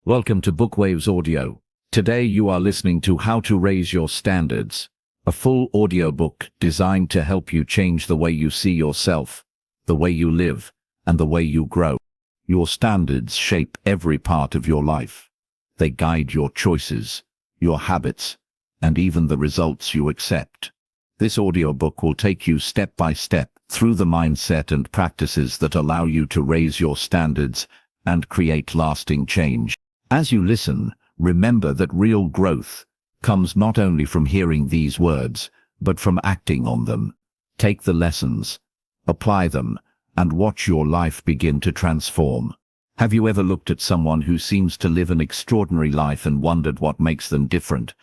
Welcome to Bookwaves Audio. Today you are listening to How to Raise Your Standards, a full audiobook designed to help you change the way you see yourself, the way you live, and the way you grow. Your standards shape every part of your life. They guide your choices, your habits, and even the results you accept. This audiobook will take you step by step through the mindset and practices that allow you to raise your standards and create lasting change. As you listen, remember that real growth comes not only from hearing these words, but from acting on them. Take the lessons, apply them, and watch your life begin to transform. Have you ever looked at someone who seems to live an extraordinary life and wondered what makes them different?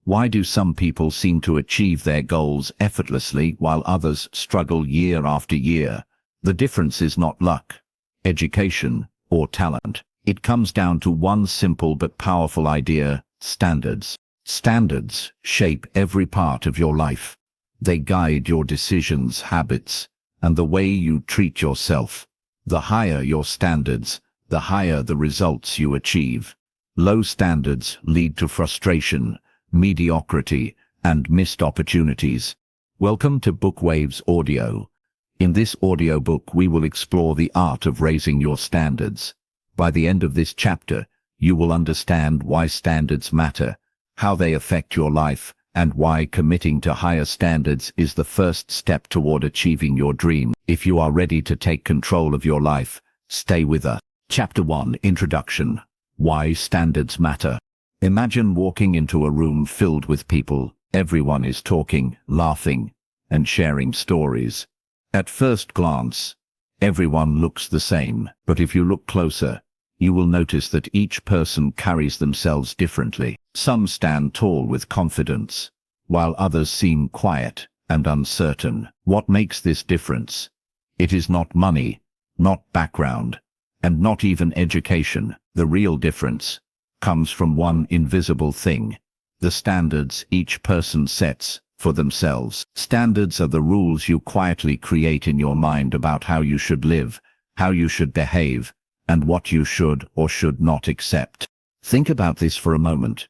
Why do some people seem to achieve their goals effortlessly while others struggle year after year? The difference is not luck, education, or talent. It comes down to one simple but powerful idea: standards. Standards shape every part of your life. They guide your decisions, habits, and the way you treat yourself. The higher your standards, the higher the results you achieve. Low standards lead to frustration, mediocrity, and missed opportunities. Welcome to Bookwaves Audio. In this audiobook we will explore the art of raising your standards. By the end of this chapter, you will understand why standards matter, how they affect your life, and why committing to higher standards is the first step toward achieving your dream. If you are ready to take control of your life, stay with us. Chapter 1: Introduction. Why Standards Matter. Imagine walking into a room filled with people. Everyone is talking, laughing, and sharing stories. At first glance, everyone looks the same, but if you look closer, you will notice that each person carries themselves differently. Some stand tall with confidence, while others seem quiet and uncertain. What makes this difference? It is not money, not background, and not even education. The real difference comes from one invisible thing: the standards each person sets for themselves. Standards are the rules you quietly create in your mind about how you should live, how you should behave, and what you should or should not accept. Think about this for a moment.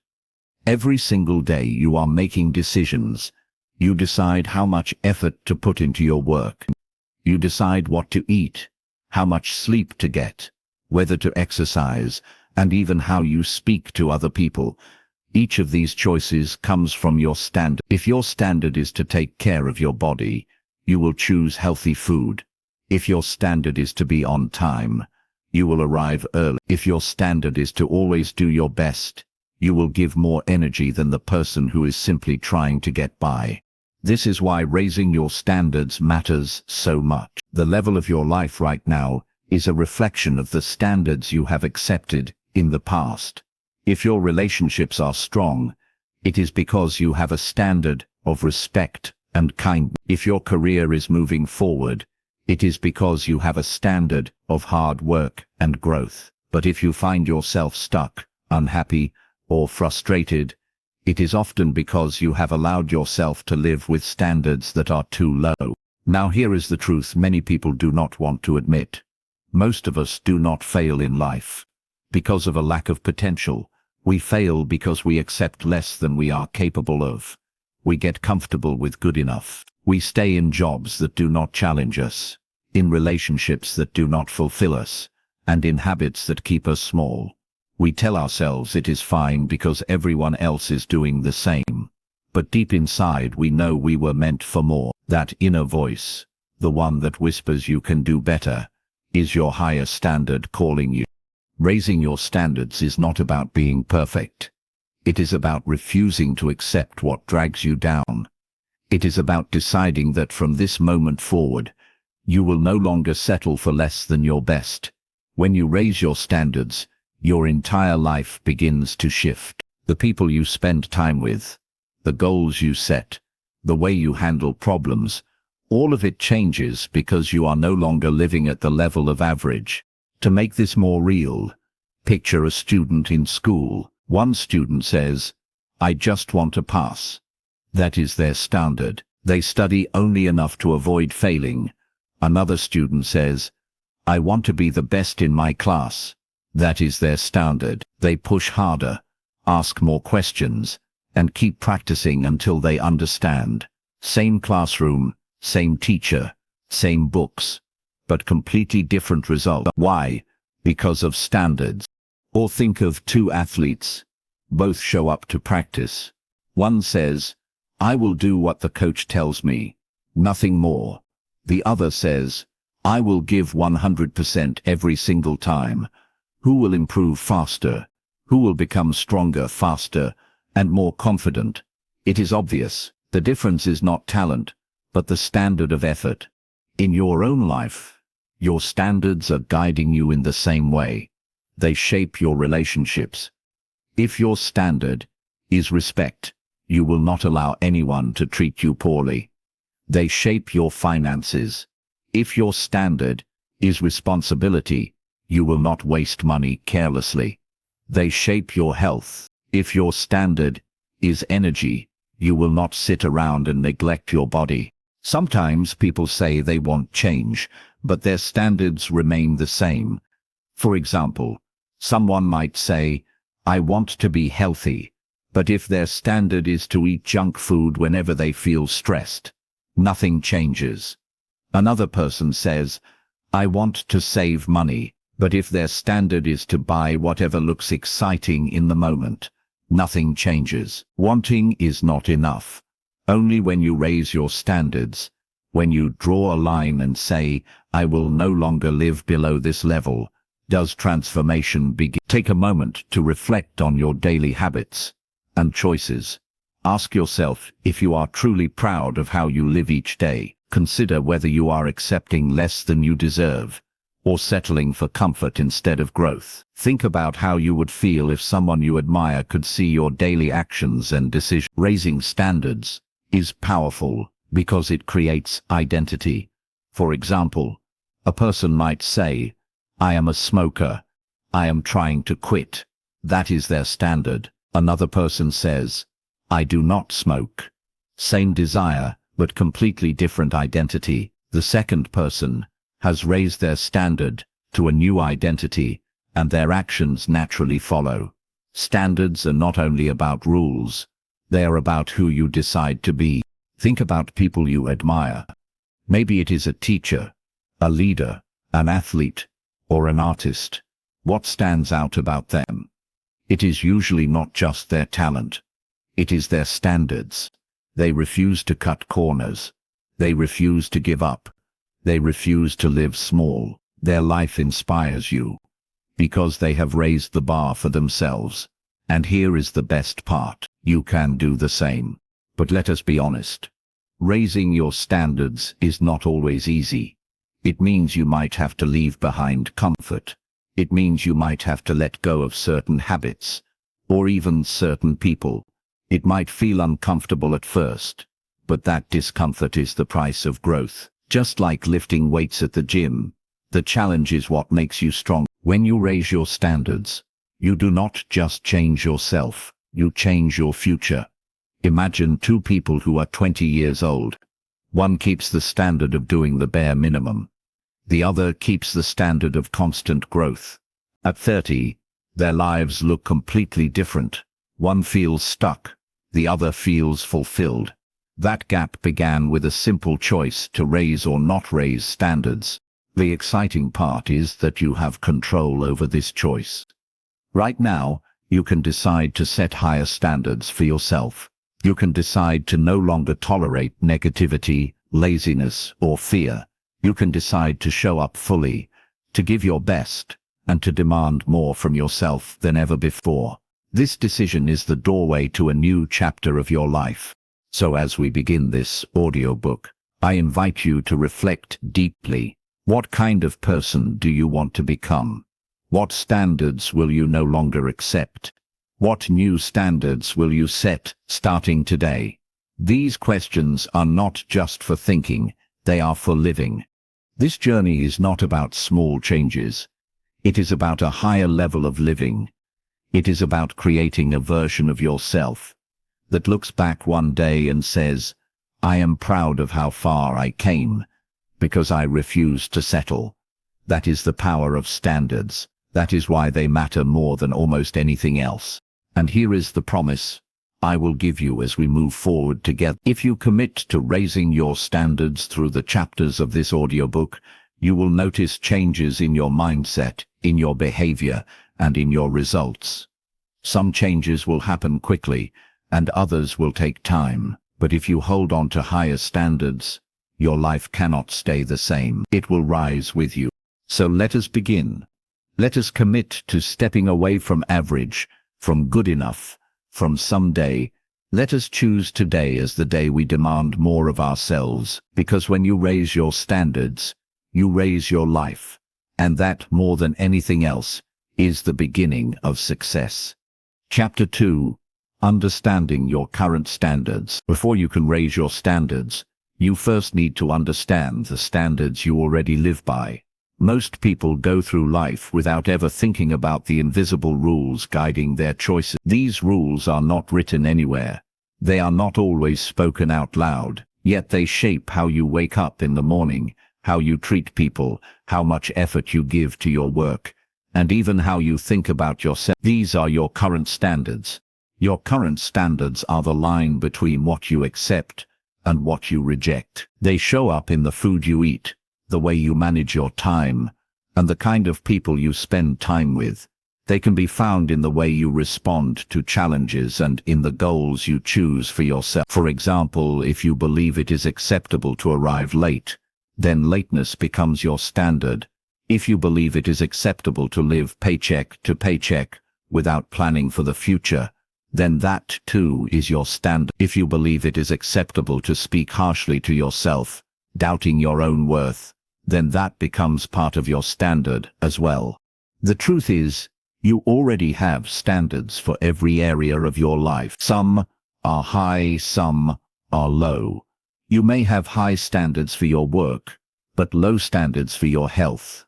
Every single day you are making decisions. You decide how much effort to put into your work. You decide what to eat, how much sleep to get, whether to exercise, and even how you speak to other people. Each of these choices comes from your standard. If your standard is to take care of your body, you will choose healthy food. If your standard is to be on time, you will arrive early. If your standard is to always do your best, you will give more energy than the person who is simply trying to get by. This is why raising your standards matters so much. The level of your life right now is a reflection of the standards you have accepted in the past. If your relationships are strong, it is because you have a standard of respect and kindness. If your career is moving forward, it is because you have a standard of hard work and growth. But if you find yourself stuck, unhappy, or frustrated, it is often because you have allowed yourself to live with standards that are too low. Now here is the truth many people do not want to admit. Most of us do not fail in life because of a lack of potential. We fail because we accept less than we are capable of. We get comfortable with good enough. We stay in jobs that do not challenge us, in relationships that do not fulfill us, and in habits that keep us small. We tell ourselves it is fine because everyone else is doing the same. But deep inside we know we were meant for more. That inner voice, the one that whispers you can do better, is your higher standard calling you. Raising your standards is not about being perfect. It is about refusing to accept what drags you down. It is about deciding that from this moment forward, you will no longer settle for less than your best. When you raise your standards, your entire life begins to shift. The people you spend time with, the goals you set, the way you handle problems, all of it changes because you are no longer living at the level of average. To make this more real, picture a student in school. One student says, "I just want to pass." That is their standard. They study only enough to avoid failing. Another student says, "I want to be the best in my class." That is their standard. They push harder, ask more questions, and keep practicing until they understand. Same classroom, same teacher, same books, but completely different result. Why? Because of standards. Or think of two athletes. Both show up to practice. One says, "I will do what the coach tells me, nothing more." The other says, "I will give 100% every single time." Who will improve faster? Who will become stronger faster and more confident? It is obvious. The difference is not talent, but the standard of effort. In your own life, your standards are guiding you in the same way. They shape your relationships. If your standard is respect, you will not allow anyone to treat you poorly. They shape your finances. If your standard is responsibility, you will not waste money carelessly. They shape your health. If your standard is energy, you will not sit around and neglect your body. Sometimes people say they want change, but their standards remain the same. For example, someone might say, "I want to be healthy," but if their standard is to eat junk food whenever they feel stressed, nothing changes. Another person says, "I want to save money," but if their standard is to buy whatever looks exciting in the moment, nothing changes. Wanting is not enough. Only when you raise your standards, when you draw a line and say, "I will no longer live below this level," does transformation begin. Take a moment to reflect on your daily habits and choices. Ask yourself if you are truly proud of how you live each day. Consider whether you are accepting less than you deserve, or settling for comfort instead of growth. Think about how you would feel if someone you admire could see your daily actions and decisions. Raising standards is powerful because it creates identity. For example, a person might say, "I am a smoker. I am trying to quit." That is their standard. Another person says, "I do not smoke." Same desire, but completely different identity. The second person has raised their standard to a new identity, and their actions naturally follow. Standards are not only about rules, they are about who you decide to be. Think about people you admire. Maybe it is a teacher, a leader, an athlete, or an artist. What stands out about them? It is usually not just their talent. It is their standards. They refuse to cut corners. They refuse to give up. They refuse to live small. Their life inspires you because they have raised the bar for themselves. And here is the best part. You can do the same. But let us be honest. Raising your standards is not always easy. It means you might have to leave behind comfort. It means you might have to let go of certain habits, or even certain people. It might feel uncomfortable at first, but that discomfort is the price of growth. Just like lifting weights at the gym, the challenge is what makes you strong. When you raise your standards, you do not just change yourself, you change your future. Imagine two people who are 20 years old. One keeps the standard of doing the bare minimum. The other keeps the standard of constant growth. At 30, their lives look completely different. One feels stuck, the other feels fulfilled. That gap began with a simple choice to raise or not raise standards. The exciting part is that you have control over this choice. Right now, you can decide to set higher standards for yourself. You can decide to no longer tolerate negativity, laziness, or fear. You can decide to show up fully, to give your best, and to demand more from yourself than ever before. This decision is the doorway to a new chapter of your life. So as we begin this audiobook, I invite you to reflect deeply. What kind of person do you want to become? What standards will you no longer accept? What new standards will you set starting today? These questions are not just for thinking, they are for living. This journey is not about small changes. It is about a higher level of living. It is about creating a version of yourself that looks back one day and says, "I am proud of how far I came, because I refused to settle." That is the power of standards. That is why they matter more than almost anything else. And here is the promise I will give you as we move forward together. If you commit to raising your standards through the chapters of this audiobook, you will notice changes in your mindset, in your behavior, and in your results. Some changes will happen quickly, and others will take time. But if you hold on to higher standards, your life cannot stay the same. It will rise with you. So let us begin. Let us commit to stepping away from average, from good enough, from someday. Let us choose today as the day we demand more of ourselves, because when you raise your standards, you raise your life, and that, more than anything else, is the beginning of success. Chapter 2. Understanding your current standards. Before you can raise your standards, you first need to understand the standards you already live by. Most people go through life without ever thinking about the invisible rules guiding their choices. These rules are not written anywhere. They are not always spoken out loud, yet they shape how you wake up in the morning, how you treat people, how much effort you give to your work, and even how you think about yourself. These are your current standards. Your current standards are the line between what you accept and what you reject. They show up in the food you eat, the way you manage your time, and the kind of people you spend time with. They can be found in the way you respond to challenges and in the goals you choose for yourself. For example, if you believe it is acceptable to arrive late, then lateness becomes your standard. If you believe it is acceptable to live paycheck to paycheck without planning for the future, then that too is your standard. If you believe it is acceptable to speak harshly to yourself, doubting your own worth, then that becomes part of your standard as well. The truth is, you already have standards for every area of your life. Some are high, some are low. You may have high standards for your work, but low standards for your health.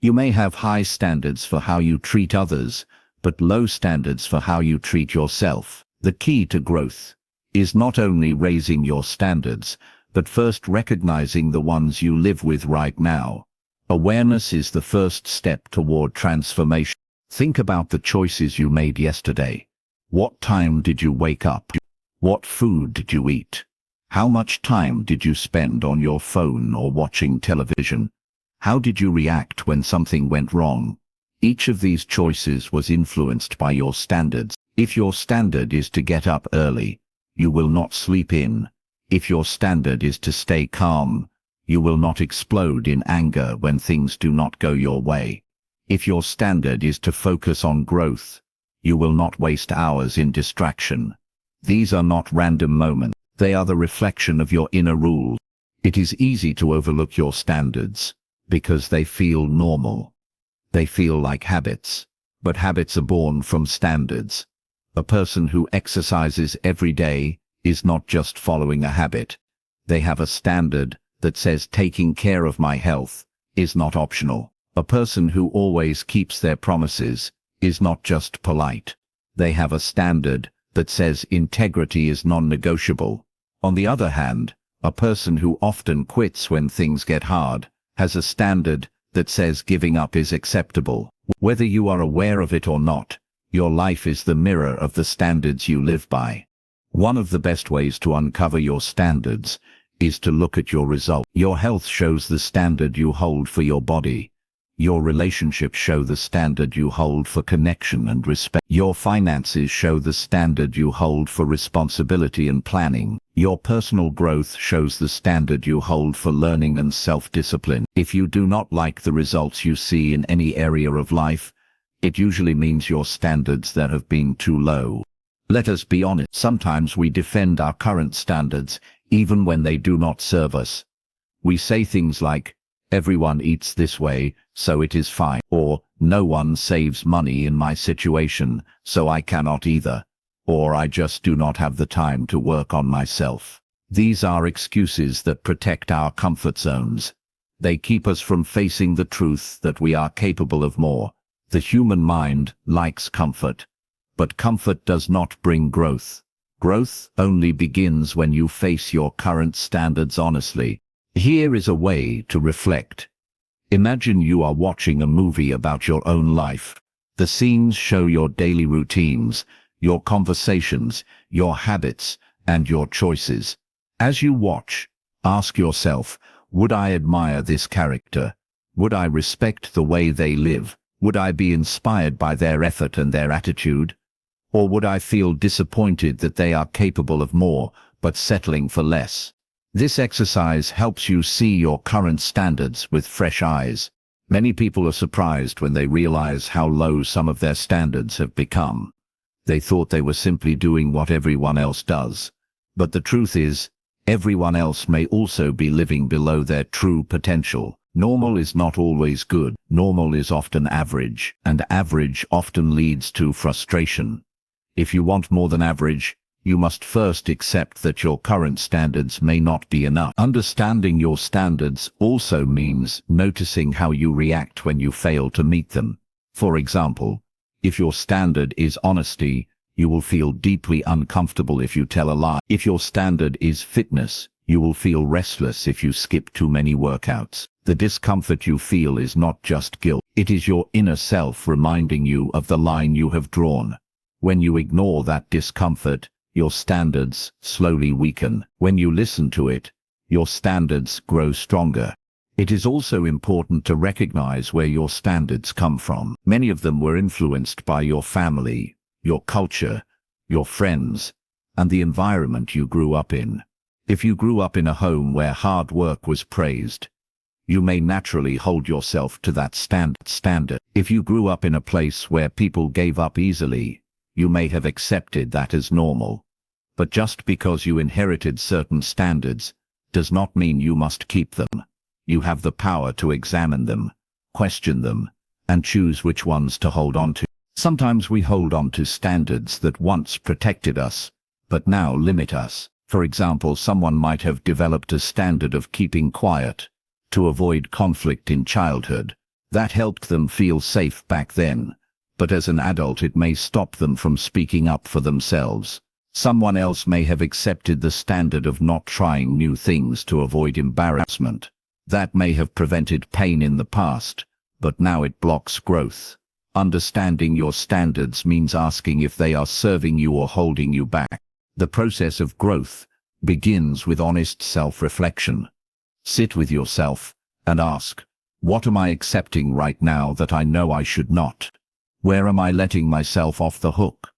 You may have high standards for how you treat others, but low standards for how you treat yourself. The key to growth is not only raising your standards, but first recognizing the ones you live with right now. Awareness is the first step toward transformation. Think about the choices you made yesterday. What time did you wake up? What food did you eat? How much time did you spend on your phone or watching television? How did you react when something went wrong? Each of these choices was influenced by your standards. If your standard is to get up early, you will not sleep in. If your standard is to stay calm, you will not explode in anger when things do not go your way. If your standard is to focus on growth, you will not waste hours in distraction. These are not random moments. They are the reflection of your inner rules. It is easy to overlook your standards because they feel normal. They feel like habits, but habits are born from standards. A person who exercises every day is not just following a habit. They have a standard that says taking care of my health is not optional. A person who always keeps their promises is not just polite. They have a standard that says integrity is non-negotiable. On the other hand, a person who often quits when things get hard has a standard that says giving up is acceptable. Whether you are aware of it or not, your life is the mirror of the standards you live by. One of the best ways to uncover your standards is to look at your results. Your health shows the standard you hold for your body. Your relationships show the standard you hold for connection and respect. Your finances show the standard you hold for responsibility and planning. Your personal growth shows the standard you hold for learning and self-discipline. If you do not like the results you see in any area of life, it usually means your standards that have been too low. Let us be honest, sometimes we defend our current standards even when they do not serve us. We say things like, everyone eats this way, so it is fine, or no one saves money in my situation, so I cannot either, or I just do not have the time to work on myself. These are excuses that protect our comfort zones. They keep us from facing the truth that we are capable of more. The human mind likes comfort, but comfort does not bring growth. Growth only begins when you face your current standards honestly. Here is a way to reflect. Imagine you are watching a movie about your own life. The scenes show your daily routines, your conversations, your habits, and your choices. As you watch, ask yourself, would I admire this character? Would I respect the way they live? Would I be inspired by their effort and their attitude? Or would I feel disappointed that they are capable of more, but settling for less? This exercise helps you see your current standards with fresh eyes. Many people are surprised when they realize how low some of their standards have become. They thought they were simply doing what everyone else does. But the truth is, everyone else may also be living below their true potential. Normal is not always good. Normal is often average, and average often leads to frustration. If you want more than average, you must first accept that your current standards may not be enough. Understanding your standards also means noticing how you react when you fail to meet them. For example, if your standard is honesty, you will feel deeply uncomfortable if you tell a lie. If your standard is fitness, you will feel restless if you skip too many workouts. The discomfort you feel is not just guilt. It is your inner self reminding you of the line you have drawn. When you ignore that discomfort, your standards slowly weaken. When you listen to it, your standards grow stronger. It is also important to recognize where your standards come from. Many of them were influenced by your family, your culture, your friends, and the environment you grew up in. If you grew up in a home where hard work was praised, you may naturally hold yourself to that standard. If you grew up in a place where people gave up easily, you may have accepted that as normal. But just because you inherited certain standards does not mean you must keep them. You have the power to examine them, question them, and choose which ones to hold on to. Sometimes we hold on to standards that once protected us, but now limit us. For example, someone might have developed a standard of keeping quiet to avoid conflict in childhood. That helped them feel safe back then. But as an adult it may stop them from speaking up for themselves. Someone else may have accepted the standard of not trying new things to avoid embarrassment. That may have prevented pain in the past, but now it blocks growth. Understanding your standards means asking if they are serving you or holding you back. The process of growth begins with honest self-reflection. Sit with yourself and ask, what am I accepting right now that I know I should not? Where am I letting myself off the hook?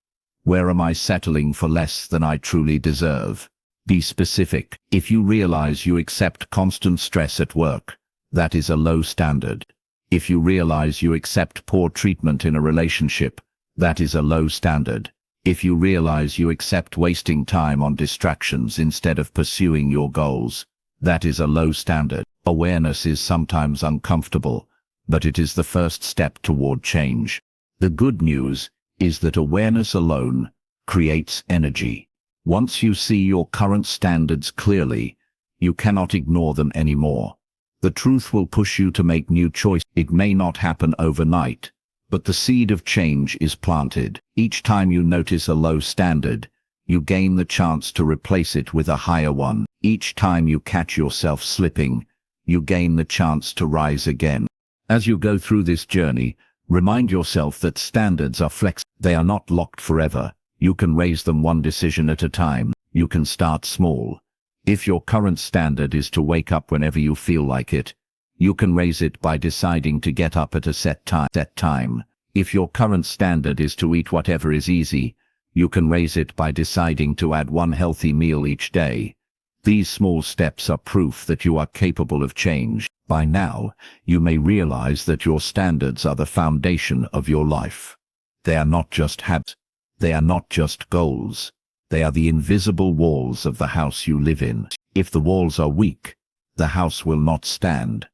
Where am I settling for less than I truly deserve? Be specific. If you realize you accept constant stress at work, that is a low standard. If you realize you accept poor treatment in a relationship, that is a low standard. If you realize you accept wasting time on distractions instead of pursuing your goals, that is a low standard. Awareness is sometimes uncomfortable, but it is the first step toward change. The good news is that awareness alone creates energy. Once you see your current standards clearly, you cannot ignore them anymore. The truth will push you to make new choices. It may not happen overnight, but the seed of change is planted. Each time you notice a low standard, you gain the chance to replace it with a higher one. Each time you catch yourself slipping, you gain the chance to rise again. As you go through this journey, remind yourself that standards are flexible. They are not locked forever. You can raise them one decision at a time. You can start small. If your current standard is to wake up whenever you feel like it, you can raise it by deciding to get up at a set time. If your current standard is to eat whatever is easy, you can raise it by deciding to add one healthy meal each day. These small steps are proof that you are capable of change. By now, you may realize that your standards are the foundation of your life. They are not just habits. They are not just goals. They are the invisible walls of the house you live in. If the walls are weak, the house will not stand.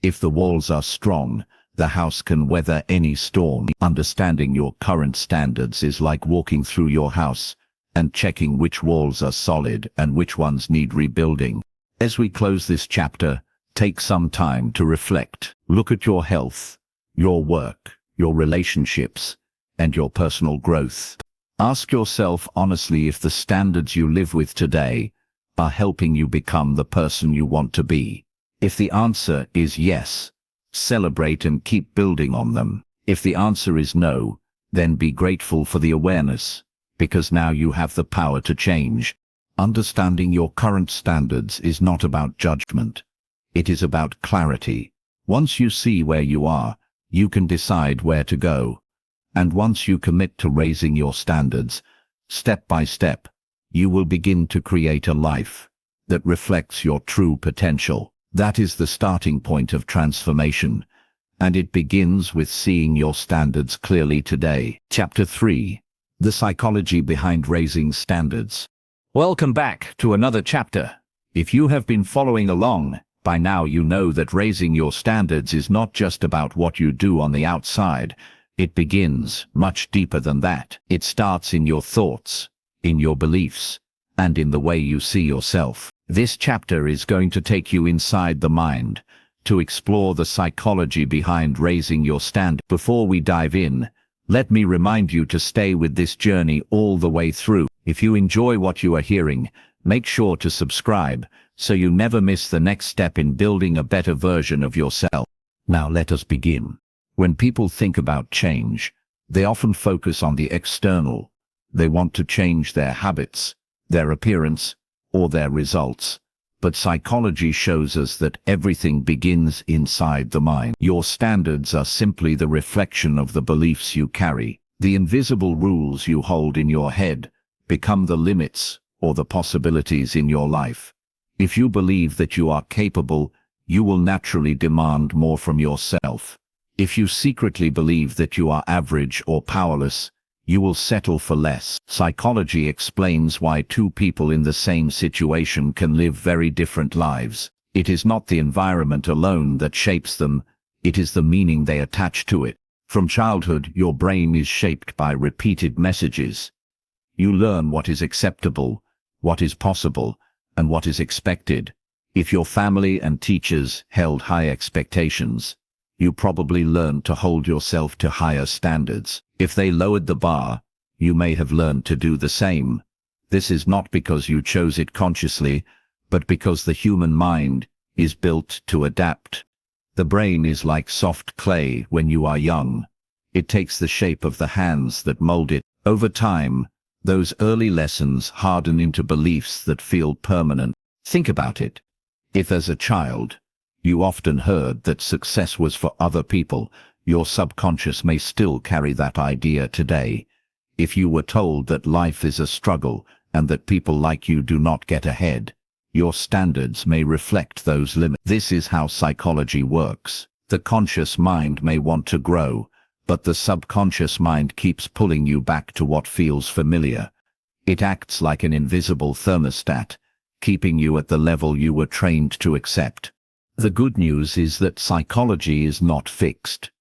If the walls are strong, the house can weather any storm. Understanding your current standards is like walking through your house and checking which walls are solid and which ones need rebuilding. As we close this chapter, take some time to reflect. Look at your health, your work, your relationships, and your personal growth. Ask yourself honestly if the standards you live with today are helping you become the person you want to be. If the answer is yes, celebrate and keep building on them. If the answer is no, then be grateful for the awareness, because now you have the power to change. Understanding your current standards is not about judgment. It is about clarity. Once you see where you are, you can decide where to go. And once you commit to raising your standards, step by step, you will begin to create a life that reflects your true potential. That is the starting point of transformation, and it begins with seeing your standards clearly today. Chapter 3. The Psychology Behind Raising Standards. Welcome back to another chapter. If you have been following along, by now you know that raising your standards is not just about what you do on the outside. It begins much deeper than that. It starts in your thoughts, in your beliefs, and in the way you see yourself. This chapter is going to take you inside the mind, to explore the psychology behind raising your standards. Before we dive in, let me remind you to stay with this journey all the way through. If you enjoy what you are hearing, make sure to subscribe, so you never miss the next step in building a better version of yourself. Now let us begin. When people think about change, they often focus on the external. They want to change their habits, their appearance, or their results. But psychology shows us that everything begins inside the mind. Your standards are simply the reflection of the beliefs you carry. The invisible rules you hold in your head become the limits or the possibilities in your life. If you believe that you are capable, you will naturally demand more from yourself. If you secretly believe that you are average or powerless, you will settle for less. Psychology explains why two people in the same situation can live very different lives. It is not the environment alone that shapes them, it is the meaning they attach to it. From childhood, your brain is shaped by repeated messages. You learn what is acceptable, what is possible, and what is expected. If your family and teachers held high expectations, you probably learned to hold yourself to higher standards. If they lowered the bar, you may have learned to do the same. This is not because you chose it consciously, but because the human mind is built to adapt. The brain is like soft clay when you are young. It takes the shape of the hands that mold it. Over time, those early lessons harden into beliefs that feel permanent. Think about it. If as a child, you often heard that success was for other people, your subconscious may still carry that idea today. If you were told that life is a struggle and that people like you do not get ahead, your standards may reflect those limits. This is how psychology works. The conscious mind may want to grow, but the subconscious mind keeps pulling you back to what feels familiar. It acts like an invisible thermostat, keeping you at the level you were trained to accept. The good news is that psychology is not fixed.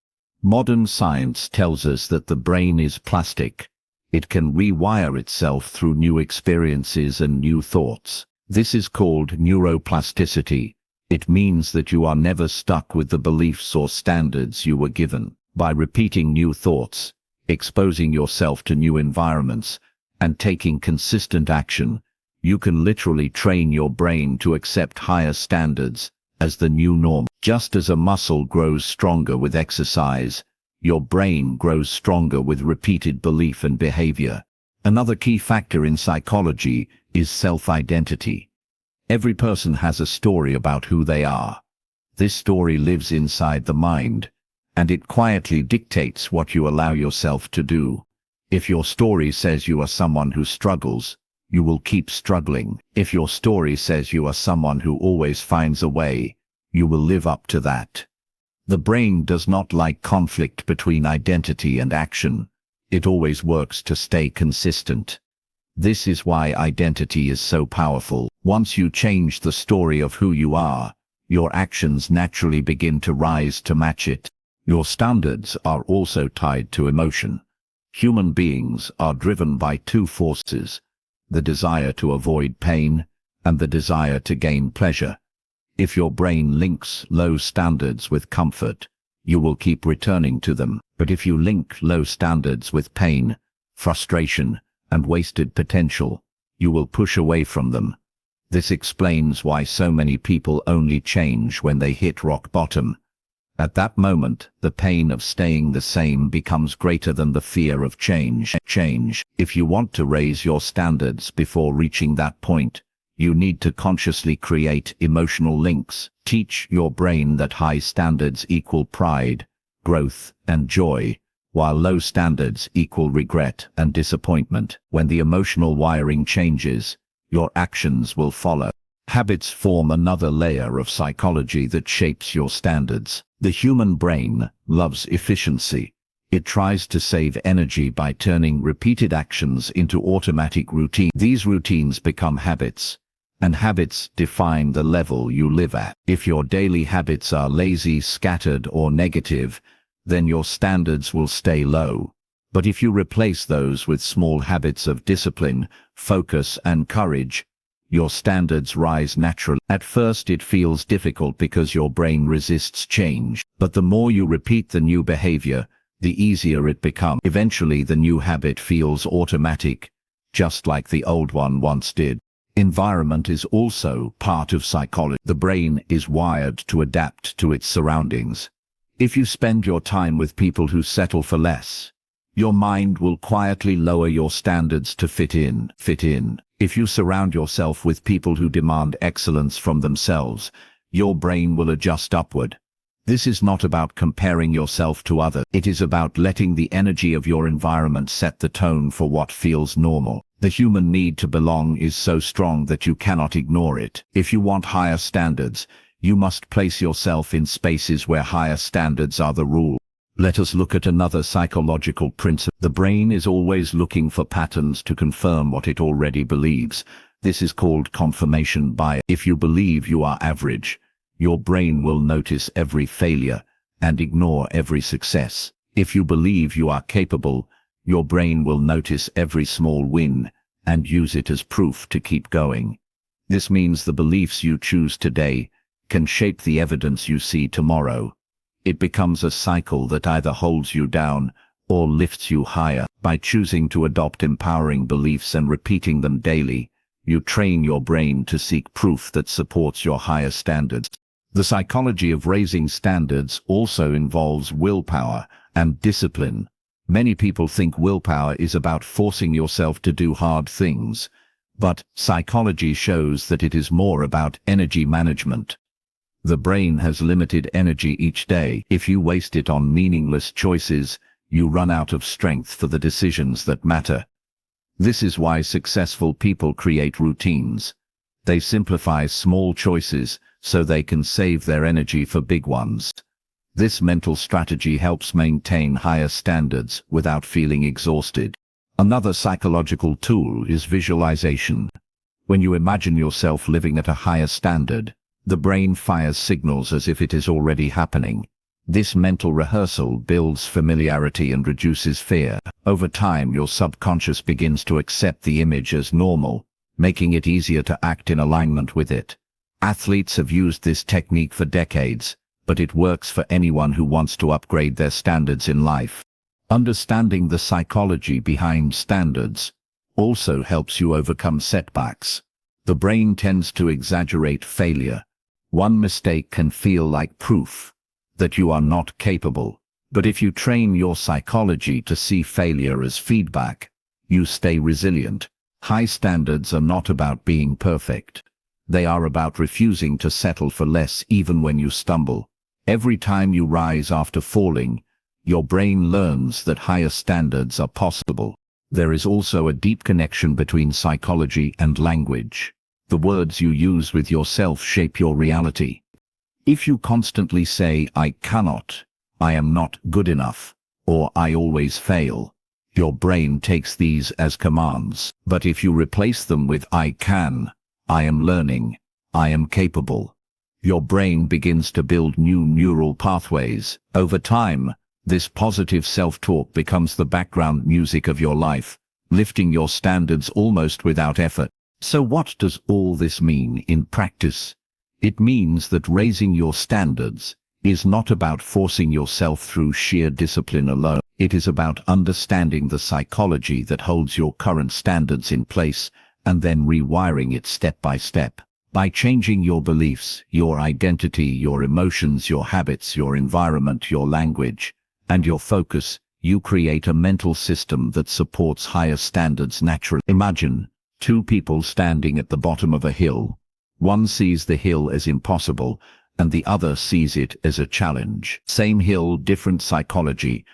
Modern science tells us that the brain is plastic. It can rewire itself through new experiences and new thoughts. This is called neuroplasticity. It means that you are never stuck with the beliefs or standards you were given. By repeating new thoughts, exposing yourself to new environments, and taking consistent action, you can literally train your brain to accept higher standards as the new norm. Just as a muscle grows stronger with exercise, your brain grows stronger with repeated belief and behavior. Another key factor in psychology is self-identity. Every person has a story about who they are. This story lives inside the mind, and it quietly dictates what you allow yourself to do. If your story says you are someone who struggles, you will keep struggling. If your story says you are someone who always finds a way, you will live up to that. The brain does not like conflict between identity and action. It always works to stay consistent. This is why identity is so powerful. Once you change the story of who you are, your actions naturally begin to rise to match it. Your standards are also tied to emotion. Human beings are driven by two forces: the desire to avoid pain and the desire to gain pleasure. If your brain links low standards with comfort, you will keep returning to them. But if you link low standards with pain, frustration, and wasted potential, you will push away from them. This explains why so many people only change when they hit rock bottom. At that moment, the pain of staying the same becomes greater than the fear of change. If you want to raise your standards before reaching that point, you need to consciously create emotional links. Teach your brain that high standards equal pride, growth, and joy, while low standards equal regret and disappointment. When the emotional wiring changes, your actions will follow. Habits form another layer of psychology that shapes your standards. The human brain loves efficiency. It tries to save energy by turning repeated actions into automatic routine. These routines become habits, and habits define the level you live at. If your daily habits are lazy, scattered, or negative, then your standards will stay low. But if you replace those with small habits of discipline, focus, and courage, your standards rise naturally. At first it feels difficult because your brain resists change, but the more you repeat the new behavior, the easier it becomes. Eventually the new habit feels automatic, just like the old one once did. Environment is also part of psychology. The brain is wired to adapt to its surroundings. If you spend your time with people who settle for less, your mind will quietly lower your standards to fit in. If you surround yourself with people who demand excellence from themselves, your brain will adjust upward. This is not about comparing yourself to others. It is about letting the energy of your environment set the tone for what feels normal. The human need to belong is so strong that you cannot ignore it. If you want higher standards, you must place yourself in spaces where higher standards are the rule. Let us look at another psychological principle. The brain is always looking for patterns to confirm what it already believes. This is called confirmation bias. If you believe you are average, your brain will notice every failure and ignore every success. If you believe you are capable, your brain will notice every small win and use it as proof to keep going. This means the beliefs you choose today can shape the evidence you see tomorrow. It becomes a cycle that either holds you down or lifts you higher. By choosing to adopt empowering beliefs and repeating them daily, you train your brain to seek proof that supports your higher standards. The psychology of raising standards also involves willpower and discipline. Many people think willpower is about forcing yourself to do hard things, but psychology shows that it is more about energy management. The brain has limited energy each day. If you waste it on meaningless choices, you run out of strength for the decisions that matter. This is why successful people create routines. They simplify small choices so they can save their energy for big ones. This mental strategy helps maintain higher standards without feeling exhausted. Another psychological tool is visualization. When you imagine yourself living at a higher standard, the brain fires signals as if it is already happening. This mental rehearsal builds familiarity and reduces fear. Over time, your subconscious begins to accept the image as normal, making it easier to act in alignment with it. Athletes have used this technique for decades, but it works for anyone who wants to upgrade their standards in life. Understanding the psychology behind standards also helps you overcome setbacks. The brain tends to exaggerate failure. One mistake can feel like proof that you are not capable. But if you train your psychology to see failure as feedback, you stay resilient. High standards are not about being perfect. They are about refusing to settle for less even when you stumble. Every time you rise after falling, your brain learns that higher standards are possible. There is also a deep connection between psychology and language. The words you use with yourself shape your reality. If you constantly say, "I cannot," "I am not good enough," or "I always fail," your brain takes these as commands. But if you replace them with "I can," "I am learning," "I am capable," your brain begins to build new neural pathways. Over time, this positive self-talk becomes the background music of your life, lifting your standards almost without effort. So what does all this mean in practice? It means that raising your standards is not about forcing yourself through sheer discipline alone. It is about understanding the psychology that holds your current standards in place and then rewiring it step by step. By changing your beliefs, your identity, your emotions, your habits, your environment, your language, and your focus, you create a mental system that supports higher standards naturally. Imagine two people standing at the bottom of a hill. One sees the hill as impossible, and the other sees it as a challenge. Same hill, different psychology,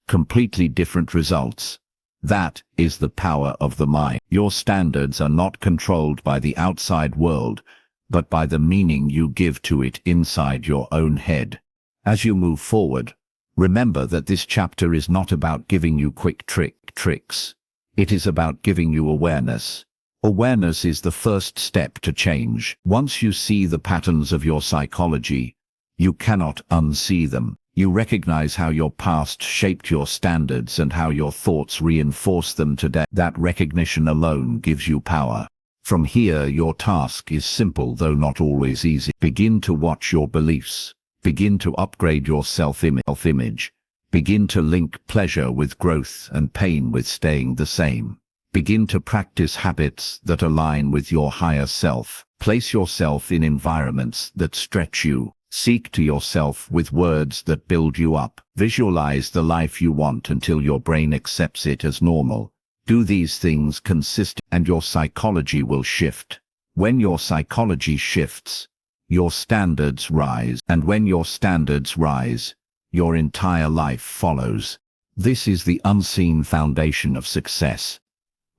completely different results. That is the power of the mind. Your standards are not controlled by the outside world, but by the meaning you give to it inside your own head. As you move forward, remember that this chapter is not about giving you quick tricks. It is about giving you awareness. Awareness is the first step to change. Once you see the patterns of your psychology, you cannot unsee them. You recognize how your past shaped your standards and how your thoughts reinforce them today. That recognition alone gives you power. From here, your task is simple, though not always easy. Begin to watch your beliefs. Begin to upgrade your self-image. Begin to link pleasure with growth and pain with staying the same. Begin to practice habits that align with your higher self. Place yourself in environments that stretch you. Seek to yourself with words that build you up. Visualize the life you want until your brain accepts it as normal. Do these things consistently, and your psychology will shift. When your psychology shifts, your standards rise. And when your standards rise, your entire life follows. This is the unseen foundation of success.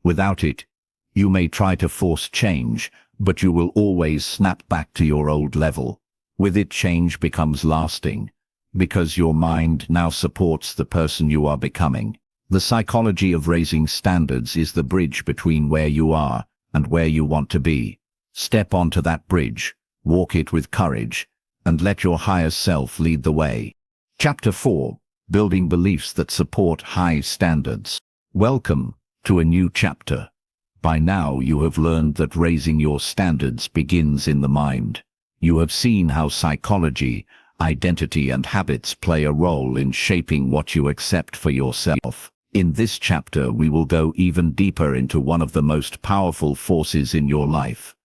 Without it, you may try to force change, but you will always snap back to your old level. With it, change becomes lasting, because your mind now supports the person you are becoming. The psychology of raising standards is the bridge between where you are and where you want to be. Step onto that bridge, walk it with courage, and let your higher self lead the way. Chapter 4: Building Beliefs That Support High Standards. Welcome to a new chapter. By now you have learned that raising your standards begins in the mind. You have seen how psychology, identity, and habits play a role in shaping what you accept for yourself. In this chapter, we will go even deeper into one of the most powerful forces in your life: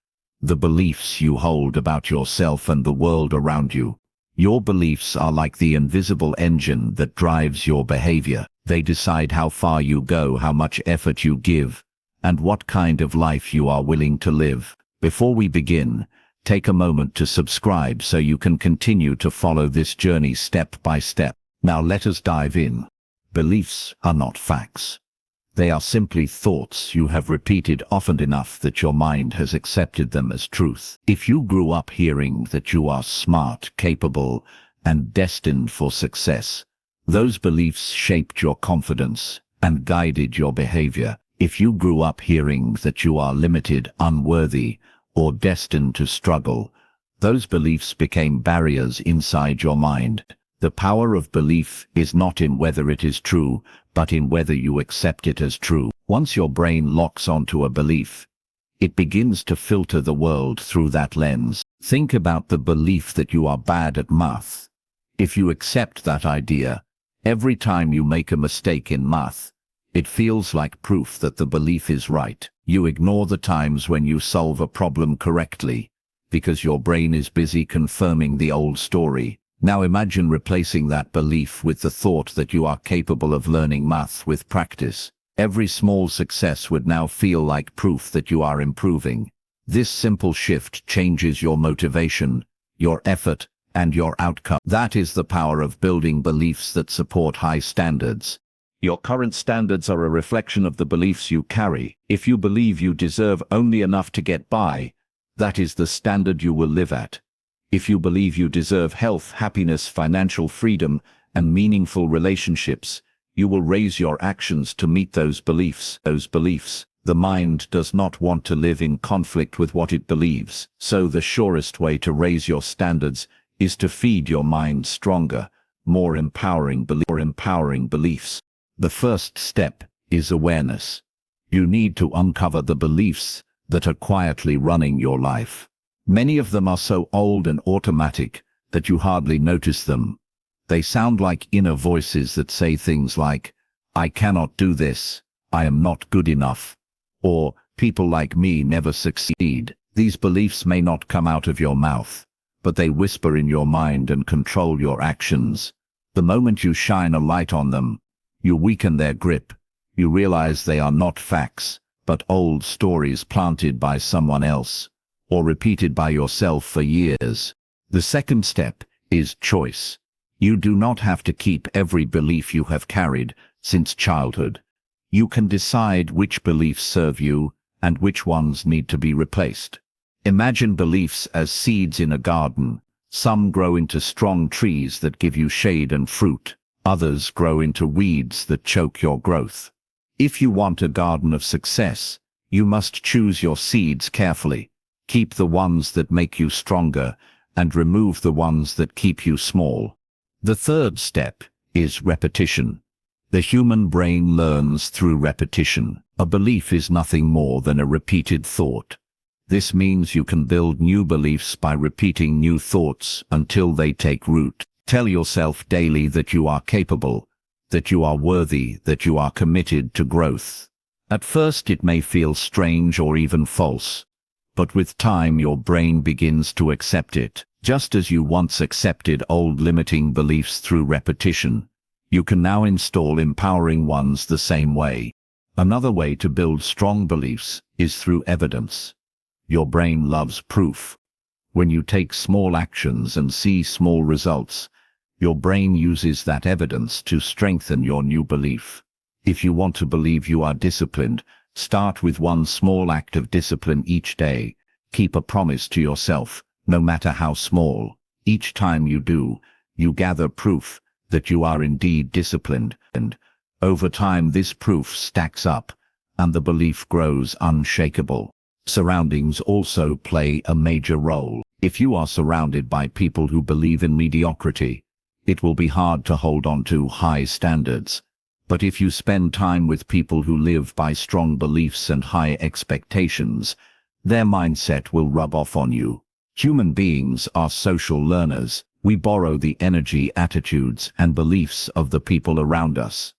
the beliefs you hold about yourself and the world around you. Your beliefs are like the invisible engine that drives your behavior. They decide how far you go, how much effort you give, and what kind of life you are willing to live. Before we begin, take a moment to subscribe so you can continue to follow this journey step by step. Now let us dive in. Beliefs are not facts. They are simply thoughts you have repeated often enough that your mind has accepted them as truth. If you grew up hearing that you are smart, capable, and destined for success, those beliefs shaped your confidence and guided your behavior. If you grew up hearing that you are limited, unworthy, or destined to struggle, those beliefs became barriers inside your mind. The power of belief is not in whether it is true, but in whether you accept it as true. Once your brain locks onto a belief, it begins to filter the world through that lens. Think about the belief that you are bad at math. If you accept that idea, every time you make a mistake in math, it feels like proof that the belief is right. You ignore the times when you solve a problem correctly, because your brain is busy confirming the old story. Now imagine replacing that belief with the thought that you are capable of learning math with practice. Every small success would now feel like proof that you are improving. This simple shift changes your motivation, your effort, and your outcome. That is the power of building beliefs that support high standards. Your current standards are a reflection of the beliefs you carry. If you believe you deserve only enough to get by, that is the standard you will live at. If you believe you deserve health, happiness, financial freedom, and meaningful relationships, you will raise your actions to meet those beliefs. The mind does not want to live in conflict with what it believes. So the surest way to raise your standards is to feed your mind stronger, more empowering beliefs. The first step is awareness. You need to uncover the beliefs that are quietly running your life. Many of them are so old and automatic that you hardly notice them. They sound like inner voices that say things like, "I cannot do this," "I am not good enough," or "people like me never succeed." These beliefs may not come out of your mouth, but they whisper in your mind and control your actions. The moment you shine a light on them, you weaken their grip. You realize they are not facts, but old stories planted by someone else, or repeated by yourself for years. The second step is choice. You do not have to keep every belief you have carried since childhood. You can decide which beliefs serve you and which ones need to be replaced. Imagine beliefs as seeds in a garden. Some grow into strong trees that give you shade and fruit. Others grow into weeds that choke your growth. If you want a garden of success, you must choose your seeds carefully. Keep the ones that make you stronger and remove the ones that keep you small. The third step is repetition. The human brain learns through repetition. A belief is nothing more than a repeated thought. This means you can build new beliefs by repeating new thoughts until they take root. Tell yourself daily that you are capable, that you are worthy, that you are committed to growth. At first it may feel strange or even false, but with time your brain begins to accept it. Just as you once accepted old limiting beliefs through repetition, you can now install empowering ones the same way. Another way to build strong beliefs is through evidence. Your brain loves proof. When you take small actions and see small results, your brain uses that evidence to strengthen your new belief. If you want to believe you are disciplined, start with one small act of discipline each day. Keep a promise to yourself, no matter how small. Each time you do, you gather proof that you are indeed disciplined, and over time this proof stacks up, and the belief grows unshakable. Surroundings also play a major role. If you are surrounded by people who believe in mediocrity, it will be hard to hold on to high standards. But if you spend time with people who live by strong beliefs and high expectations, their mindset will rub off on you. Human beings are social learners. We borrow the energy, attitudes, and beliefs of the people around us.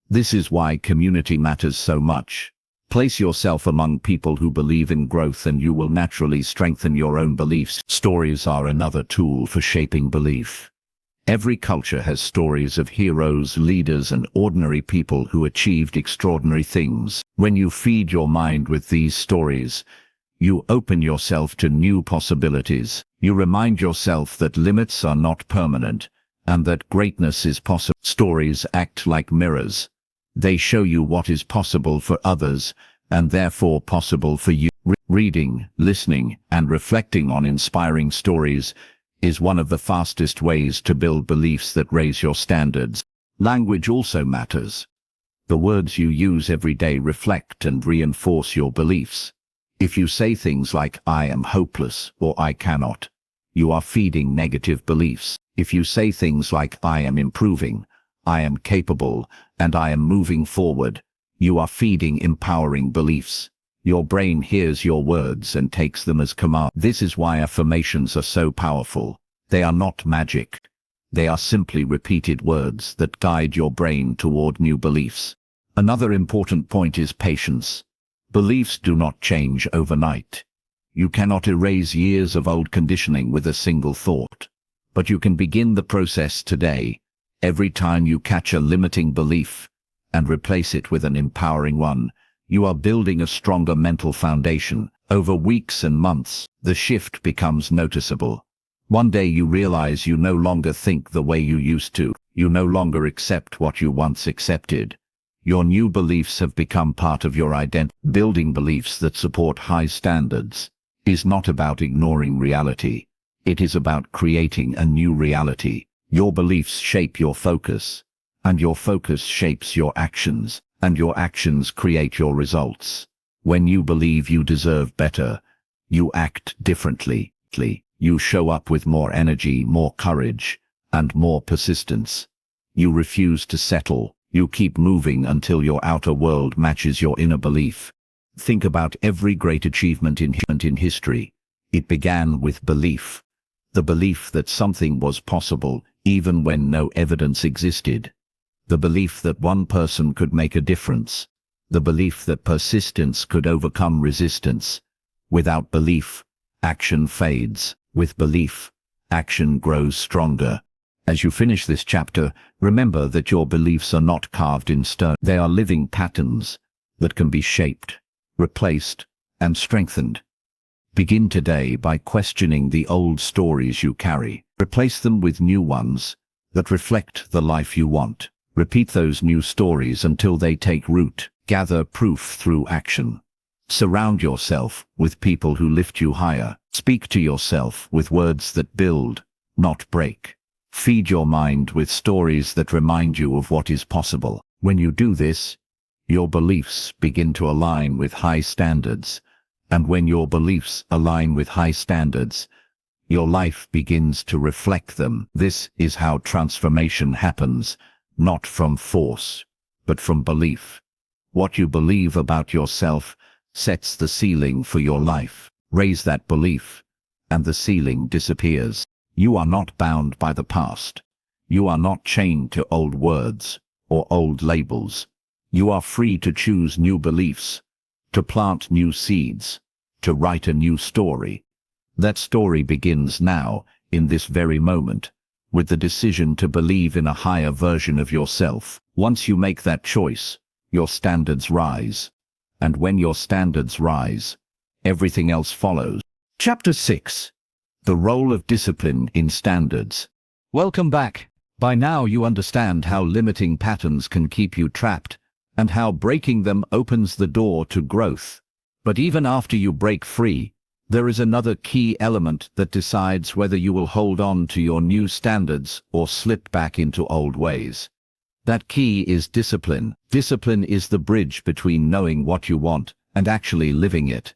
This is why community matters so much. Place yourself among people who believe in growth and you will naturally strengthen your own beliefs. Stories are another tool for shaping belief. Every culture has stories of heroes, leaders, and ordinary people who achieved extraordinary things. When you feed your mind with these stories, you open yourself to new possibilities. You remind yourself that limits are not permanent, and that greatness is possible. Stories act like mirrors. They show you what is possible for others, and therefore possible for you. Reading, listening, and reflecting on inspiring stories is one of the fastest ways to build beliefs that raise your standards. Language also matters. The words you use every day reflect and reinforce your beliefs. If you say things like, "I am hopeless," or "I cannot," you are feeding negative beliefs. If you say things like, "I am improving," "I am capable," and "I am moving forward," you are feeding empowering beliefs. Your brain hears your words and takes them as command. This is why affirmations are so powerful. They are not magic. They are simply repeated words that guide your brain toward new beliefs. Another important point is patience. Beliefs do not change overnight. You cannot erase years of old conditioning with a single thought. But you can begin the process today. Every time you catch a limiting belief and replace it with an empowering one, you are building a stronger mental foundation. Over weeks and months, the shift becomes noticeable. One day you realize you no longer think the way you used to. You no longer accept what you once accepted. Your new beliefs have become part of your identity. Building beliefs that support high standards is not about ignoring reality. It is about creating a new reality. Your beliefs shape your focus, and your focus shapes your actions, and your actions create your results. When you believe you deserve better, you act differently. You show up with more energy, more courage, and more persistence. You refuse to settle. You keep moving until your outer world matches your inner belief. Think about every great achievement in history. It began with belief. The belief that something was possible, even when no evidence existed. The belief that one person could make a difference. The belief that persistence could overcome resistance. Without belief, action fades. With belief, action grows stronger. As you finish this chapter, remember that your beliefs are not carved in stone. They are living patterns that can be shaped, replaced, and strengthened. Begin today by questioning the old stories you carry. Replace them with new ones that reflect the life you want. Repeat those new stories until they take root. Gather proof through action. Surround yourself with people who lift you higher. Speak to yourself with words that build, not break. Feed your mind with stories that remind you of what is possible. When you do this, your beliefs begin to align with high standards. And when your beliefs align with high standards, your life begins to reflect them. This is how transformation happens, not from force, but from belief. What you believe about yourself sets the ceiling for your life. Raise that belief, and the ceiling disappears. You are not bound by the past. You are not chained to old words or old labels. You are free to choose new beliefs, to plant new seeds, to write a new story. That story begins now, in this very moment, with the decision to believe in a higher version of yourself. Once you make that choice, your standards rise. And when your standards rise, everything else follows. Chapter 6. The Role of Discipline in Standards. Welcome back. By now you understand how limiting patterns can keep you trapped, and how breaking them opens the door to growth. But even after you break free, there is another key element that decides whether you will hold on to your new standards or slip back into old ways. That key is discipline. Discipline is the bridge between knowing what you want and actually living it.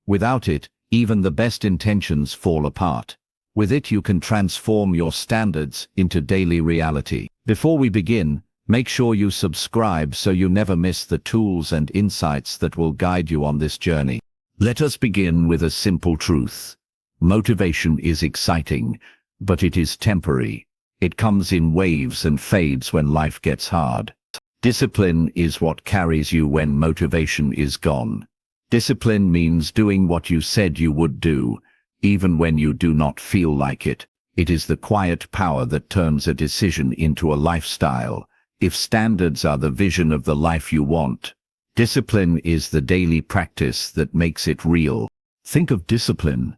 Without it, even the best intentions fall apart. With it you can transform your standards into daily reality. Before we begin, make sure you subscribe so you never miss the tools and insights that will guide you on this journey. Let us begin with a simple truth. Motivation is exciting, but it is temporary. It comes in waves and fades when life gets hard. Discipline is what carries you when motivation is gone. Discipline means doing what you said you would do, even when you do not feel like it. It is the quiet power that turns a decision into a lifestyle. If standards are the vision of the life you want, discipline is the daily practice that makes it real. Think of discipline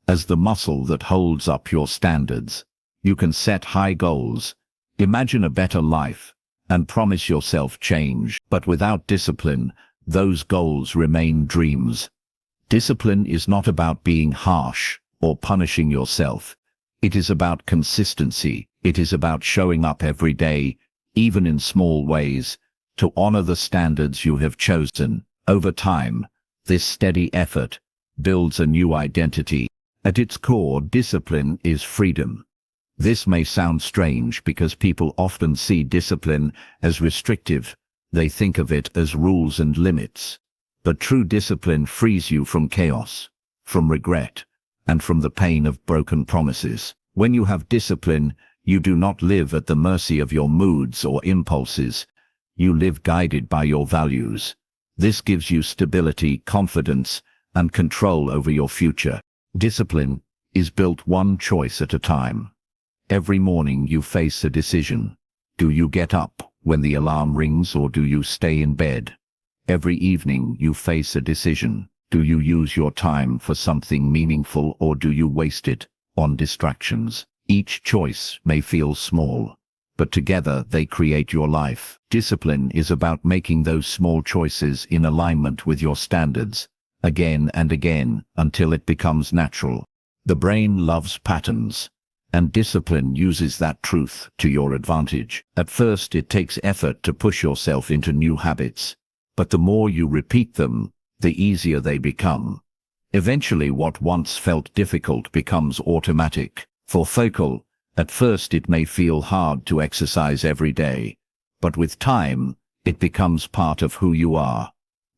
as the muscle that holds up your standards. You can set high goals, imagine a better life, and promise yourself change. But without discipline, those goals remain dreams. Discipline is not about being harsh or punishing yourself. It is about consistency. It is about showing up every day, even in small ways, to honor the standards you have chosen. Over time, this steady effort builds a new identity. At its core, discipline is freedom. This may sound strange because people often see discipline as restrictive. They think of it as rules and limits. But true discipline frees you from chaos, from regret, and from the pain of broken promises. When you have discipline, you do not live at the mercy of your moods or impulses. You live guided by your values. This gives you stability, confidence, and control over your future. Discipline is built one choice at a time. Every morning you face a decision. Do you get up when the alarm rings or do you stay in bed? Every evening you face a decision. Do you use your time for something meaningful or do you waste it on distractions? Each choice may feel small, but together they create your life. Discipline is about making those small choices in alignment with your standards, again and again, until it becomes natural. The brain loves patterns, and discipline uses that truth to your advantage. At first it takes effort to push yourself into new habits, but the more you repeat them, the easier they become. Eventually what once felt difficult becomes automatic. For focal, at first it may feel hard to exercise every day, but with time, it becomes part of who you are.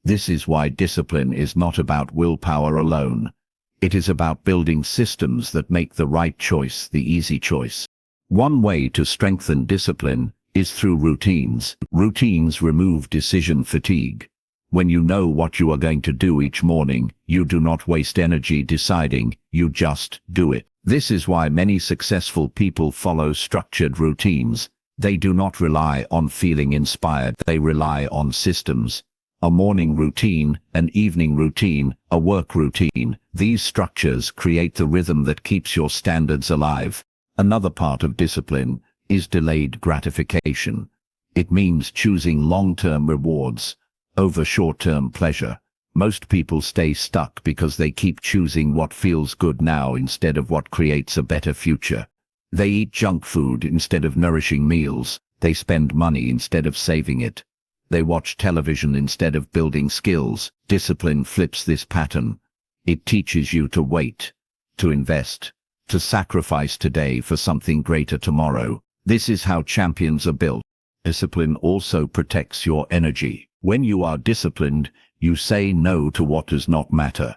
This is why discipline is not about willpower alone. It is about building systems that make the right choice the easy choice. One way to strengthen discipline is through routines. Routines remove decision fatigue. When you know what you are going to do each morning, you do not waste energy deciding, you just do it. This is why many successful people follow structured routines. They do not rely on feeling inspired, they rely on systems. A morning routine, an evening routine, a work routine. These structures create the rhythm that keeps your standards alive. Another part of discipline is delayed gratification. It means choosing long-term rewards over short-term pleasure. Most people stay stuck because they keep choosing what feels good now instead of what creates a better future. They eat junk food instead of nourishing meals. They spend money instead of saving it. They watch television instead of building skills. Discipline flips this pattern. It teaches you to wait, to invest, to sacrifice today for something greater tomorrow. This is how champions are built. Discipline also protects your energy. When you are disciplined, you say no to what does not matter.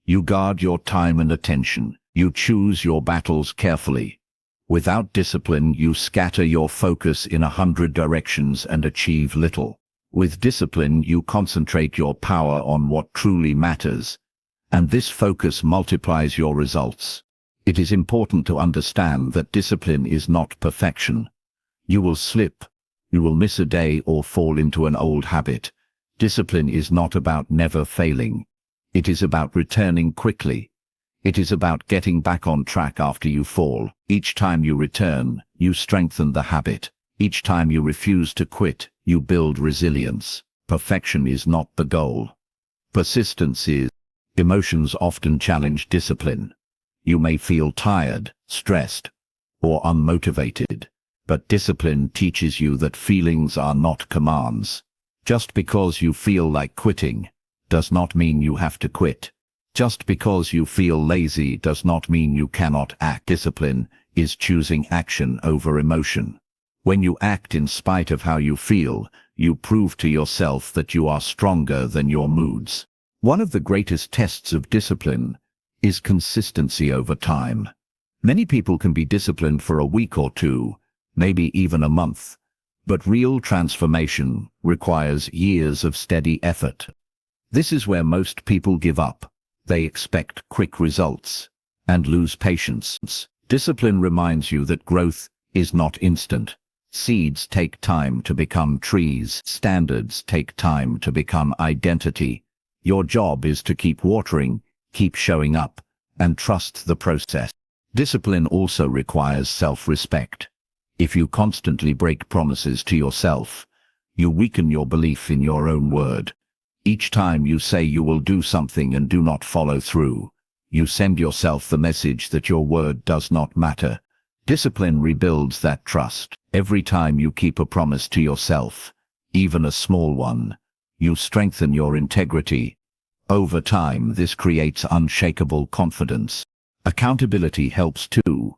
You guard your time and attention. You choose your battles carefully. Without discipline, you scatter your focus in 100 directions and achieve little. With discipline, you concentrate your power on what truly matters, and this focus multiplies your results. It is important to understand that discipline is not perfection. You will slip. You will miss a day or fall into an old habit. Discipline is not about never failing. It is about returning quickly. It is about getting back on track after you fall. Each time you return, you strengthen the habit. Each time you refuse to quit, you build resilience. Perfection is not the goal. Persistence is. Emotions often challenge discipline. You may feel tired, stressed, or unmotivated, but discipline teaches you that feelings are not commands. Just because you feel like quitting does not mean you have to quit. Just because you feel lazy does not mean you cannot act. Discipline is choosing action over emotion. When you act in spite of how you feel, you prove to yourself that you are stronger than your moods. One of the greatest tests of discipline is consistency over time. Many people can be disciplined for a week or two, maybe even a month, but real transformation requires years of steady effort. This is where most people give up. They expect quick results and lose patience. Discipline reminds you that growth is not instant. Seeds take time to become trees. Standards take time to become identity. Your job is to keep watering, keep showing up, and trust the process. Discipline also requires self-respect. If you constantly break promises to yourself, you weaken your belief in your own word. Each time you say you will do something and do not follow through, you send yourself the message that your word does not matter. Discipline rebuilds that trust. Every time you keep a promise to yourself, even a small one, you strengthen your integrity. Over time, this creates unshakable confidence. Accountability helps too.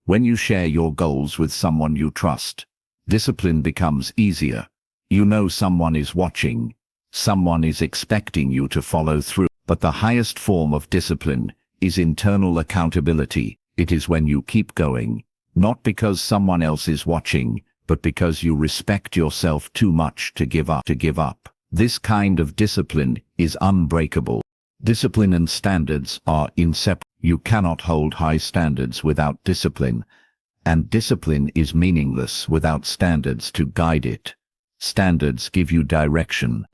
When you share your goals with someone you trust, discipline becomes easier. You know someone is watching. Someone is expecting you to follow through. But the highest form of discipline is internal accountability. It is when you keep going, not because someone else is watching, but because you respect yourself too much to give up. This kind of discipline is unbreakable. Discipline and standards are inseparable. You cannot hold high standards without discipline, and discipline is meaningless without standards to guide it. Standards give you direction.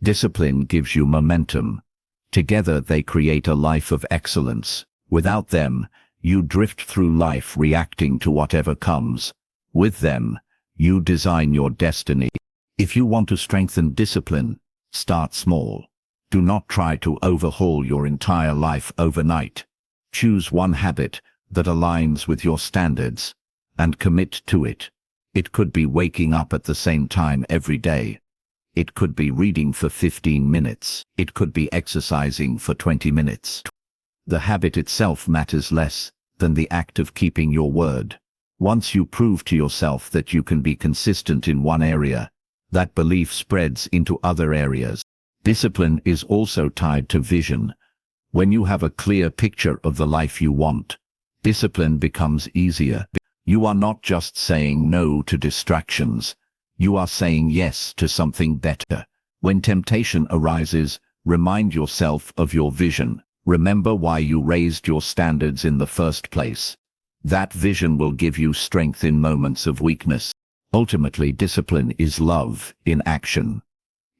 Discipline gives you momentum. Together they create a life of excellence. Without them, you drift through life reacting to whatever comes. With them, you design your destiny. If you want to strengthen discipline, start small. Do not try to overhaul your entire life overnight. Choose one habit that aligns with your standards and commit to it. It could be waking up at the same time every day. It could be reading for 15 minutes. It could be exercising for 20 minutes. The habit itself matters less than the act of keeping your word. Once you prove to yourself that you can be consistent in one area, that belief spreads into other areas. Discipline is also tied to vision. When you have a clear picture of the life you want, discipline becomes easier. You are not just saying no to distractions. You are saying yes to something better. When temptation arises, remind yourself of your vision. Remember why you raised your standards in the first place. That vision will give you strength in moments of weakness. Ultimately, discipline is love in action.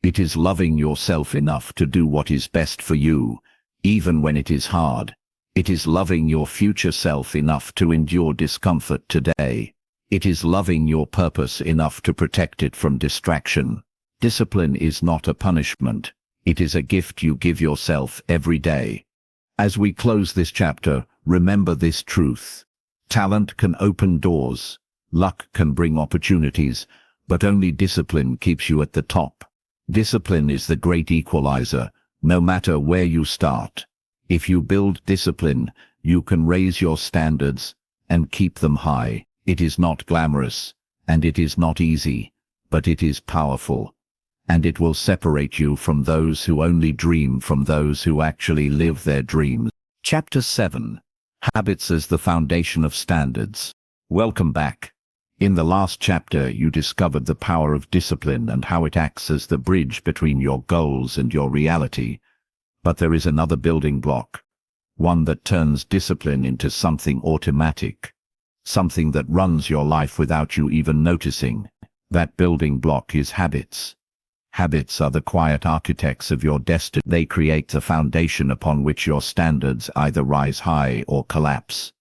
It is loving yourself enough to do what is best for you, even when it is hard. It is loving your future self enough to endure discomfort today. It is loving your purpose enough to protect it from distraction. Discipline is not a punishment. It is a gift you give yourself every day. As we close this chapter, remember this truth. Talent can open doors. Luck can bring opportunities, but only discipline keeps you at the top. Discipline is the great equalizer, no matter where you start. If you build discipline, you can raise your standards and keep them high. It is not glamorous, and it is not easy, but it is powerful. And it will separate you from those who only dream from those who actually live their dreams. Chapter 7. Habits as the Foundation of Standards. Welcome back. In the last chapter, you discovered the power of discipline and how it acts as the bridge between your goals and your reality. But there is another building block, one that turns discipline into something automatic, something that runs your life without you even noticing. That building block is habits. Habits are the quiet architects of your destiny. They create the foundation upon which your standards either rise high or collapse.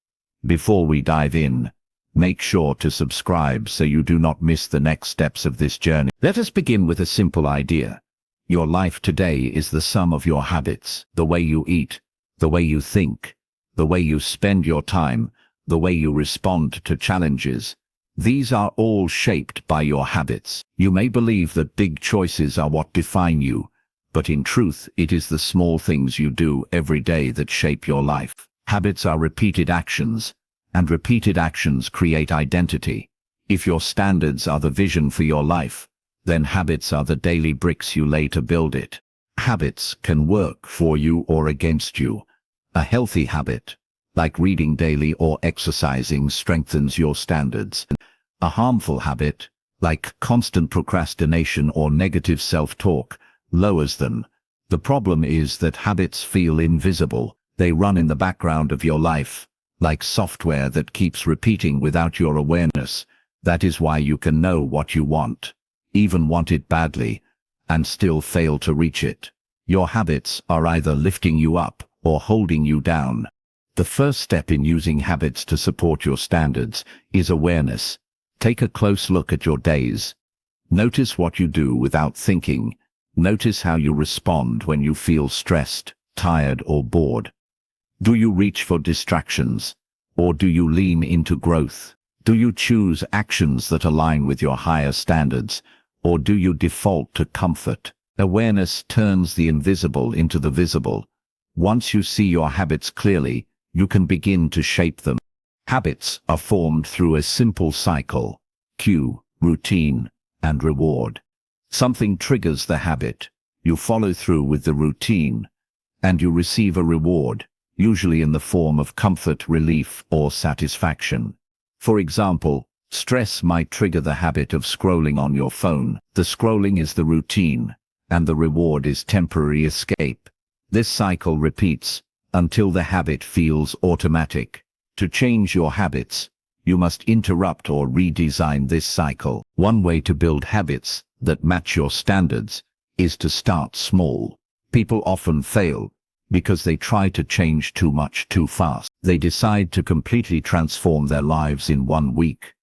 Before we dive in, make sure to subscribe so you do not miss the next steps of this journey. Let us begin with a simple idea. Your life today is the sum of your habits, the way you eat, the way you think, the way you spend your time, the way you respond to challenges. These are all shaped by your habits. You may believe that big choices are what define you, but in truth, it is the small things you do every day that shape your life. Habits are repeated actions, and repeated actions create identity. If your standards are the vision for your life, then habits are the daily bricks you lay to build it. Habits can work for you or against you. A healthy habit, like reading daily or exercising, strengthens your standards. A harmful habit, like constant procrastination or negative self-talk, lowers them. The problem is that habits feel invisible. They run in the background of your life, like software that keeps repeating without your awareness. That is why you can know what you want, even want it badly, and still fail to reach it. Your habits are either lifting you up or holding you down. The first step in using habits to support your standards is awareness. Take a close look at your days. Notice what you do without thinking. Notice how you respond when you feel stressed, tired, or bored. Do you reach for distractions, or do you lean into growth? Do you choose actions that align with your higher standards, or do you default to comfort? Awareness turns the invisible into the visible. Once you see your habits clearly, you can begin to shape them. Habits are formed through a simple cycle: cue, routine, and reward. Something triggers the habit. You follow through with the routine, and you receive a reward, usually in the form of comfort, relief, or satisfaction. For example, stress might trigger the habit of scrolling on your phone. The scrolling is the routine, and the reward is temporary escape. This cycle repeats until the habit feels automatic. To change your habits, you must interrupt or redesign this cycle. One way to build habits that match your standards is to start small. People often fail because they try to change too much too fast. They decide to completely transform their lives in 1 week,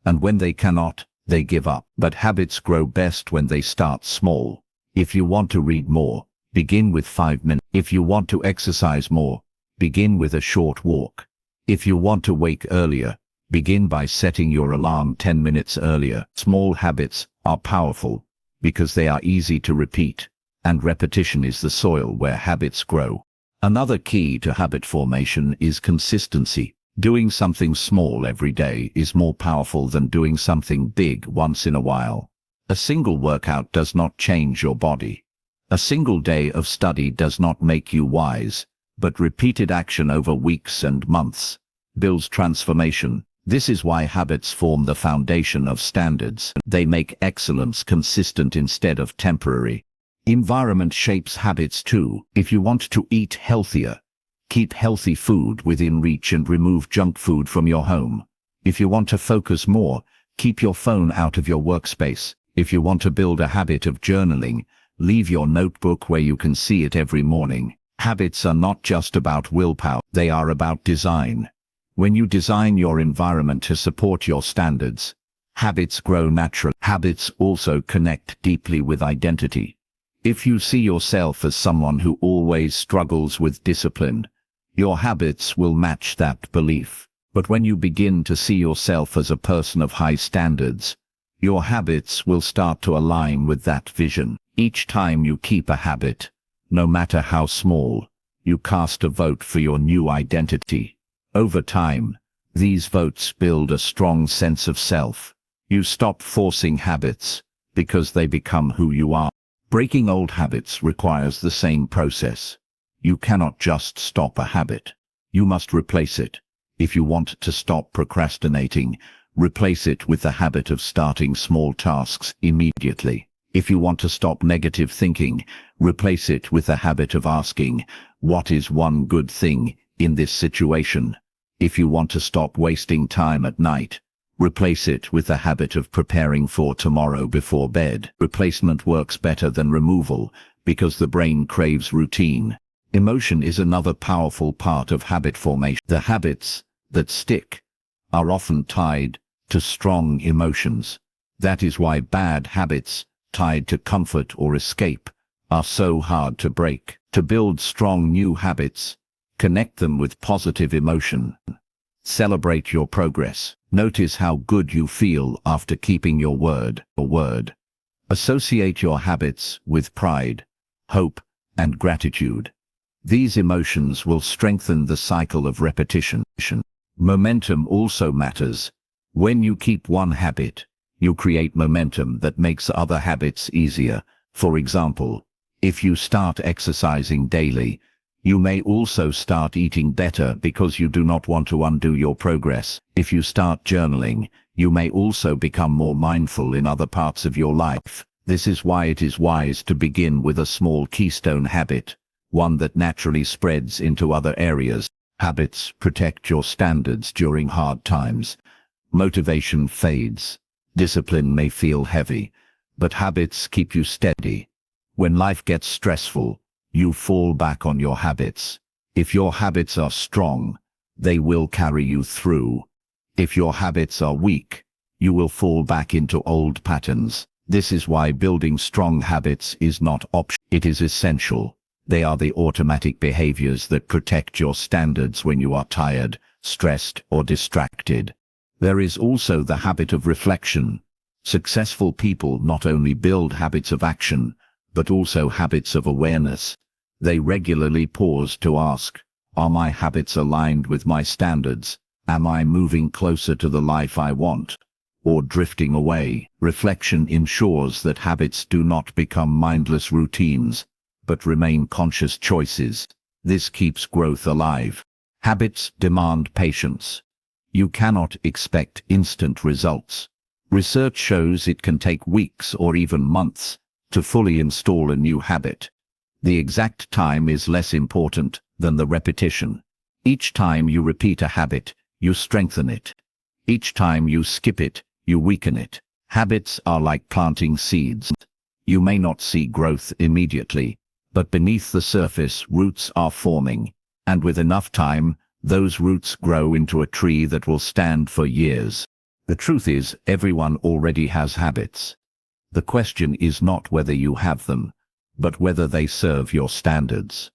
and when they cannot, they give up. But habits grow best when they start small. If you want to read more, begin with 5 minutes. If you want to exercise more, begin with a short walk. If you want to wake earlier, begin by setting your alarm 10 minutes earlier. Small habits are powerful because they are easy to repeat, and repetition is the soil where habits grow. Another key to habit formation is consistency. Doing something small every day is more powerful than doing something big once in a while. A single workout does not change your body. A single day of study does not make you wise, but repeated action over weeks and months builds transformation. This is why habits form the foundation of standards. They make excellence consistent instead of temporary. Environment shapes habits too. If you want to eat healthier, keep healthy food within reach and remove junk food from your home. If you want to focus more, keep your phone out of your workspace. If you want to build a habit of journaling, leave your notebook where you can see it every morning. Habits are not just about willpower, they are about design. When you design your environment to support your standards, habits grow naturally. Habits also connect deeply with identity. If you see yourself as someone who always struggles with discipline, your habits will match that belief. But when you begin to see yourself as a person of high standards, your habits will start to align with that vision. Each time you keep a habit, no matter how small, you cast a vote for your new identity. Over time, these votes build a strong sense of self. You stop forcing habits because they become who you are. Breaking old habits requires the same process. You cannot just stop a habit. You must replace it. If you want to stop procrastinating, replace it with the habit of starting small tasks immediately. If you want to stop negative thinking, replace it with the habit of asking, what is one good thing in this situation? If you want to stop wasting time at night, replace it with the habit of preparing for tomorrow before bed. Replacement works better than removal because the brain craves routine. Emotion is another powerful part of habit formation. The habits that stick are often tied to strong emotions. That is why bad habits tied to comfort or escape are so hard to break. To build strong new habits, connect them with positive emotion. Celebrate your progress. Notice how good you feel after keeping your word. Associate your habits with pride, hope, and gratitude. These emotions will strengthen the cycle of repetition. Momentum also matters. When you keep one habit, you create momentum that makes other habits easier. For example, if you start exercising daily, you may also start eating better because you do not want to undo your progress. If you start journaling, you may also become more mindful in other parts of your life. This is why it is wise to begin with a small keystone habit, one that naturally spreads into other areas. Habits protect your standards during hard times. Motivation fades. Discipline may feel heavy, but habits keep you steady. When life gets stressful, you fall back on your habits. If your habits are strong, they will carry you through. If your habits are weak, you will fall back into old patterns. This is why building strong habits is not optional. It is essential. They are the automatic behaviors that protect your standards when you are tired, stressed, or distracted. There is also the habit of reflection. Successful people not only build habits of action, but also habits of awareness. They regularly pause to ask, are my habits aligned with my standards? Am I moving closer to the life I want, or drifting away? Reflection ensures that habits do not become mindless routines, but remain conscious choices. This keeps growth alive. Habits demand patience. You cannot expect instant results. Research shows it can take weeks or even months to fully install a new habit. The exact time is less important than the repetition. Each time you repeat a habit, you strengthen it. Each time you skip it, you weaken it. Habits are like planting seeds. You may not see growth immediately, but beneath the surface roots are forming, and with enough time, those roots grow into a tree that will stand for years. The truth is, everyone already has habits. The question is not whether you have them, but whether they serve your standards.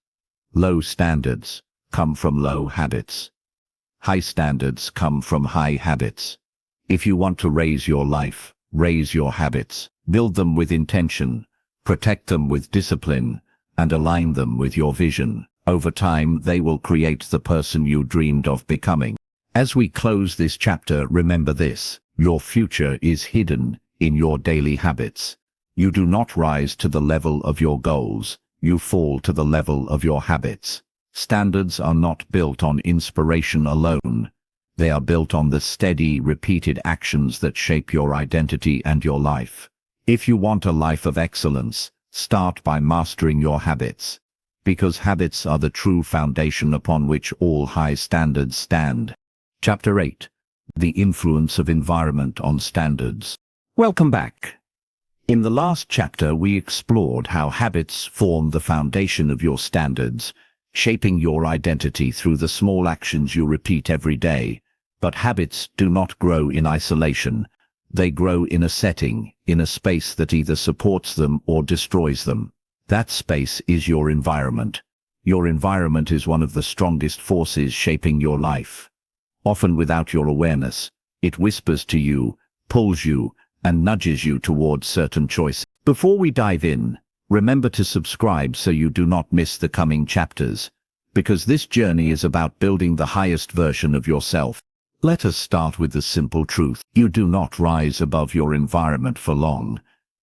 Low standards come from low habits. High standards come from high habits. If you want to raise your life, raise your habits. Build them with intention, protect them with discipline, and align them with your vision. Over time, they will create the person you dreamed of becoming. As we close this chapter, remember this: your future is hidden in your daily habits. You do not rise to the level of your goals, you fall to the level of your habits. Standards are not built on inspiration alone. They are built on the steady, repeated actions that shape your identity and your life. If you want a life of excellence, Start by mastering your habits, because habits are the true foundation upon which all high standards stand. Chapter 8. The Influence of Environment on Standards. Welcome back. In the last chapter, we explored how habits form the foundation of your standards, shaping your identity through the small actions you repeat every day. But habits do not grow in isolation. They grow in a setting, in a space that either supports them or destroys them. That space is your environment. Your environment is one of the strongest forces shaping your life. Often without your awareness, it whispers to you, pulls you, and nudges you towards certain choices. Before we dive in, remember to subscribe so you do not miss the coming chapters, because this journey is about building the highest version of yourself. Let us start with the simple truth. You do not rise above your environment for long.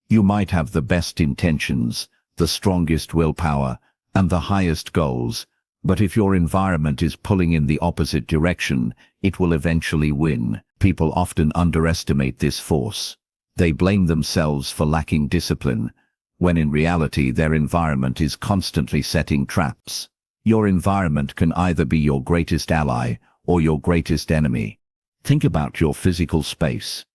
You might have the best intentions, the strongest willpower, and the highest goals, but if your environment is pulling in the opposite direction, it will eventually win. People often underestimate this force. They blame themselves for lacking discipline, when in reality their environment is constantly setting traps. Your environment can either be your greatest ally or your greatest enemy. Think about your physical space.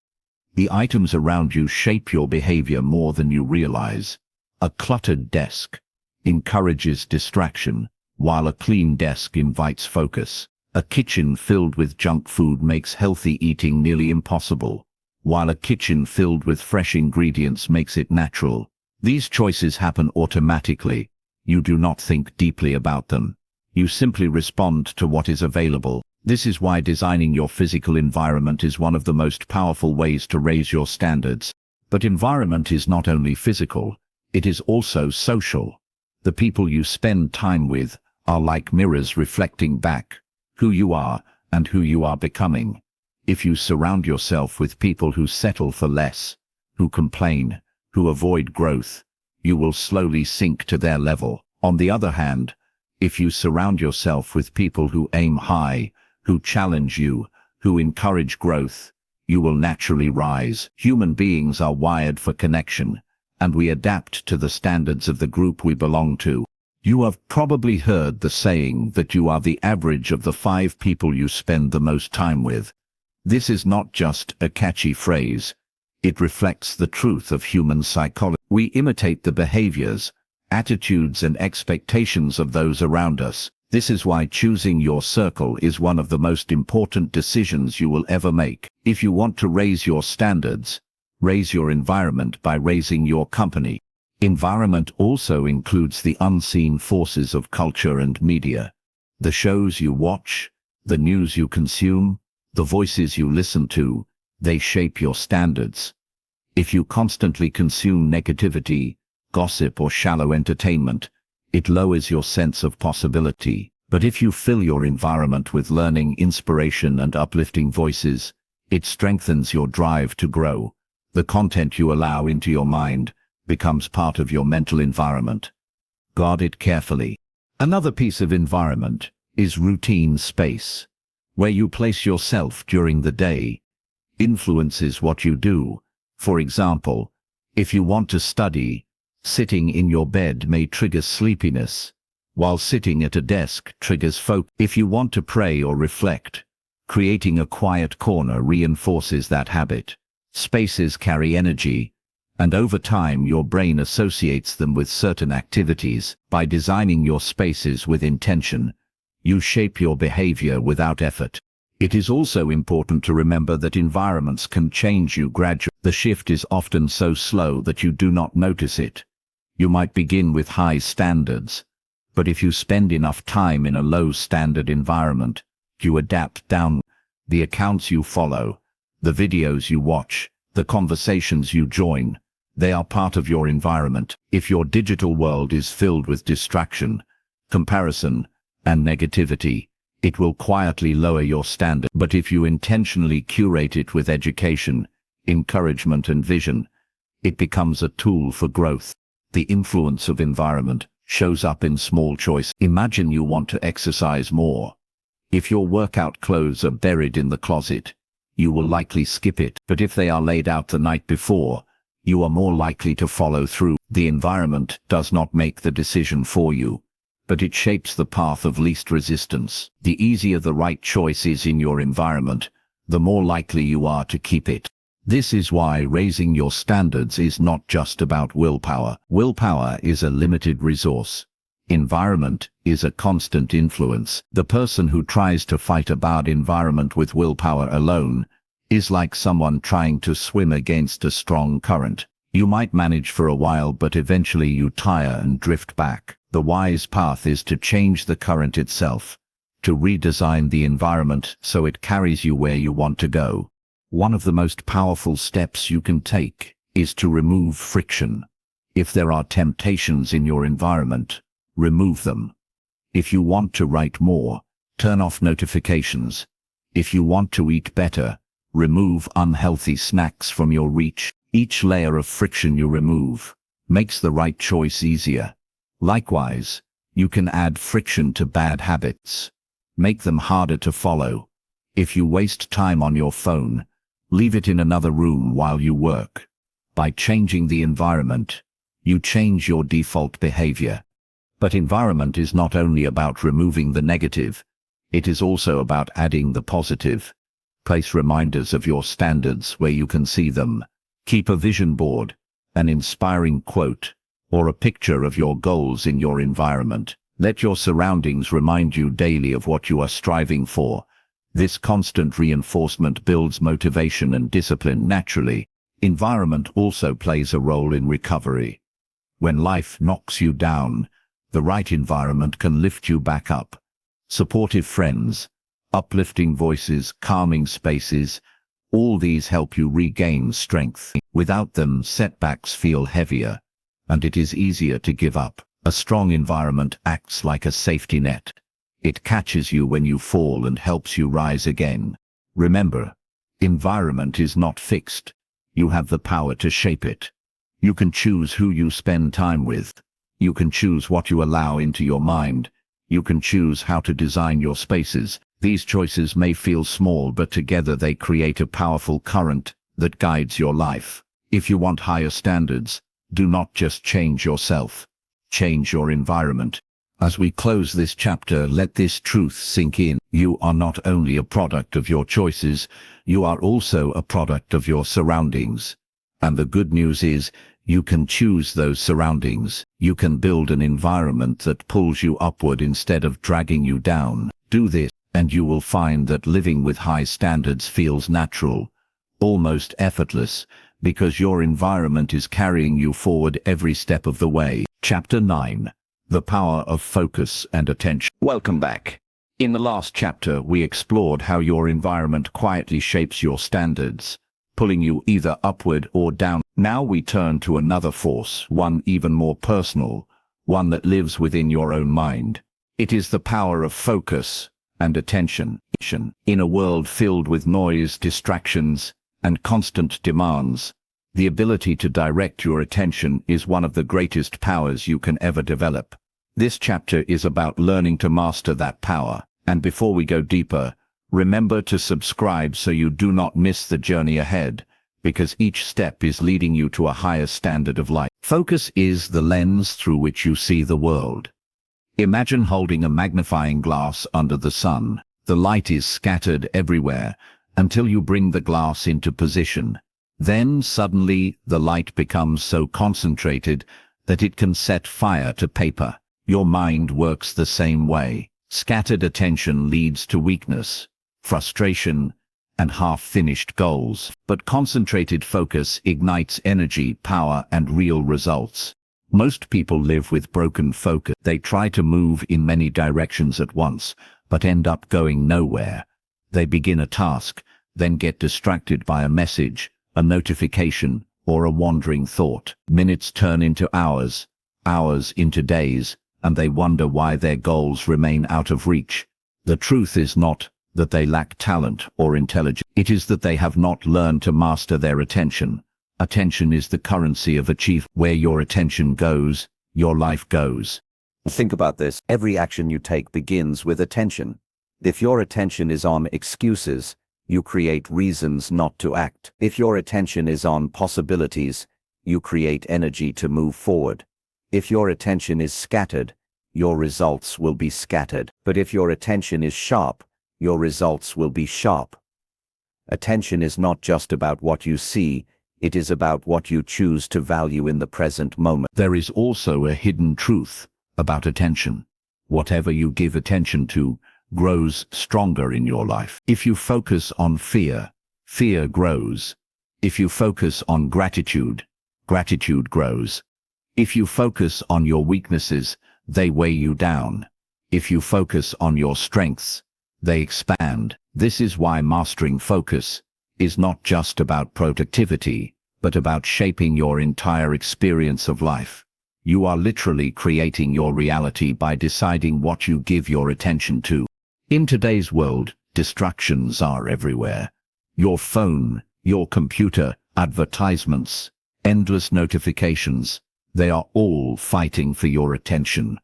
The items around you shape your behavior more than you realize. A cluttered desk encourages distraction, while a clean desk invites focus. A kitchen filled with junk food makes healthy eating nearly impossible, while a kitchen filled with fresh ingredients makes it natural. These choices happen automatically. You do not think deeply about them. You simply respond to what is available. This is why designing your physical environment is one of the most powerful ways to raise your standards. But environment is not only physical, it is also social. The people you spend time with are like mirrors reflecting back who you are and who you are becoming. If you surround yourself with people who settle for less, who complain, who avoid growth, you will slowly sink to their level. On the other hand, if you surround yourself with people who aim high, who challenge you, who encourage growth, you will naturally rise. Human beings are wired for connection, and we adapt to the standards of the group we belong to. You have probably heard the saying that you are the average of the 5 people you spend the most time with. This is not just a catchy phrase. It reflects the truth of human psychology. We imitate the behaviors, attitudes, and expectations of those around us. This is why choosing your circle is one of the most important decisions you will ever make. If you want to raise your standards, raise your environment by raising your company. Environment also includes the unseen forces of culture and media. The shows you watch, the news you consume, the voices you listen to, they shape your standards. If you constantly consume negativity, gossip, or shallow entertainment, it lowers your sense of possibility. But if you fill your environment with learning, inspiration, and uplifting voices, it strengthens your drive to grow. The content you allow into your mind becomes part of your mental environment. Guard it carefully. Another piece of environment is routine space. Where you place yourself during the day influences what you do. For example, if you want to study, sitting in your bed may trigger sleepiness, while sitting at a desk triggers focus. If you want to pray or reflect, creating a quiet corner reinforces that habit. Spaces carry energy, and over time your brain associates them with certain activities. By designing your spaces with intention, you shape your behavior without effort. It is also important to remember that environments can change you gradually. The shift is often so slow that you do not notice it. You might begin with high standards, but if you spend enough time in a low-standard environment, you adapt down. The accounts you follow, the videos you watch, the conversations you join, they are part of your environment. If your digital world is filled with distraction, comparison, and negativity, it will quietly lower your standard. But if you intentionally curate it with education, encouragement, and vision, it becomes a tool for growth. The influence of environment shows up in small choices. Imagine you want to exercise more. If your workout clothes are buried in the closet, you will likely skip it. But if they are laid out the night before, you are more likely to follow through. The environment does not make the decision for you, but it shapes the path of least resistance. The easier the right choice is in your environment, the more likely you are to keep it. This is why raising your standards is not just about willpower. Willpower is a limited resource. Environment is a constant influence. The person who tries to fight a bad environment with willpower alone is like someone trying to swim against a strong current. You might manage for a while, but eventually you tire and drift back. The wise path is to change the current itself, to redesign the environment so it carries you where you want to go. One of the most powerful steps you can take is to remove friction. If there are temptations in your environment, remove them. If you want to write more, turn off notifications. If you want to eat better, remove unhealthy snacks from your reach. Each layer of friction you remove makes the right choice easier. Likewise, you can add friction to bad habits. Make them harder to follow. If you waste time on your phone, leave it in another room while you work. By changing the environment, you change your default behavior. But environment is not only about removing the negative, it is also about adding the positive. Place reminders of your standards where you can see them. Keep a vision board, an inspiring quote, or a picture of your goals in your environment. Let your surroundings remind you daily of what you are striving for. This constant reinforcement builds motivation and discipline naturally. Environment also plays a role in recovery. When life knocks you down, the right environment can lift you back up. Supportive friends, uplifting voices, calming spaces, all these help you regain strength. Without them, setbacks feel heavier, and it is easier to give up. A strong environment acts like a safety net. It catches you when you fall and helps you rise again. Remember, environment is not fixed. You have the power to shape it. You can choose who you spend time with. You can choose what you allow into your mind. You can choose how to design your spaces. These choices may feel small, but together they create a powerful current that guides your life. If you want higher standards, do not just change yourself. Change your environment. As we close this chapter, let this truth sink in. You are not only a product of your choices, you are also a product of your surroundings. And the good news is, you can choose those surroundings. You can build an environment that pulls you upward instead of dragging you down. Do this, and you will find that living with high standards feels natural, almost effortless, because your environment is carrying you forward every step of the way. Chapter 9. The Power of Focus and Attention. Welcome back. In the last chapter, we explored how your environment quietly shapes your standards, pulling you either upward or down. Now we turn to another force, one even more personal, one that lives within your own mind. It is the power of focus and attention. In a world filled with noise, distractions, and constant demands, the ability to direct your attention is one of the greatest powers you can ever develop. This chapter is about learning to master that power. And before we go deeper, remember to subscribe so you do not miss the journey ahead, because each step is leading you to a higher standard of life. Focus is the lens through which you see the world. Imagine holding a magnifying glass under the sun. The light is scattered everywhere until you bring the glass into position. Then suddenly the light becomes so concentrated that it can set fire to paper. Your mind works the same way. Scattered attention leads to weakness, frustration, and half-finished goals. But concentrated focus ignites energy, power, and real results. Most people live with broken focus. They try to move in many directions at once, but end up going nowhere. They begin a task, then get distracted by a message, a notification, or a wandering thought. Minutes turn into hours, hours into days, and they wonder why their goals remain out of reach. The truth is not that they lack talent or intelligence. It is that they have not learned to master their attention. Attention is the currency of achievement. Where your attention goes, your life goes. Think about this. Every action you take begins with attention. If your attention is on excuses, you create reasons not to act. If your attention is on possibilities, you create energy to move forward. If your attention is scattered, your results will be scattered. But if your attention is sharp, your results will be sharp. Attention is not just about what you see, it is about what you choose to value in the present moment. There is also a hidden truth about attention. Whatever you give attention to grows stronger in your life. If you focus on fear, fear grows. If you focus on gratitude, gratitude grows. If you focus on your weaknesses, they weigh you down. If you focus on your strengths, they expand. This is why mastering focus is not just about productivity, but about shaping your entire experience of life. You are literally creating your reality by deciding what you give your attention to. In today's world, distractions are everywhere. Your phone, your computer, advertisements, endless notifications, they are all fighting for your attention.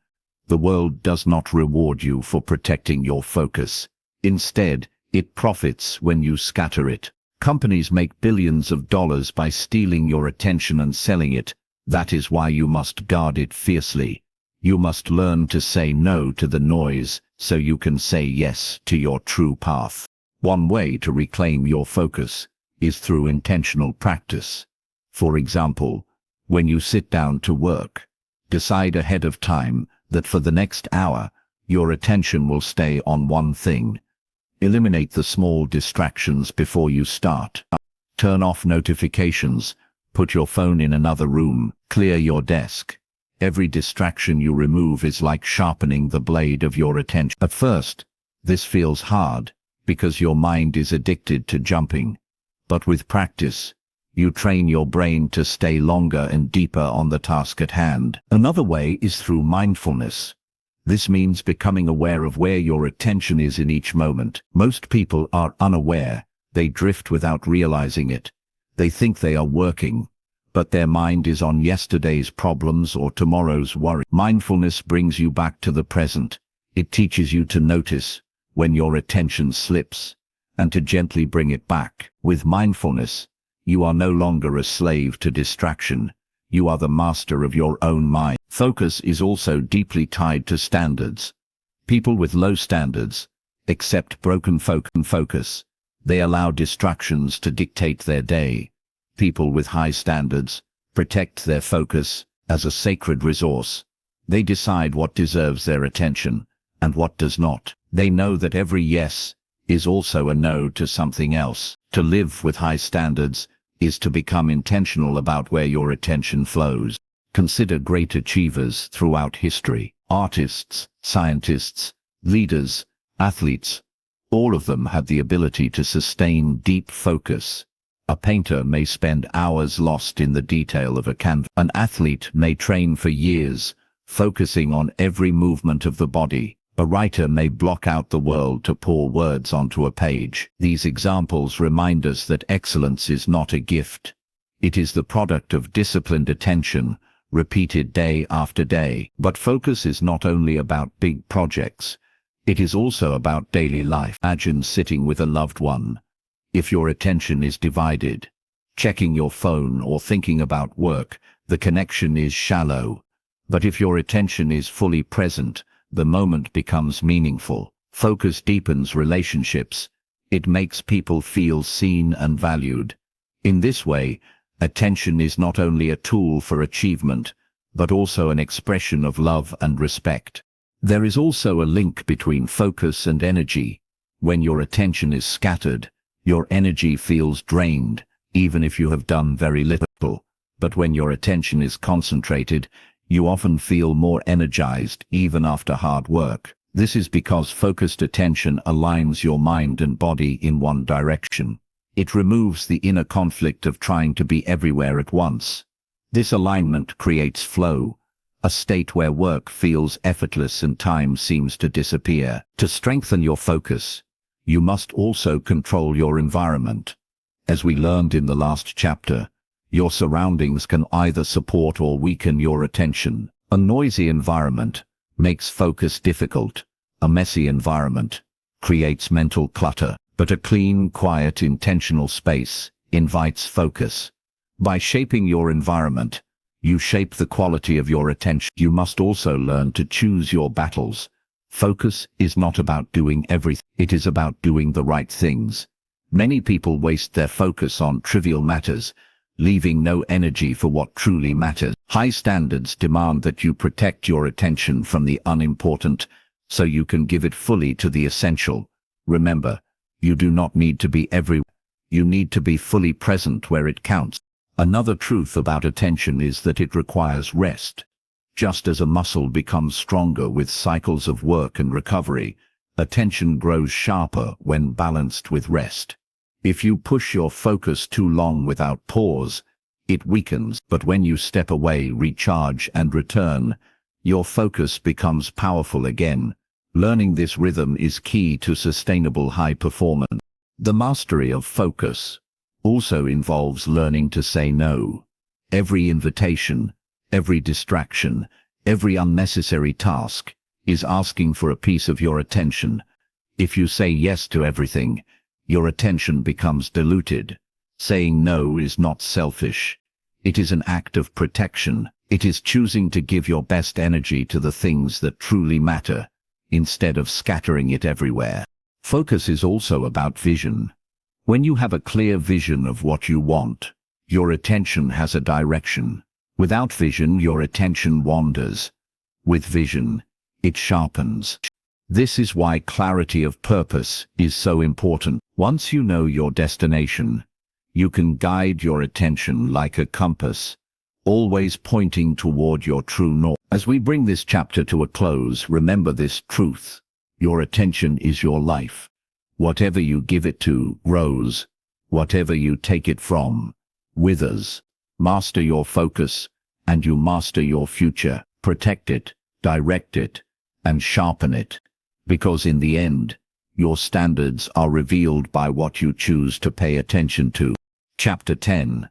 The world does not reward you for protecting your focus. Instead, it profits when you scatter it. Companies make billions of dollars by stealing your attention and selling it. That is why you must guard it fiercely. You must learn to say no to the noise so you can say yes to your true path. One way to reclaim your focus is through intentional practice. For example, when you sit down to work, decide ahead of time that for the next hour, your attention will stay on one thing. Eliminate the small distractions before you start. Turn off notifications. Put your phone in another room. Clear your desk. Every distraction you remove is like sharpening the blade of your attention. At first, this feels hard because your mind is addicted to jumping. But with practice, you train your brain to stay longer and deeper on the task at hand. Another way is through mindfulness. This means becoming aware of where your attention is in each moment. Most people are unaware. They drift without realizing it. They think they are working, but their mind is on yesterday's problems or tomorrow's worry. Mindfulness brings you back to the present. It teaches you to notice when your attention slips and to gently bring it back. With mindfulness, you are no longer a slave to distraction. You are the master of your own mind. Focus is also deeply tied to standards. People with low standards accept broken focus. They allow distractions to dictate their day. People with high standards protect their focus as a sacred resource. They decide what deserves their attention and what does not. They know that every yes is also a no to something else. To live with high standards is to become intentional about where your attention flows. Consider great achievers throughout history. Artists, scientists, leaders, athletes. All of them had the ability to sustain deep focus. A painter may spend hours lost in the detail of a canvas. An athlete may train for years, focusing on every movement of the body. A writer may block out the world to pour words onto a page. These examples remind us that excellence is not a gift. It is the product of disciplined attention, repeated day after day. But focus is not only about big projects. It is also about daily life. Imagine sitting with a loved one. If your attention is divided, checking your phone or thinking about work, the connection is shallow. But if your attention is fully present, the moment becomes meaningful. Focus deepens relationships. It makes people feel seen and valued. In this way, attention is not only a tool for achievement, but also an expression of love and respect. There is also a link between focus and energy. When your attention is scattered, your energy feels drained, even if you have done very little. But when your attention is concentrated, you often feel more energized even after hard work. This is because focused attention aligns your mind and body in one direction. It removes the inner conflict of trying to be everywhere at once. This alignment creates flow, a state where work feels effortless and time seems to disappear. To strengthen your focus, you must also control your environment. As we learned in the last chapter, your surroundings can either support or weaken your attention. A noisy environment makes focus difficult. A messy environment creates mental clutter. But a clean, quiet, intentional space invites focus. By shaping your environment, you shape the quality of your attention. You must also learn to choose your battles. Focus is not about doing everything, it is about doing the right things. Many people waste their focus on trivial matters, leaving no energy for what truly matters. High standards demand that you protect your attention from the unimportant, so you can give it fully to the essential. Remember, you do not need to be everywhere. You need to be fully present where it counts. Another truth about attention is that it requires rest. Just as a muscle becomes stronger with cycles of work and recovery, attention grows sharper when balanced with rest. If you push your focus too long without pause, it weakens. But when you step away, recharge, and return, your focus becomes powerful again. Learning this rhythm is key to sustainable high performance. The mastery of focus also involves learning to say no. Every invitation, every distraction, every unnecessary task is asking for a piece of your attention. If you say yes to everything, your attention becomes diluted. Saying no is not selfish. It is an act of protection. It is choosing to give your best energy to the things that truly matter, instead of scattering it everywhere. Focus is also about vision. When you have a clear vision of what you want, your attention has a direction. Without vision, your attention wanders. With vision, it sharpens. This is why clarity of purpose is so important. Once you know your destination, you can guide your attention like a compass, always pointing toward your true north. As we bring this chapter to a close, remember this truth. Your attention is your life. Whatever you give it to grows. Whatever you take it from withers. Master your focus, and you master your future. Protect it, direct it, and sharpen it. Because in the end, your standards are revealed by what you choose to pay attention to. Chapter 10.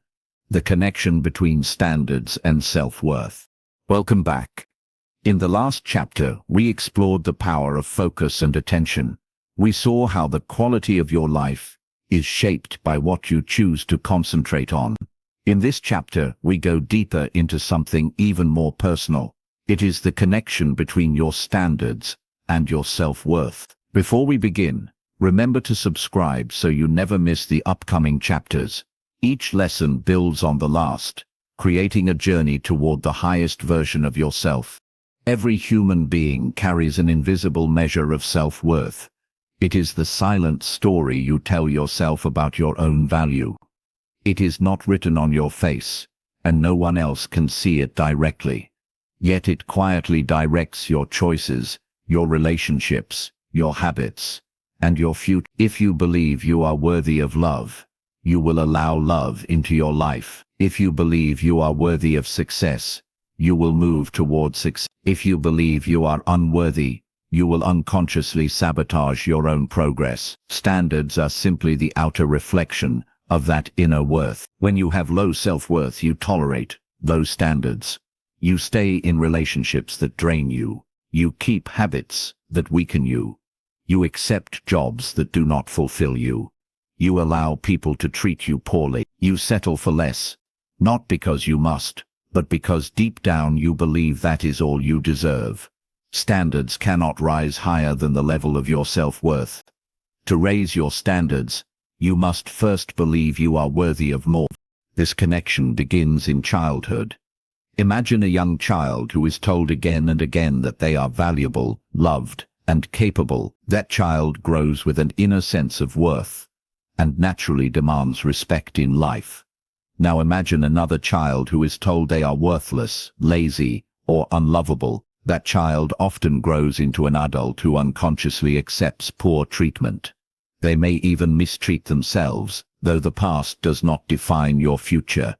The connection between standards and self-worth. Welcome back. In the last chapter, we explored the power of focus and attention. We saw how the quality of your life is shaped by what you choose to concentrate on. In this chapter, we go deeper into something even more personal. It is the connection between your standards and your self-worth. Before we begin, remember to subscribe so you never miss the upcoming chapters. Each lesson builds on the last, creating a journey toward the highest version of yourself. Every human being carries an invisible measure of self-worth. It is the silent story you tell yourself about your own value. It is not written on your face, and no one else can see it directly. Yet it quietly directs your choices, your relationships, your habits, and your future. If you believe you are worthy of love, you will allow love into your life. If you believe you are worthy of success, you will move towards success. If you believe you are unworthy, you will unconsciously sabotage your own progress. Standards are simply the outer reflection of that inner worth. When you have low self-worth, you tolerate those standards. You stay in relationships that drain you. You keep habits that weaken you. You accept jobs that do not fulfill you. You allow people to treat you poorly. You settle for less, not because you must, but because deep down you believe that is all you deserve. Standards cannot rise higher than the level of your self-worth. To raise your standards, you must first believe you are worthy of more. This connection begins in childhood. Imagine a young child who is told again and again that they are valuable, loved, and capable. That child grows with an inner sense of worth, and naturally demands respect in life. Now imagine another child who is told they are worthless, lazy, or unlovable. That child often grows into an adult who unconsciously accepts poor treatment. They may even mistreat themselves, though the past does not define your future.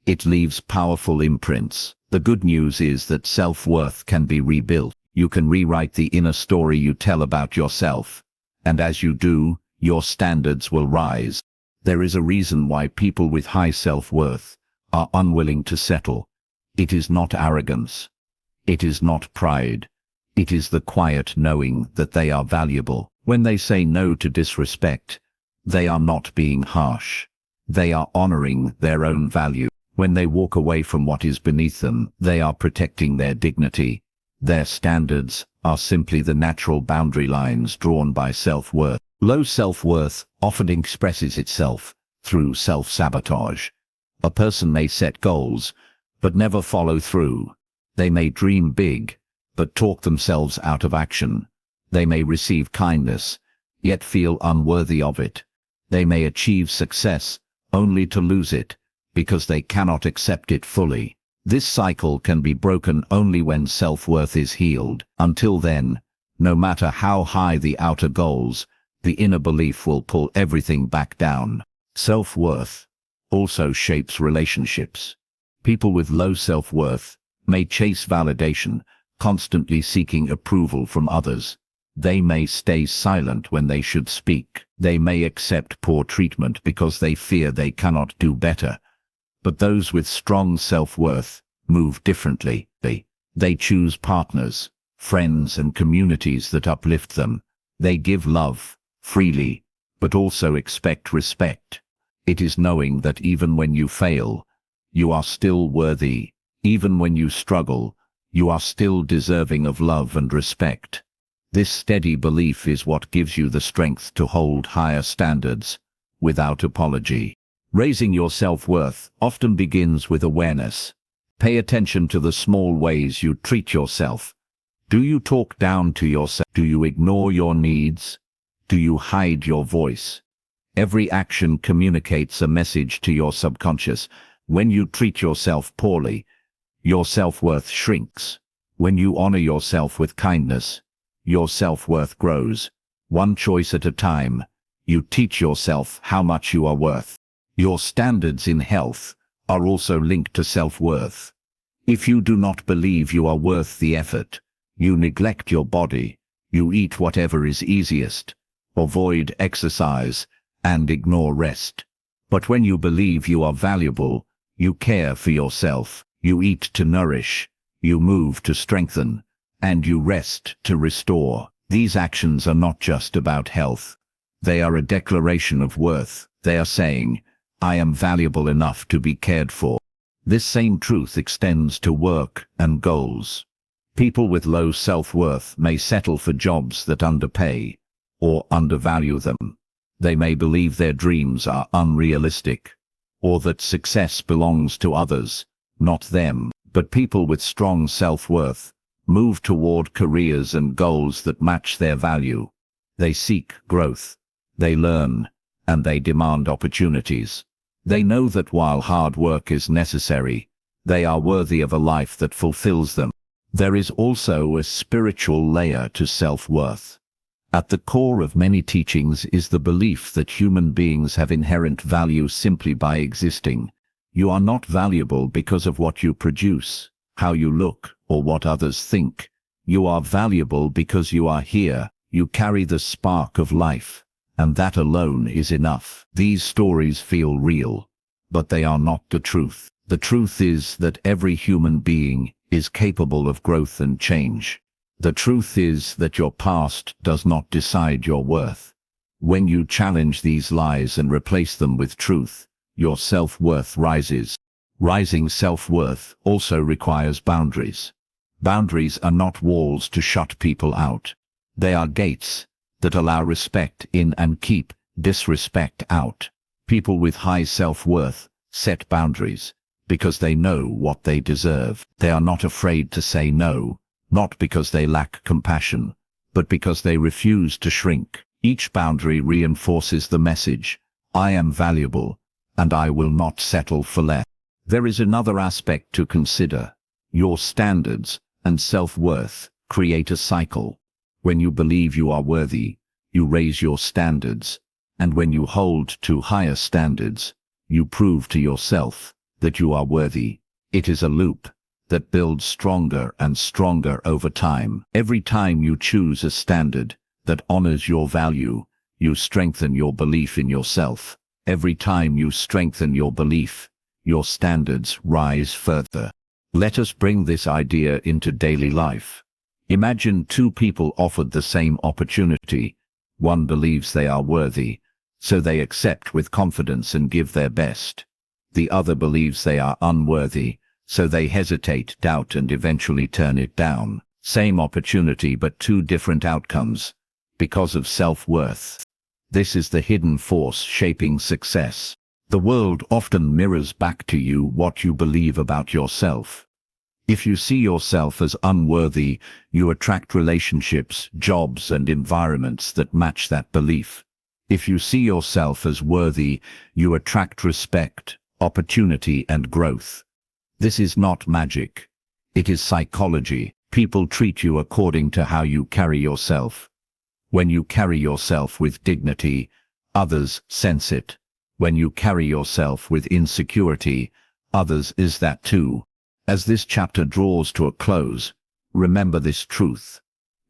It leaves powerful imprints. The good news is that self-worth can be rebuilt. You can rewrite the inner story you tell about yourself. And as you do, your standards will rise. There is a reason why people with high self-worth are unwilling to settle. It is not arrogance. It is not pride. It is the quiet knowing that they are valuable. When they say no to disrespect, they are not being harsh. They are honoring their own value. When they walk away from what is beneath them, they are protecting their dignity. Their standards are simply the natural boundary lines drawn by self-worth. Low self-worth often expresses itself through self-sabotage. A person may set goals, but never follow through. They may dream big, but talk themselves out of action. They may receive kindness, yet feel unworthy of it. They may achieve success, only to lose it, because they cannot accept it fully. This cycle can be broken only when self-worth is healed. Until then, no matter how high the outer goals, the inner belief will pull everything back down. Self-worth also shapes relationships. People with low self-worth may chase validation, constantly seeking approval from others. They may stay silent when they should speak. They may accept poor treatment because they fear they cannot do better. But those with strong self-worth move differently. They choose partners, friends, and communities that uplift them. They give love freely, but also expect respect. It is knowing that even when you fail, you are still worthy. Even when you struggle, you are still deserving of love and respect. This steady belief is what gives you the strength to hold higher standards without apology. Raising your self-worth often begins with awareness. Pay attention to the small ways you treat yourself. Do you talk down to yourself? Do you ignore your needs? Do you hide your voice? Every action communicates a message to your subconscious. When you treat yourself poorly, your self-worth shrinks. When you honor yourself with kindness, your self-worth grows. One choice at a time, you teach yourself how much you are worth. Your standards in health are also linked to self-worth. If you do not believe you are worth the effort, you neglect your body, you eat whatever is easiest, avoid exercise, and ignore rest. But when you believe you are valuable, you care for yourself, you eat to nourish, you move to strengthen, and you rest to restore. These actions are not just about health. They are a declaration of worth. They are saying, I am valuable enough to be cared for. This same truth extends to work and goals. People with low self-worth may settle for jobs that underpay or undervalue them. They may believe their dreams are unrealistic, or that success belongs to others, not them. But people with strong self-worth move toward careers and goals that match their value. They seek growth, they learn, and they demand opportunities. They know that while hard work is necessary, they are worthy of a life that fulfills them. There is also a spiritual layer to self-worth. At the core of many teachings is the belief that human beings have inherent value simply by existing. You are not valuable because of what you produce, how you look, or what others think. You are valuable because you are here. You carry the spark of life, and that alone is enough. These stories feel real, but they are not the truth. The truth is that every human being is capable of growth and change. The truth is that your past does not decide your worth. When you challenge these lies and replace them with truth, your self-worth rises. Rising self-worth also requires boundaries. Boundaries are not walls to shut people out. They are gates that allow respect in and keep disrespect out. People with high self-worth set boundaries because they know what they deserve. They are not afraid to say no, not because they lack compassion, but because they refuse to shrink. Each boundary reinforces the message, I am valuable, and I will not settle for less. There is another aspect to consider. Your standards and self-worth create a cycle. When you believe you are worthy, you raise your standards, and when you hold to higher standards, you prove to yourself that you are worthy. It is a loop that builds stronger and stronger over time. Every time you choose a standard that honors your value, you strengthen your belief in yourself. Every time you strengthen your belief, your standards rise further. Let us bring this idea into daily life. Imagine two people offered the same opportunity. One believes they are worthy, so they accept with confidence and give their best. The other believes they are unworthy, so they hesitate, doubt, and eventually turn it down. Same opportunity but two different outcomes, because of self-worth. This is the hidden force shaping success. The world often mirrors back to you what you believe about yourself. If you see yourself as unworthy, you attract relationships, jobs, and environments that match that belief. If you see yourself as worthy, you attract respect, opportunity, and growth. This is not magic. It is psychology. People treat you according to how you carry yourself. When you carry yourself with dignity, others sense it. When you carry yourself with insecurity, others is that too. As this chapter draws to a close, remember this truth.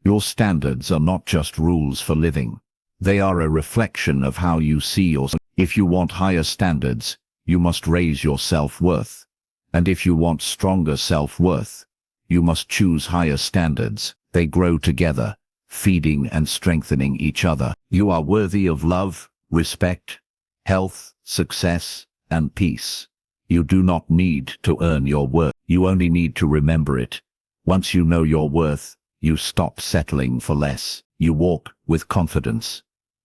Your standards are not just rules for living. They are a reflection of how you see yourself. If you want higher standards, you must raise your self-worth. And if you want stronger self-worth, you must choose higher standards. They grow together, feeding and strengthening each other. You are worthy of love, respect, health, success, and peace. You do not need to earn your worth. You only need to remember it. Once you know your worth, you stop settling for less. You walk with confidence.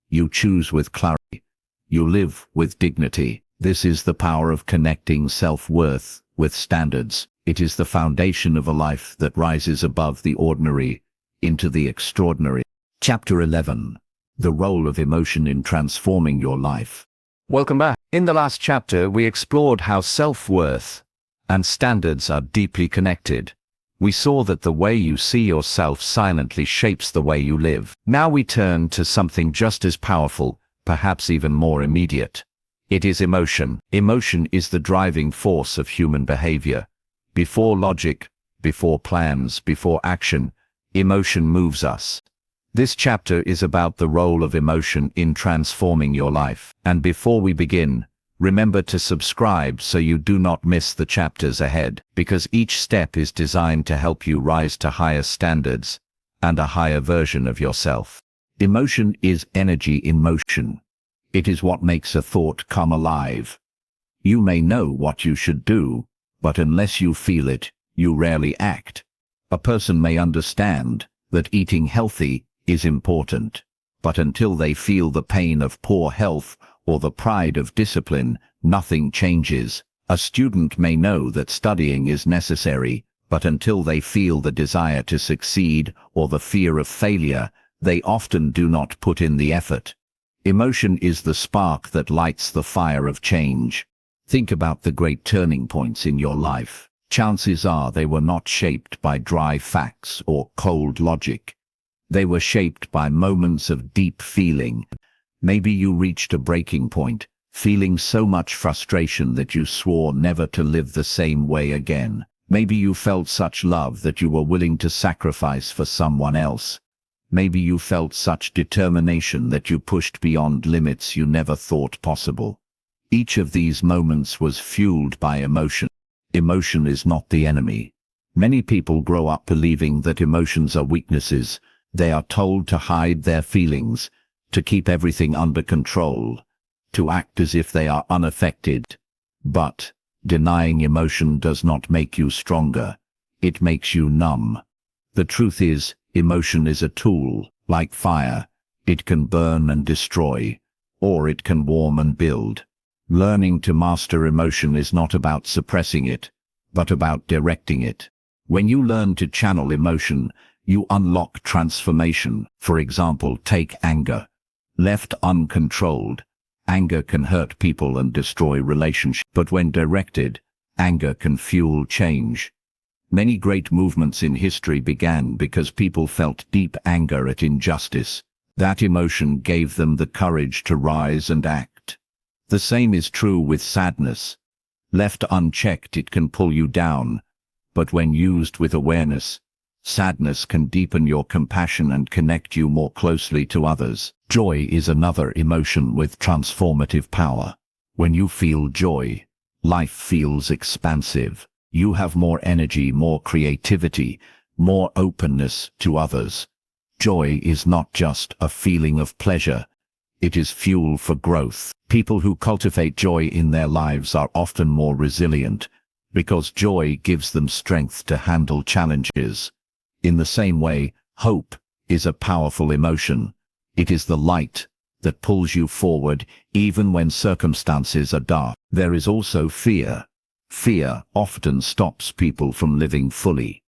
You choose with clarity. You live with dignity. This is the power of connecting self-worth with standards. It is the foundation of a life that rises above the ordinary into the extraordinary. Chapter 11. The role of emotion in transforming your life. Welcome back. In the last chapter, we explored how self-worth and standards are deeply connected. We saw that the way you see yourself silently shapes the way you live. Now we turn to something just as powerful, perhaps even more immediate. It is emotion. Emotion is the driving force of human behavior. Before logic, before plans, before action, emotion moves us. This chapter is about the role of emotion in transforming your life. And before we begin, remember to subscribe so you do not miss the chapters ahead, because each step is designed to help you rise to higher standards and a higher version of yourself. Emotion is energy in motion. It is what makes a thought come alive. You may know what you should do, but unless you feel it, you rarely act. A person may understand that eating healthy is important, but until they feel the pain of poor health or the pride of discipline, nothing changes. A student may know that studying is necessary, but until they feel the desire to succeed or the fear of failure, they often do not put in the effort. Emotion is the spark that lights the fire of change. Think about the great turning points in your life. Chances are they were not shaped by dry facts or cold logic. They were shaped by moments of deep feeling. Maybe you reached a breaking point, feeling so much frustration that you swore never to live the same way again. Maybe you felt such love that you were willing to sacrifice for someone else. Maybe you felt such determination that you pushed beyond limits you never thought possible. Each of these moments was fueled by emotion. Emotion is not the enemy. Many people grow up believing that emotions are weaknesses. They are told to hide their feelings, to keep everything under control, to act as if they are unaffected. But denying emotion does not make you stronger. It makes you numb. The truth is, emotion is a tool, like fire. It can burn and destroy, or it can warm and build. Learning to master emotion is not about suppressing it, but about directing it. When you learn to channel emotion, you unlock transformation. For example, take anger. Left uncontrolled, anger can hurt people and destroy relationships. But when directed, anger can fuel change. Many great movements in history began because people felt deep anger at injustice. That emotion gave them the courage to rise and act. The same is true with sadness. Left unchecked, it can pull you down. But when used with awareness, sadness can deepen your compassion and connect you more closely to others. Joy is another emotion with transformative power. When you feel joy, life feels expansive. You have more energy, more creativity, more openness to others. Joy is not just a feeling of pleasure. It is fuel for growth. People who cultivate joy in their lives are often more resilient, because joy gives them strength to handle challenges. In the same way, hope is a powerful emotion. It is the light that pulls you forward even when circumstances are dark. There is also fear. Fear often stops people from living fully.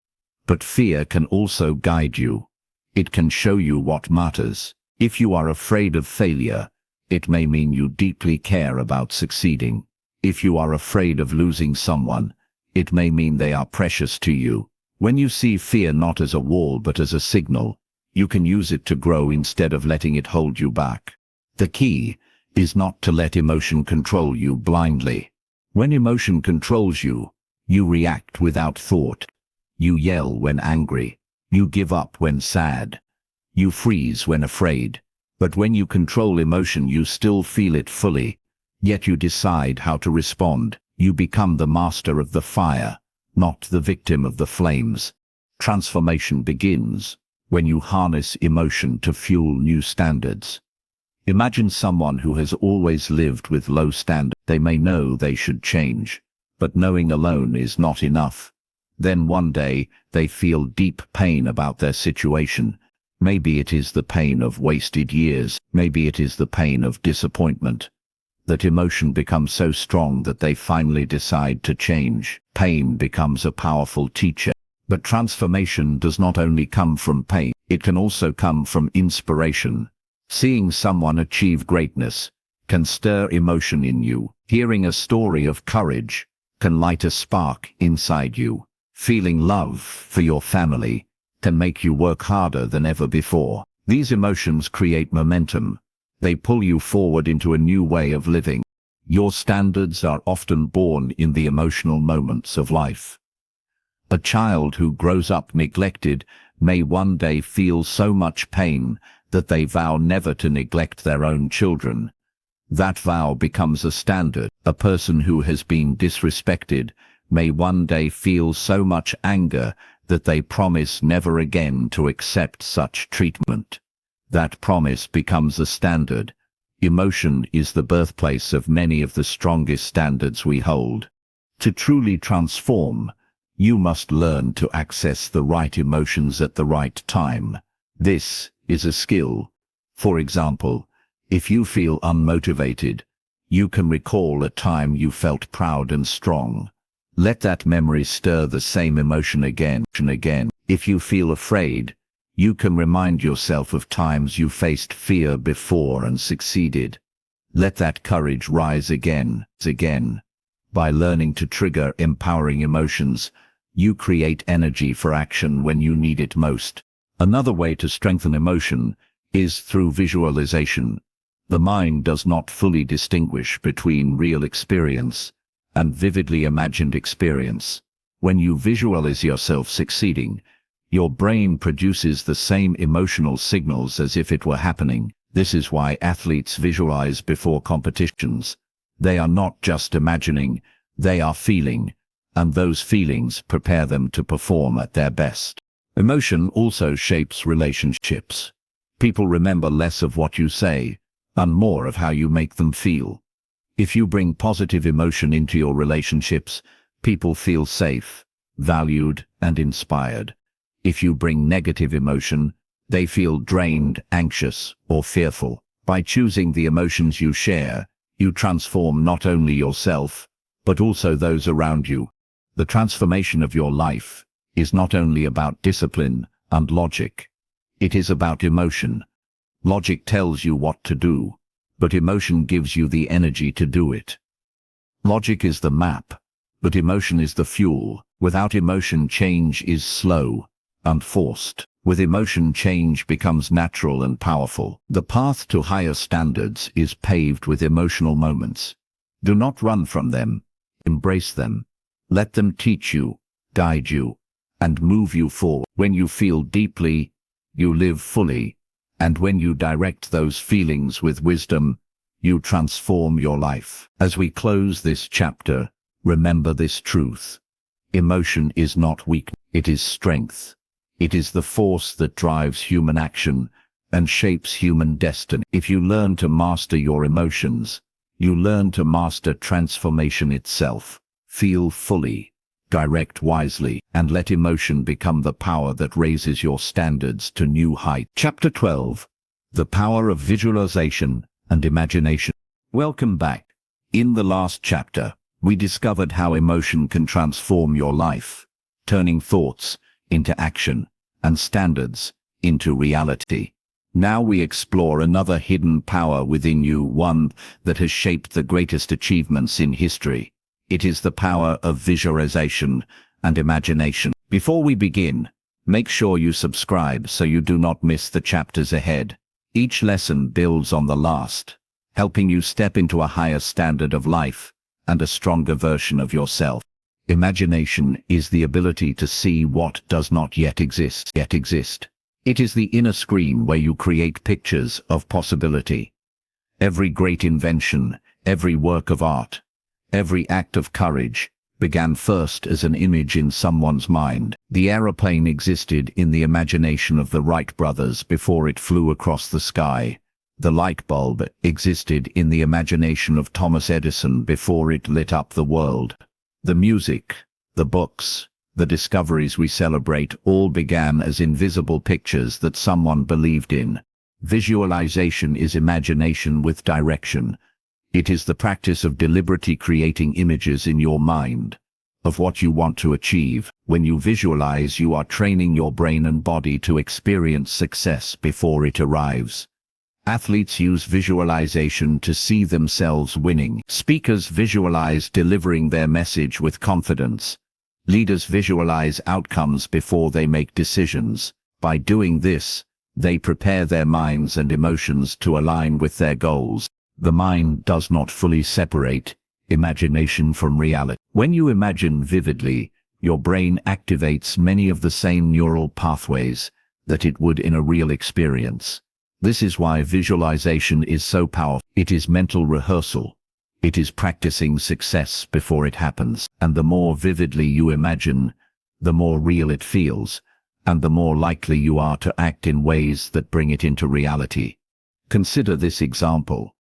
But fear can also guide you. It can show you what matters. If you are afraid of failure, it may mean you deeply care about succeeding. If you are afraid of losing someone, it may mean they are precious to you. When you see fear not as a wall but as a signal, you can use it to grow instead of letting it hold you back. The key is not to let emotion control you blindly. When emotion controls you, you react without thought. You yell when angry. You give up when sad. You freeze when afraid. But when you control emotion, you still feel it fully. Yet you decide how to respond. You become the master of the fire, not the victim of the flames. Transformation begins when you harness emotion to fuel new standards. Imagine someone who has always lived with low standards. They may know they should change, but knowing alone is not enough. Then one day, they feel deep pain about their situation. Maybe it is the pain of wasted years. Maybe it is the pain of disappointment. That emotion becomes so strong that they finally decide to change. Pain becomes a powerful teacher. But transformation does not only come from pain, it can also come from inspiration. Seeing someone achieve greatness can stir emotion in you. Hearing a story of courage can light a spark inside you. Feeling love for your family can make you work harder than ever before. These emotions create momentum. They pull you forward into a new way of living. Your standards are often born in the emotional moments of life. A child who grows up neglected may one day feel so much pain that they vow never to neglect their own children. That vow becomes a standard. A person who has been disrespected may one day feel so much anger that they promise never again to accept such treatment. That promise becomes a standard. Emotion is the birthplace of many of the strongest standards we hold. To truly transform, you must learn to access the right emotions at the right time. This is a skill. For example, if you feel unmotivated, you can recall a time you felt proud and strong. Let that memory stir the same emotion again and again. If you feel afraid, you can remind yourself of times you faced fear before and succeeded. Let that courage rise again. By learning to trigger empowering emotions, you create energy for action when you need it most. Another way to strengthen emotion is through visualization. The mind does not fully distinguish between real experience and vividly imagined experience. When you visualize yourself succeeding, your brain produces the same emotional signals as if it were happening. This is why athletes visualize before competitions. They are not just imagining, they are feeling, and those feelings prepare them to perform at their best. Emotion also shapes relationships. People remember less of what you say, and more of how you make them feel. If you bring positive emotion into your relationships, people feel safe, valued, and inspired. If you bring negative emotion, they feel drained, anxious, or fearful. By choosing the emotions you share, you transform not only yourself, but also those around you. The transformation of your life is not only about discipline and logic. It is about emotion. Logic tells you what to do, but emotion gives you the energy to do it. Logic is the map, but emotion is the fuel. Without emotion, change is slow and forced. With emotion, change becomes natural and powerful. The path to higher standards is paved with emotional moments. Do not run from them. Embrace them. Let them teach you, guide you, and move you forward. When you feel deeply, you live fully. And when you direct those feelings with wisdom, you transform your life. As we close this chapter, remember this truth. Emotion is not weakness, it is strength. It is the force that drives human action and shapes human destiny. If you learn to master your emotions, you learn to master transformation itself. Feel fully, direct wisely, and let emotion become the power that raises your standards to new heights. Chapter 12. The Power of Visualization and Imagination. Welcome back. In the last chapter, we discovered how emotion can transform your life, turning thoughts into action and standards into reality. Now we explore another hidden power within you, one that has shaped the greatest achievements in history. It is the power of visualization and imagination. Before we begin, make sure you subscribe so you do not miss the chapters ahead. Each lesson builds on the last, helping you step into a higher standard of life and a stronger version of yourself. Imagination is the ability to see what does not yet exist. It is the inner screen where you create pictures of possibility. Every great invention, every work of art, every act of courage began first as an image in someone's mind. The aeroplane existed in the imagination of the Wright brothers before it flew across the sky. The light bulb existed in the imagination of Thomas Edison before it lit up the world. The music, the books, the discoveries we celebrate all began as invisible pictures that someone believed in. Visualization is imagination with direction. It is the practice of deliberately creating images in your mind of what you want to achieve. When you visualize, you are training your brain and body to experience success before it arrives. Athletes use visualization to see themselves winning. Speakers visualize delivering their message with confidence. Leaders visualize outcomes before they make decisions. By doing this, they prepare their minds and emotions to align with their goals. The mind does not fully separate imagination from reality. When you imagine vividly, your brain activates many of the same neural pathways that it would in a real experience. This is why visualization is so powerful. It is mental rehearsal. It is practicing success before it happens. And the more vividly you imagine, the more real it feels, and the more likely you are to act in ways that bring it into reality. Consider this example.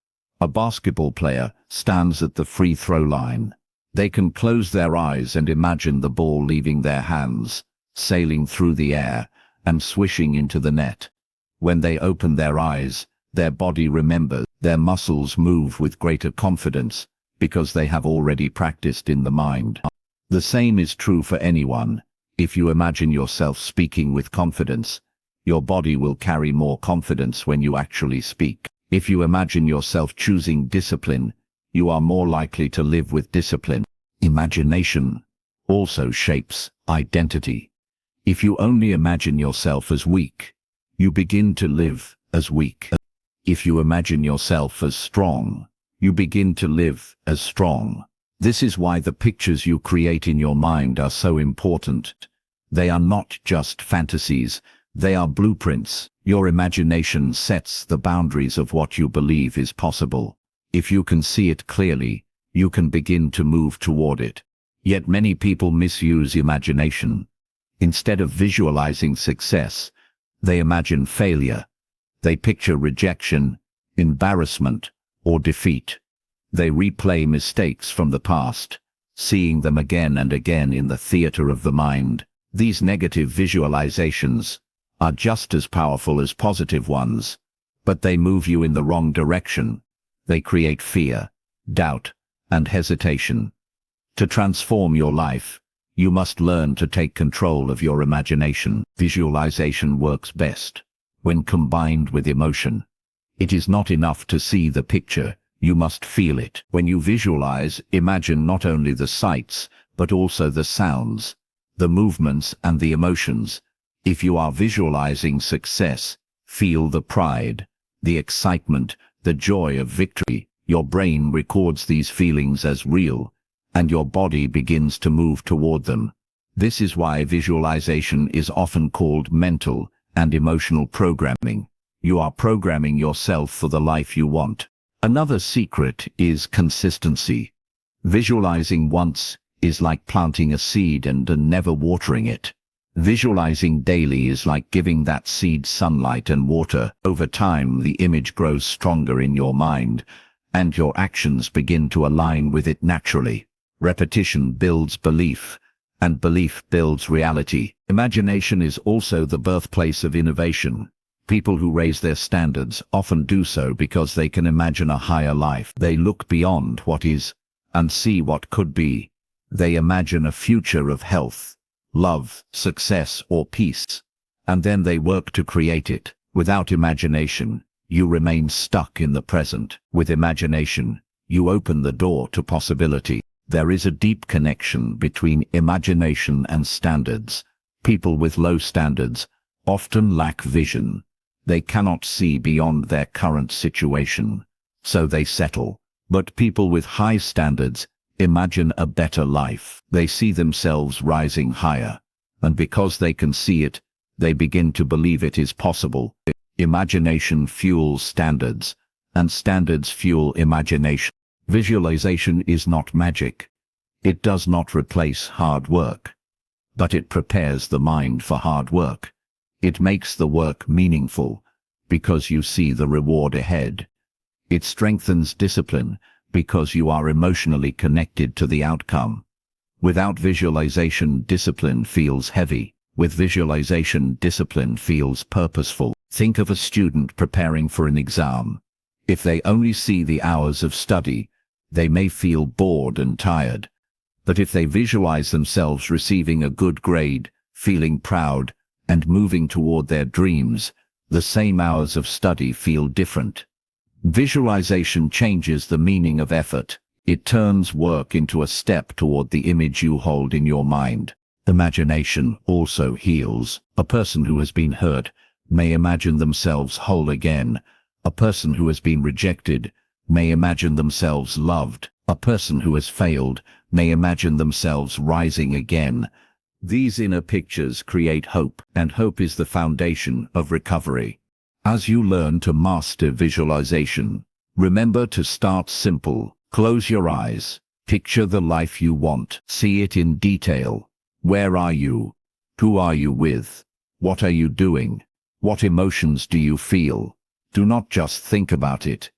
A basketball player stands at the free throw line. They can close their eyes and imagine the ball leaving their hands, sailing through the air, and swishing into the net. When they open their eyes, their body remembers. Their muscles move with greater confidence because they have already practiced in the mind. The same is true for anyone. If you imagine yourself speaking with confidence, your body will carry more confidence when you actually speak. If you imagine yourself choosing discipline, you are more likely to live with discipline. Imagination also shapes identity. If you only imagine yourself as weak, you begin to live as weak. If you imagine yourself as strong, you begin to live as strong. This is why the pictures you create in your mind are so important. They are not just fantasies, they are blueprints. Your imagination sets the boundaries of what you believe is possible. If you can see it clearly, you can begin to move toward it. Yet many people misuse imagination. Instead of visualizing success, they imagine failure. They picture rejection, embarrassment, or defeat. They replay mistakes from the past, seeing them again and again in the theater of the mind. These negative visualizations are just as powerful as positive ones, but they move you in the wrong direction. They create fear, doubt, and hesitation. To transform your life, you must learn to take control of your imagination. Visualization works best when combined with emotion. It is not enough to see the picture, you must feel it. When you visualize, imagine not only the sights, but also the sounds, the movements and the emotions. If you are visualizing success, feel the pride, the excitement, the joy of victory. Your brain records these feelings as real, and your body begins to move toward them. This is why visualization is often called mental and emotional programming. You are programming yourself for the life you want. Another secret is consistency. Visualizing once is like planting a seed and never watering it. Visualizing daily is like giving that seed sunlight and water. Over time, the image grows stronger in your mind, and your actions begin to align with it naturally. Repetition builds belief, and belief builds reality. Imagination is also the birthplace of innovation. People who raise their standards often do so because they can imagine a higher life. They look beyond what is and see what could be. They imagine a future of health, love, success, or peace, and then they work to create it. Without imagination, you remain stuck in the present. With imagination, you open the door to possibility. There is a deep connection between imagination and standards. People with low standards often lack vision. They cannot see beyond their current situation, so they settle. But people with high standards imagine a better life. They see themselves rising higher, and because they can see it, they begin to believe it is possible. Imagination fuels standards, and standards fuel imagination. Visualization is not magic. It does not replace hard work, but it prepares the mind for hard work. It makes the work meaningful because you see the reward ahead. It strengthens discipline because you are emotionally connected to the outcome. Without visualization, discipline feels heavy. With visualization, discipline feels purposeful. Think of a student preparing for an exam. If they only see the hours of study, they may feel bored and tired. But if they visualize themselves receiving a good grade, feeling proud, and moving toward their dreams, the same hours of study feel different. Visualization changes the meaning of effort. It turns work into a step toward the image you hold in your mind. Imagination also heals. A person who has been hurt may imagine themselves whole again. A person who has been rejected may imagine themselves loved. A person who has failed may imagine themselves rising again. These inner pictures create hope, and hope is the foundation of recovery. As you learn to master visualization, remember to start simple. Close your eyes. Picture the life you want. See it in detail. Where are you? Who are you with? What are you doing? What emotions do you feel? Do not just think about it.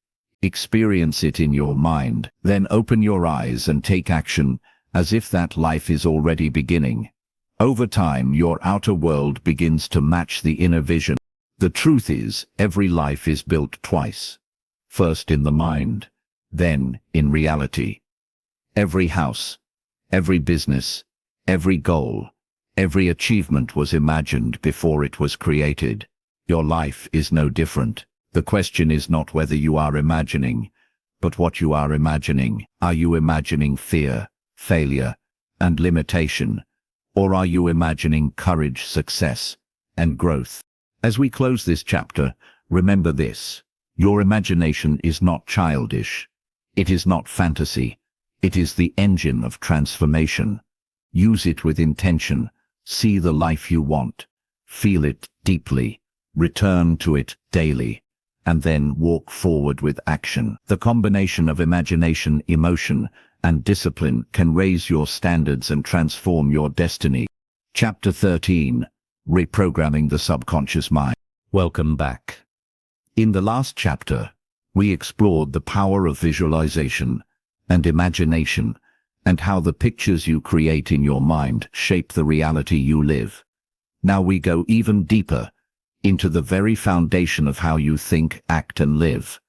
Experience it in your mind. Then open your eyes and take action, as if that life is already beginning. Over time, your outer world begins to match the inner vision. The truth is, every life is built twice. First in the mind, then in reality. Every house, every business, every goal, every achievement was imagined before it was created. Your life is no different. The question is not whether you are imagining, but what you are imagining. Are you imagining fear, failure, and limitation? Or are you imagining courage, success, and growth? As we close this chapter, remember this. Your imagination is not childish. It is not fantasy. It is the engine of transformation. Use it with intention. See the life you want. Feel it deeply. Return to it daily. And then walk forward with action. The combination of imagination, emotion, and discipline can raise your standards and transform your destiny. Chapter 13. Reprogramming the Subconscious Mind. Welcome back. In the last chapter, we explored the power of visualization and imagination, and how the pictures you create in your mind shape the reality you live. Now we go even deeper into the very foundation of how you think, act, and live.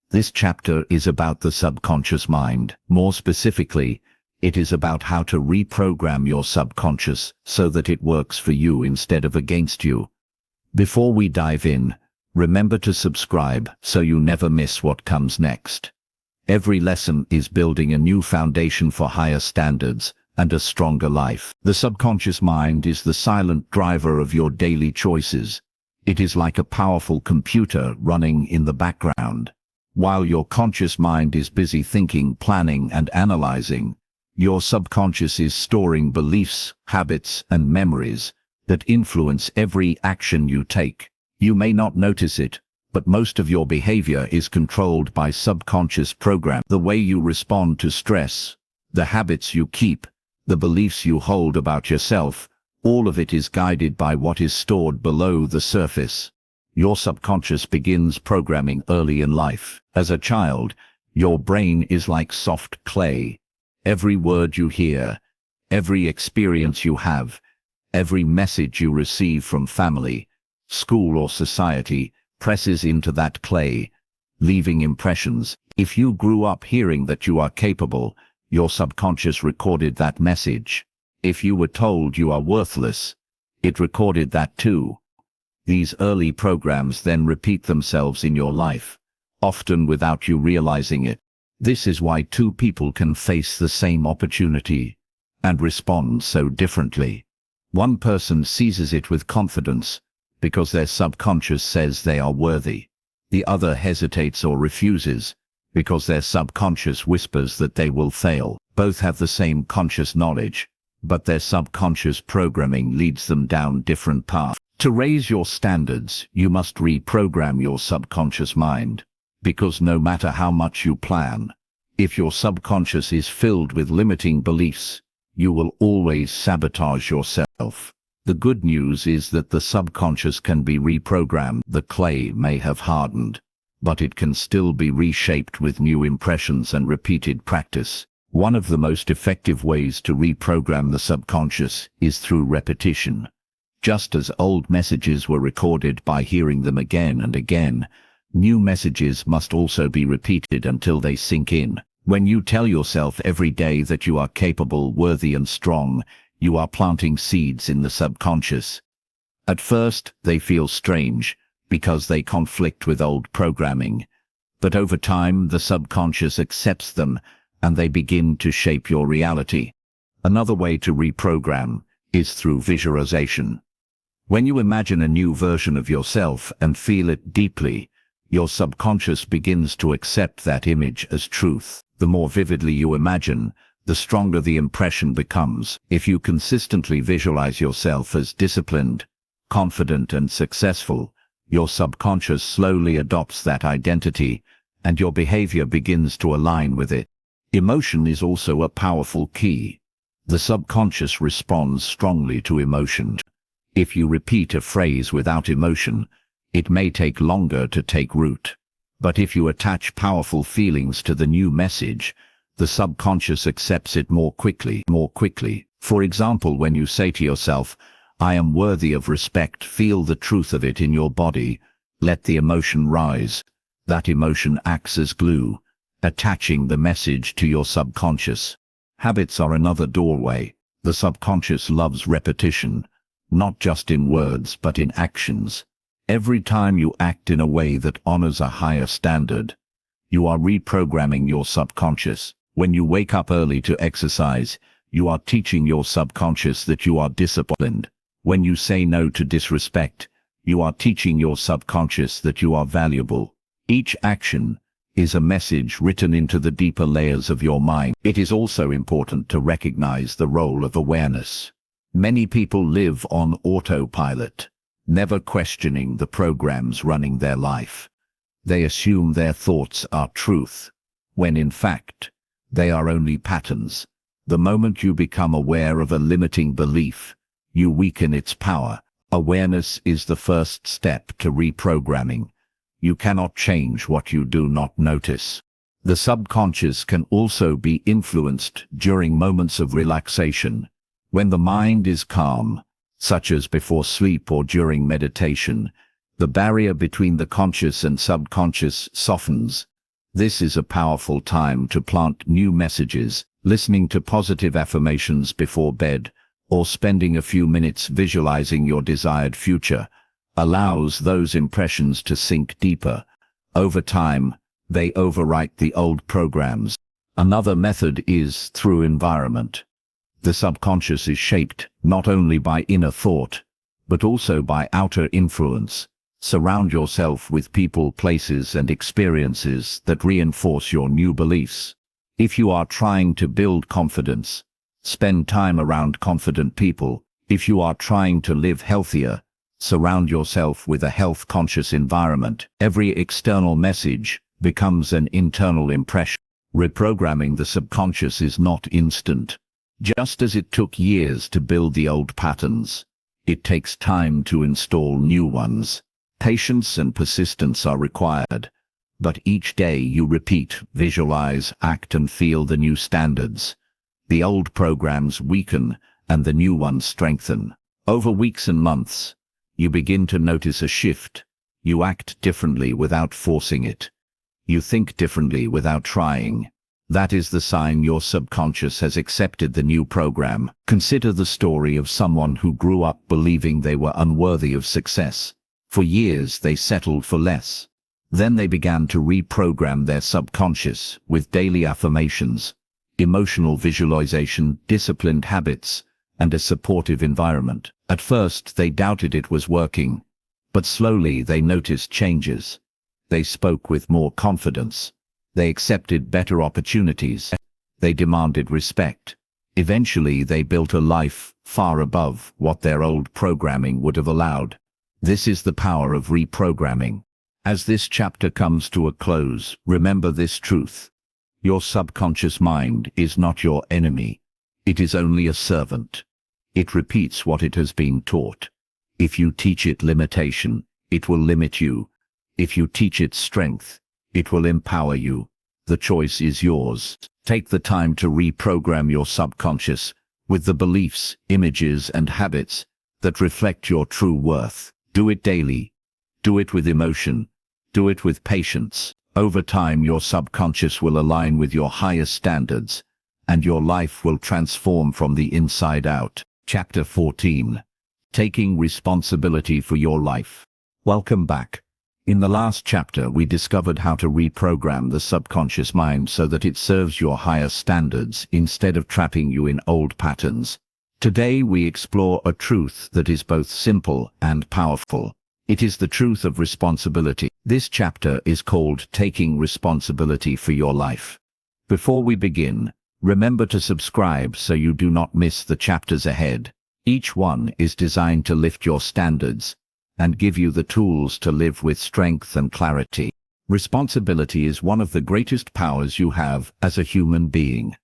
This chapter is about the subconscious mind. More specifically, it is about how to reprogram your subconscious so that it works for you instead of against you. Before we dive in, remember to subscribe so you never miss what comes next. Every lesson is building a new foundation for higher standards and a stronger life. The subconscious mind is the silent driver of your daily choices. It is like a powerful computer running in the background. While your conscious mind is busy thinking, planning, and analyzing, your subconscious is storing beliefs, habits, and memories that influence every action you take. You may not notice it, but most of your behavior is controlled by subconscious programs. The way you respond to stress, the habits you keep, the beliefs you hold about yourself, All of it is guided by what is stored below the surface. Your subconscious begins programming early in life. As a child, your brain is like soft clay. Every word you hear, every experience you have, every message you receive from family, school or society presses into that clay, leaving impressions. If you grew up hearing that you are capable, your subconscious recorded that message. If you were told you are worthless, it recorded that too. These early programs then repeat themselves in your life, often without you realizing it. This is why two people can face the same opportunity and respond so differently. One person seizes it with confidence because their subconscious says they are worthy. The other hesitates or refuses because their subconscious whispers that they will fail. Both have the same conscious knowledge, but their subconscious programming leads them down different paths. To raise your standards, you must reprogram your subconscious mind. Because no matter how much you plan, if your subconscious is filled with limiting beliefs, you will always sabotage yourself. The good news is that the subconscious can be reprogrammed. The clay may have hardened, but it can still be reshaped with new impressions and repeated practice. One of the most effective ways to reprogram the subconscious is through repetition. Just as old messages were recorded by hearing them again and again, new messages must also be repeated until they sink in. When you tell yourself every day that you are capable, worthy and strong, you are planting seeds in the subconscious. At first, they feel strange because they conflict with old programming. But over time, the subconscious accepts them and they begin to shape your reality. Another way to reprogram is through visualization. When you imagine a new version of yourself and feel it deeply, your subconscious begins to accept that image as truth. The more vividly you imagine, the stronger the impression becomes. If you consistently visualize yourself as disciplined, confident and successful, your subconscious slowly adopts that identity, and your behavior begins to align with it. Emotion is also a powerful key. The subconscious responds strongly to emotion. If you repeat a phrase without emotion, it may take longer to take root. But if you attach powerful feelings to the new message, the subconscious accepts it more quickly. For example, when you say to yourself, "I am worthy of respect," feel the truth of it in your body. Let the emotion rise. That emotion acts as glue, attaching the message to your subconscious. Habits are another doorway. The subconscious loves repetition, not just in words but in actions. Every time you act in a way that honors a higher standard, you are reprogramming your subconscious. When you wake up early to exercise, you are teaching your subconscious that you are disciplined. When you say no to disrespect, you are teaching your subconscious that you are valuable. Each action is a message written into the deeper layers of your mind. It is also important to recognize the role of awareness. Many people live on autopilot, never questioning the programs running their life. They assume their thoughts are truth, when in fact, they are only patterns. The moment you become aware of a limiting belief, you weaken its power. Awareness is the first step to reprogramming. You cannot change what you do not notice. The subconscious can also be influenced during moments of relaxation. When the mind is calm, such as before sleep or during meditation, the barrier between the conscious and subconscious softens. This is a powerful time to plant new messages. Listening to positive affirmations before bed, or spending a few minutes visualizing your desired future, allows those impressions to sink deeper. Over time, they overwrite the old programs. Another method is through environment. The subconscious is shaped not only by inner thought, but also by outer influence. Surround yourself with people, places, and experiences that reinforce your new beliefs. If you are trying to build confidence, spend time around confident people. If you are trying to live healthier, surround yourself with a health-conscious environment. Every external message becomes an internal impression. Reprogramming the subconscious is not instant. Just as it took years to build the old patterns, it takes time to install new ones. Patience and persistence are required, but each day you repeat, visualize, act and feel the new standards. The old programs weaken and the new ones strengthen. Over weeks and months, you begin to notice a shift. You act differently without forcing it. You think differently without trying. That is the sign your subconscious has accepted the new program. Consider the story of someone who grew up believing they were unworthy of success. For years they settled for less. Then they began to reprogram their subconscious with daily affirmations, emotional visualization, disciplined habits, and a supportive environment. At first they doubted it was working, but slowly they noticed changes. They spoke with more confidence. They accepted better opportunities. They demanded respect. Eventually they built a life far above what their old programming would have allowed. This is the power of reprogramming. As this chapter comes to a close, remember this truth. Your subconscious mind is not your enemy. It is only a servant. It repeats what it has been taught. If you teach it limitation, it will limit you. If you teach it strength, it will empower you. The choice is yours. Take the time to reprogram your subconscious with the beliefs, images, and habits that reflect your true worth. Do it daily. Do it with emotion. Do it with patience. Over time, your subconscious will align with your highest standards, and your life will transform from the inside out. Chapter 14. Taking responsibility for your life. Welcome back. In the last chapter, we discovered how to reprogram the subconscious mind so that it serves your higher standards instead of trapping you in old patterns. Today, we explore a truth that is both simple and powerful. It is the truth of responsibility. This chapter is called Taking Responsibility for Your Life. Before we begin, remember to subscribe so you do not miss the chapters ahead. Each one is designed to lift your standards and give you the tools to live with strength and clarity. Responsibility is one of the greatest powers you have as a human being.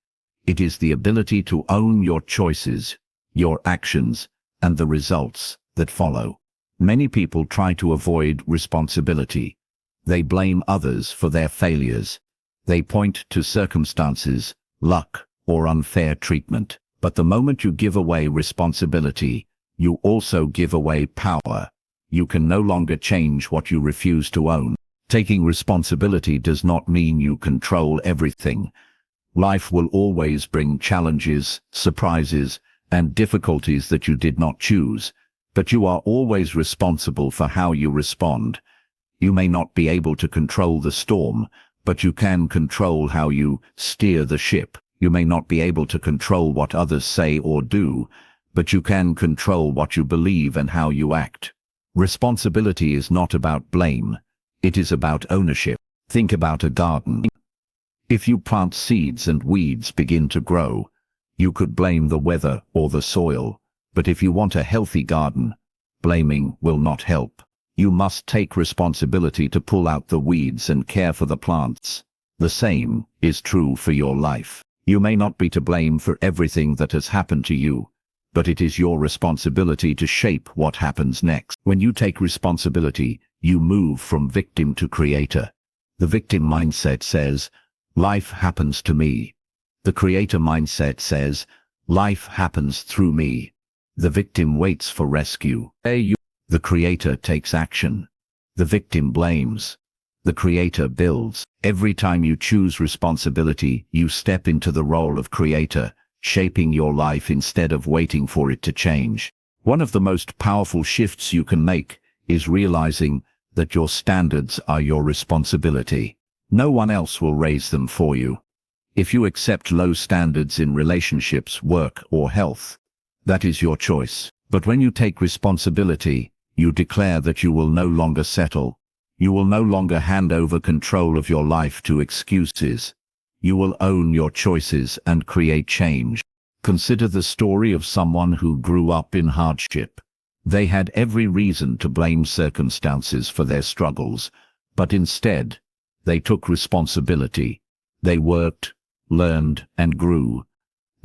It is the ability to own your choices, your actions, and the results that follow. Many people try to avoid responsibility. They blame others for their failures. They point to circumstances, luck, or unfair treatment. But the moment you give away responsibility, you also give away power. You can no longer change what you refuse to own. Taking responsibility does not mean you control everything. Life will always bring challenges, surprises, and difficulties that you did not choose, but you are always responsible for how you respond. You may not be able to control the storm, but you can control how you steer the ship. You may not be able to control what others say or do, but you can control what you believe and how you act. Responsibility is not about blame. It is about ownership. Think about a garden. If you plant seeds and weeds begin to grow, you could blame the weather or the soil. But if you want a healthy garden, blaming will not help. You must take responsibility to pull out the weeds and care for the plants. The same is true for your life. You may not be to blame for everything that has happened to you, but it is your responsibility to shape what happens next. When you take responsibility, you move from victim to creator. The victim mindset says, "Life happens to me." The creator mindset says, "Life happens through me." The victim waits for rescue. The creator takes action. The victim blames. The creator builds. Every time you choose responsibility, you step into the role of creator, shaping your life instead of waiting for it to change. One of the most powerful shifts you can make is realizing that your standards are your responsibility. No one else will raise them for you. If you accept low standards in relationships, work, or health, that is your choice. But when you take responsibility, you declare that you will no longer settle. You will no longer hand over control of your life to excuses. You will own your choices and create change. Consider the story of someone who grew up in hardship. They had every reason to blame circumstances for their struggles, but instead, they took responsibility. They worked, learned, and grew.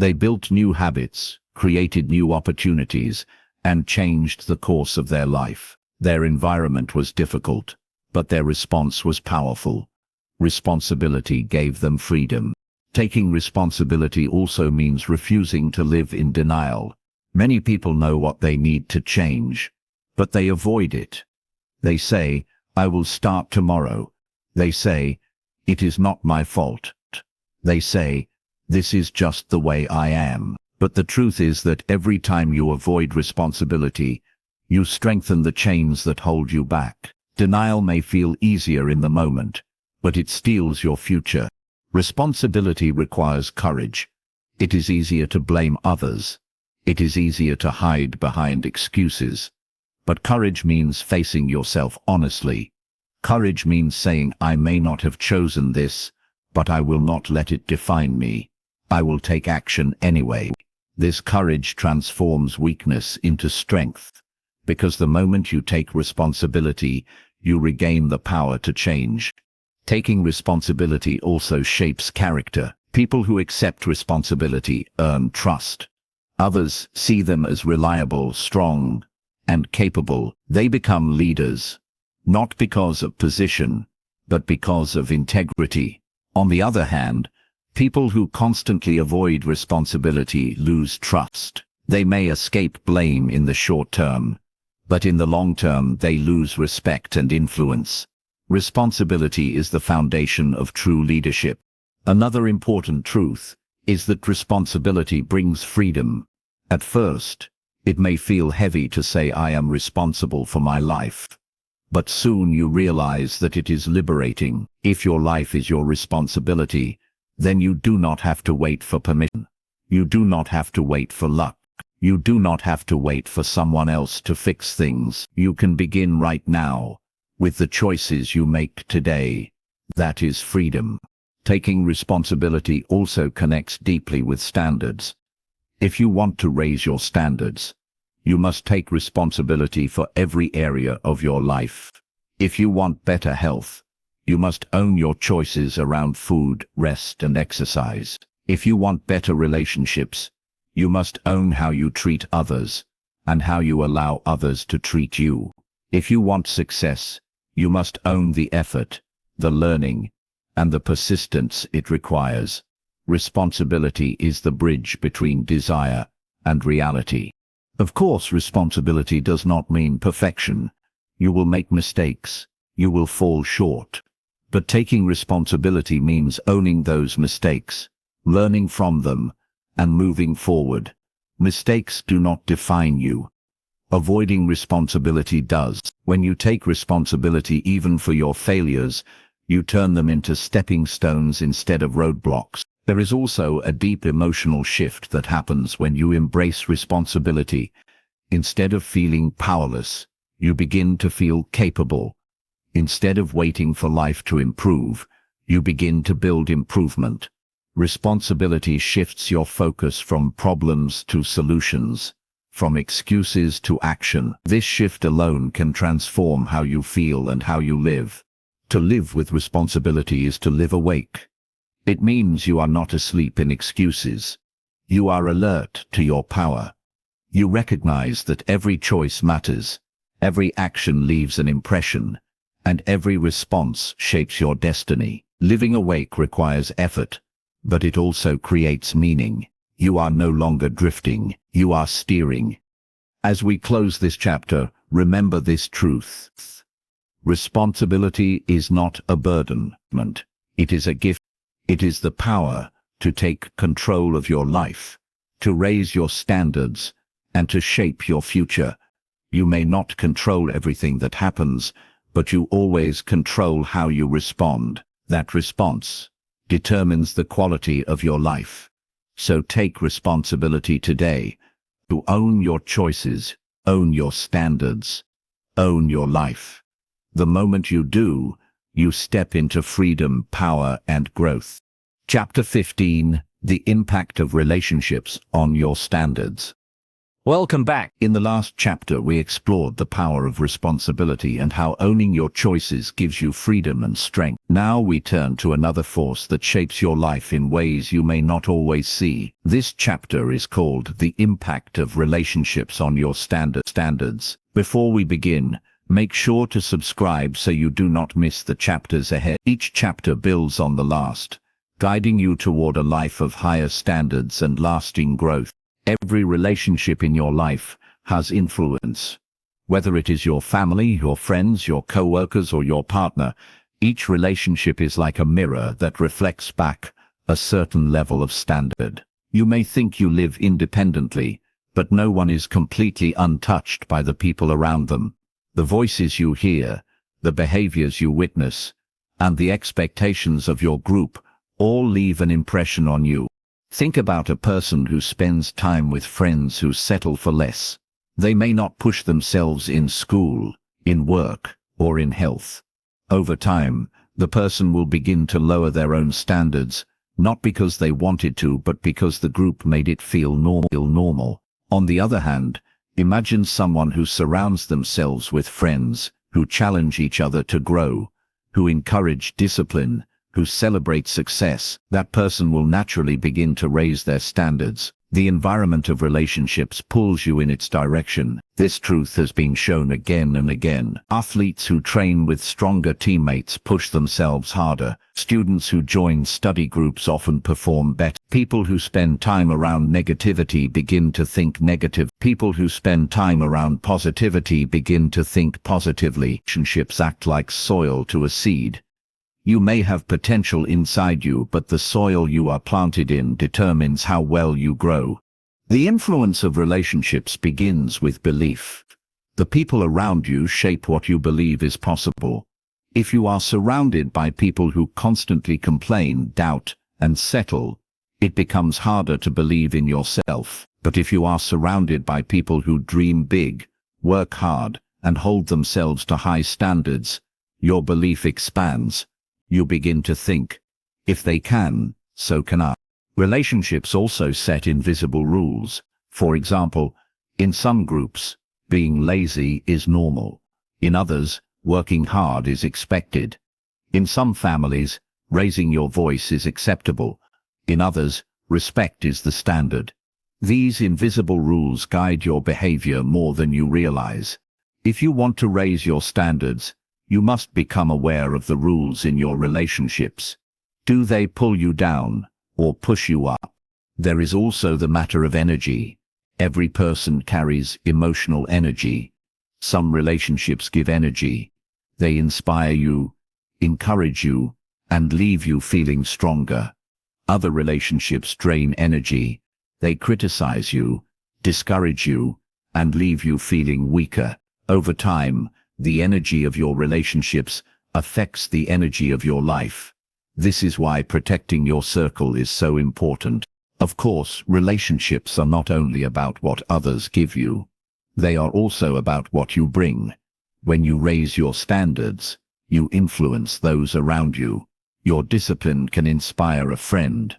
They built new habits, created new opportunities, and changed the course of their life. Their environment was difficult, but their response was powerful. Responsibility gave them freedom. Taking responsibility also means refusing to live in denial. Many people know what they need to change, but they avoid it. They say, "I will start tomorrow." They say, "It is not my fault." They say, "This is just the way I am." But the truth is that every time you avoid responsibility, you strengthen the chains that hold you back. Denial may feel easier in the moment, but it steals your future. Responsibility requires courage. It is easier to blame others. It is easier to hide behind excuses. But courage means facing yourself honestly. Courage means saying, "I may not have chosen this, but I will not let it define me. I will take action anyway." This courage transforms weakness into strength, because the moment you take responsibility, you regain the power to change. Taking responsibility also shapes character. People who accept responsibility earn trust. Others see them as reliable, strong, and capable. They become leaders, not because of position, but because of integrity. On the other hand, people who constantly avoid responsibility lose trust. They may escape blame in the short term, but in the long term they lose respect and influence. Responsibility is the foundation of true leadership. Another important truth is that responsibility brings freedom. At first, it may feel heavy to say, "I am responsible for my life." But soon you realize that it is liberating. If your life is your responsibility, then you do not have to wait for permission. You do not have to wait for luck. You do not have to wait for someone else to fix things. You can begin right now, with the choices you make today. That is freedom. Taking responsibility also connects deeply with standards. If you want to raise your standards, you must take responsibility for every area of your life. If you want better health, you must own your choices around food, rest, and exercise. If you want better relationships, you must own how you treat others and how you allow others to treat you. If you want success, you must own the effort, the learning, and the persistence it requires. Responsibility is the bridge between desire and reality. Of course, responsibility does not mean perfection. You will make mistakes. You will fall short. But taking responsibility means owning those mistakes, learning from them, and moving forward. Mistakes do not define you. Avoiding responsibility does. When you take responsibility even for your failures, you turn them into stepping stones instead of roadblocks. There is also a deep emotional shift that happens when you embrace responsibility. Instead of feeling powerless, you begin to feel capable. Instead of waiting for life to improve, you begin to build improvement. Responsibility shifts your focus from problems to solutions, from excuses to action. This shift alone can transform how you feel and how you live. To live with responsibility is to live awake. It means you are not asleep in excuses. You are alert to your power. You recognize that every choice matters, every action leaves an impression, and every response shapes your destiny. Living awake requires effort, but it also creates meaning. You are no longer drifting, you are steering. As we close this chapter, remember this truth. Responsibility is not a burden. It is a gift. It is the power to take control of your life, to raise your standards, and to shape your future. You may not control everything that happens, but you always control how you respond. That response determines the quality of your life. So take responsibility today to own your choices, own your standards, own your life. The moment you do, you step into freedom, power, and growth. Chapter 15: The Impact of Relationships on Your Standards. Welcome back. In the last chapter, we explored the power of responsibility and how owning your choices gives you freedom and strength. Now we turn to another force that shapes your life in ways you may not always see. This chapter is called The Impact of Relationships on Your Standards. Before we begin, make sure to subscribe so you do not miss the chapters ahead. Each chapter builds on the last, guiding you toward a life of higher standards and lasting growth. Every relationship in your life has influence. Whether it is your family, your friends, your co-workers, or your partner, each relationship is like a mirror that reflects back a certain level of standard. You may think you live independently, but no one is completely untouched by the people around them. The voices you hear, the behaviors you witness, and the expectations of your group all leave an impression on you. Think about a person who spends time with friends who settle for less. They may not push themselves in school, in work, or in health. Over time, the person will begin to lower their own standards, not because they wanted to, but because the group made it feel normal. On the other hand, imagine someone who surrounds themselves with friends who challenge each other to grow, who encourage discipline, who celebrate success. That person will naturally begin to raise their standards. The environment of relationships pulls you in its direction. This truth has been shown again and again. Athletes who train with stronger teammates push themselves harder. Students who join study groups often perform better. People who spend time around negativity begin to think negative. People who spend time around positivity begin to think positively. Relationships act like soil to a seed. You may have potential inside you, but the soil you are planted in determines how well you grow. The influence of relationships begins with belief. The people around you shape what you believe is possible. If you are surrounded by people who constantly complain, doubt, and settle, it becomes harder to believe in yourself. But if you are surrounded by people who dream big, work hard, and hold themselves to high standards, your belief expands. You begin to think, if they can, so can I. Relationships also set invisible rules. For example, in some groups, being lazy is normal. In others, working hard is expected. In some families, raising your voice is acceptable. In others, respect is the standard. These invisible rules guide your behavior more than you realize. If you want to raise your standards, you must become aware of the rules in your relationships. Do they pull you down or push you up? There is also the matter of energy. Every person carries emotional energy. Some relationships give energy. They inspire you, encourage you, and leave you feeling stronger. Other relationships drain energy. They criticize you, discourage you, and leave you feeling weaker. Over time, the energy of your relationships affects the energy of your life. This is why protecting your circle is so important. Of course, relationships are not only about what others give you. They are also about what you bring. When you raise your standards, you influence those around you. Your discipline can inspire a friend.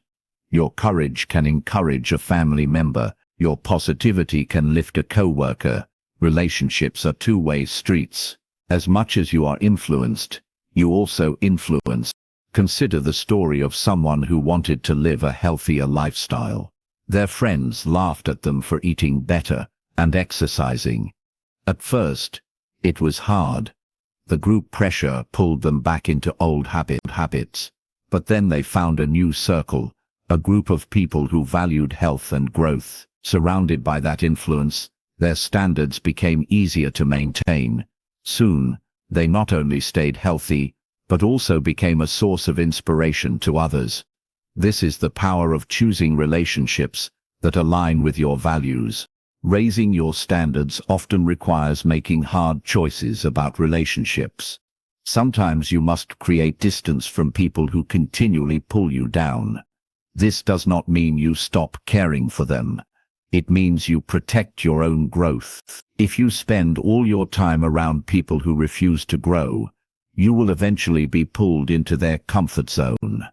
Your courage can encourage a family member. Your positivity can lift a co-worker. Relationships are two-way streets. As much as you are influenced, you also influence. Consider the story of someone who wanted to live a healthier lifestyle. Their friends laughed at them for eating better and exercising. At first, it was hard. The group pressure pulled them back into old habits. But then they found a new circle, a group of people who valued health and growth. Surrounded by that influence, their standards became easier to maintain. Soon, they not only stayed healthy, but also became a source of inspiration to others. This is the power of choosing relationships that align with your values. Raising your standards often requires making hard choices about relationships. Sometimes you must create distance from people who continually pull you down. This does not mean you stop caring for them. It means you protect your own growth. If you spend all your time around people who refuse to grow, you will eventually be pulled into their comfort zone.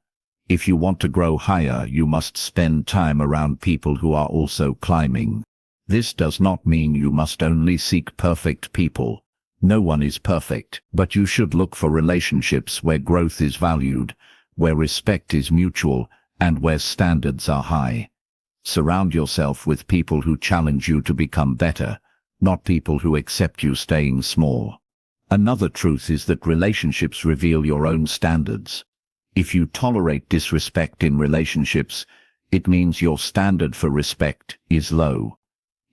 If you want to grow higher, you must spend time around people who are also climbing. This does not mean you must only seek perfect people. No one is perfect, but you should look for relationships where growth is valued, where respect is mutual, and where standards are high. Surround yourself with people who challenge you to become better, not people who accept you staying small. Another truth is that relationships reveal your own standards. If you tolerate disrespect in relationships, it means your standard for respect is low.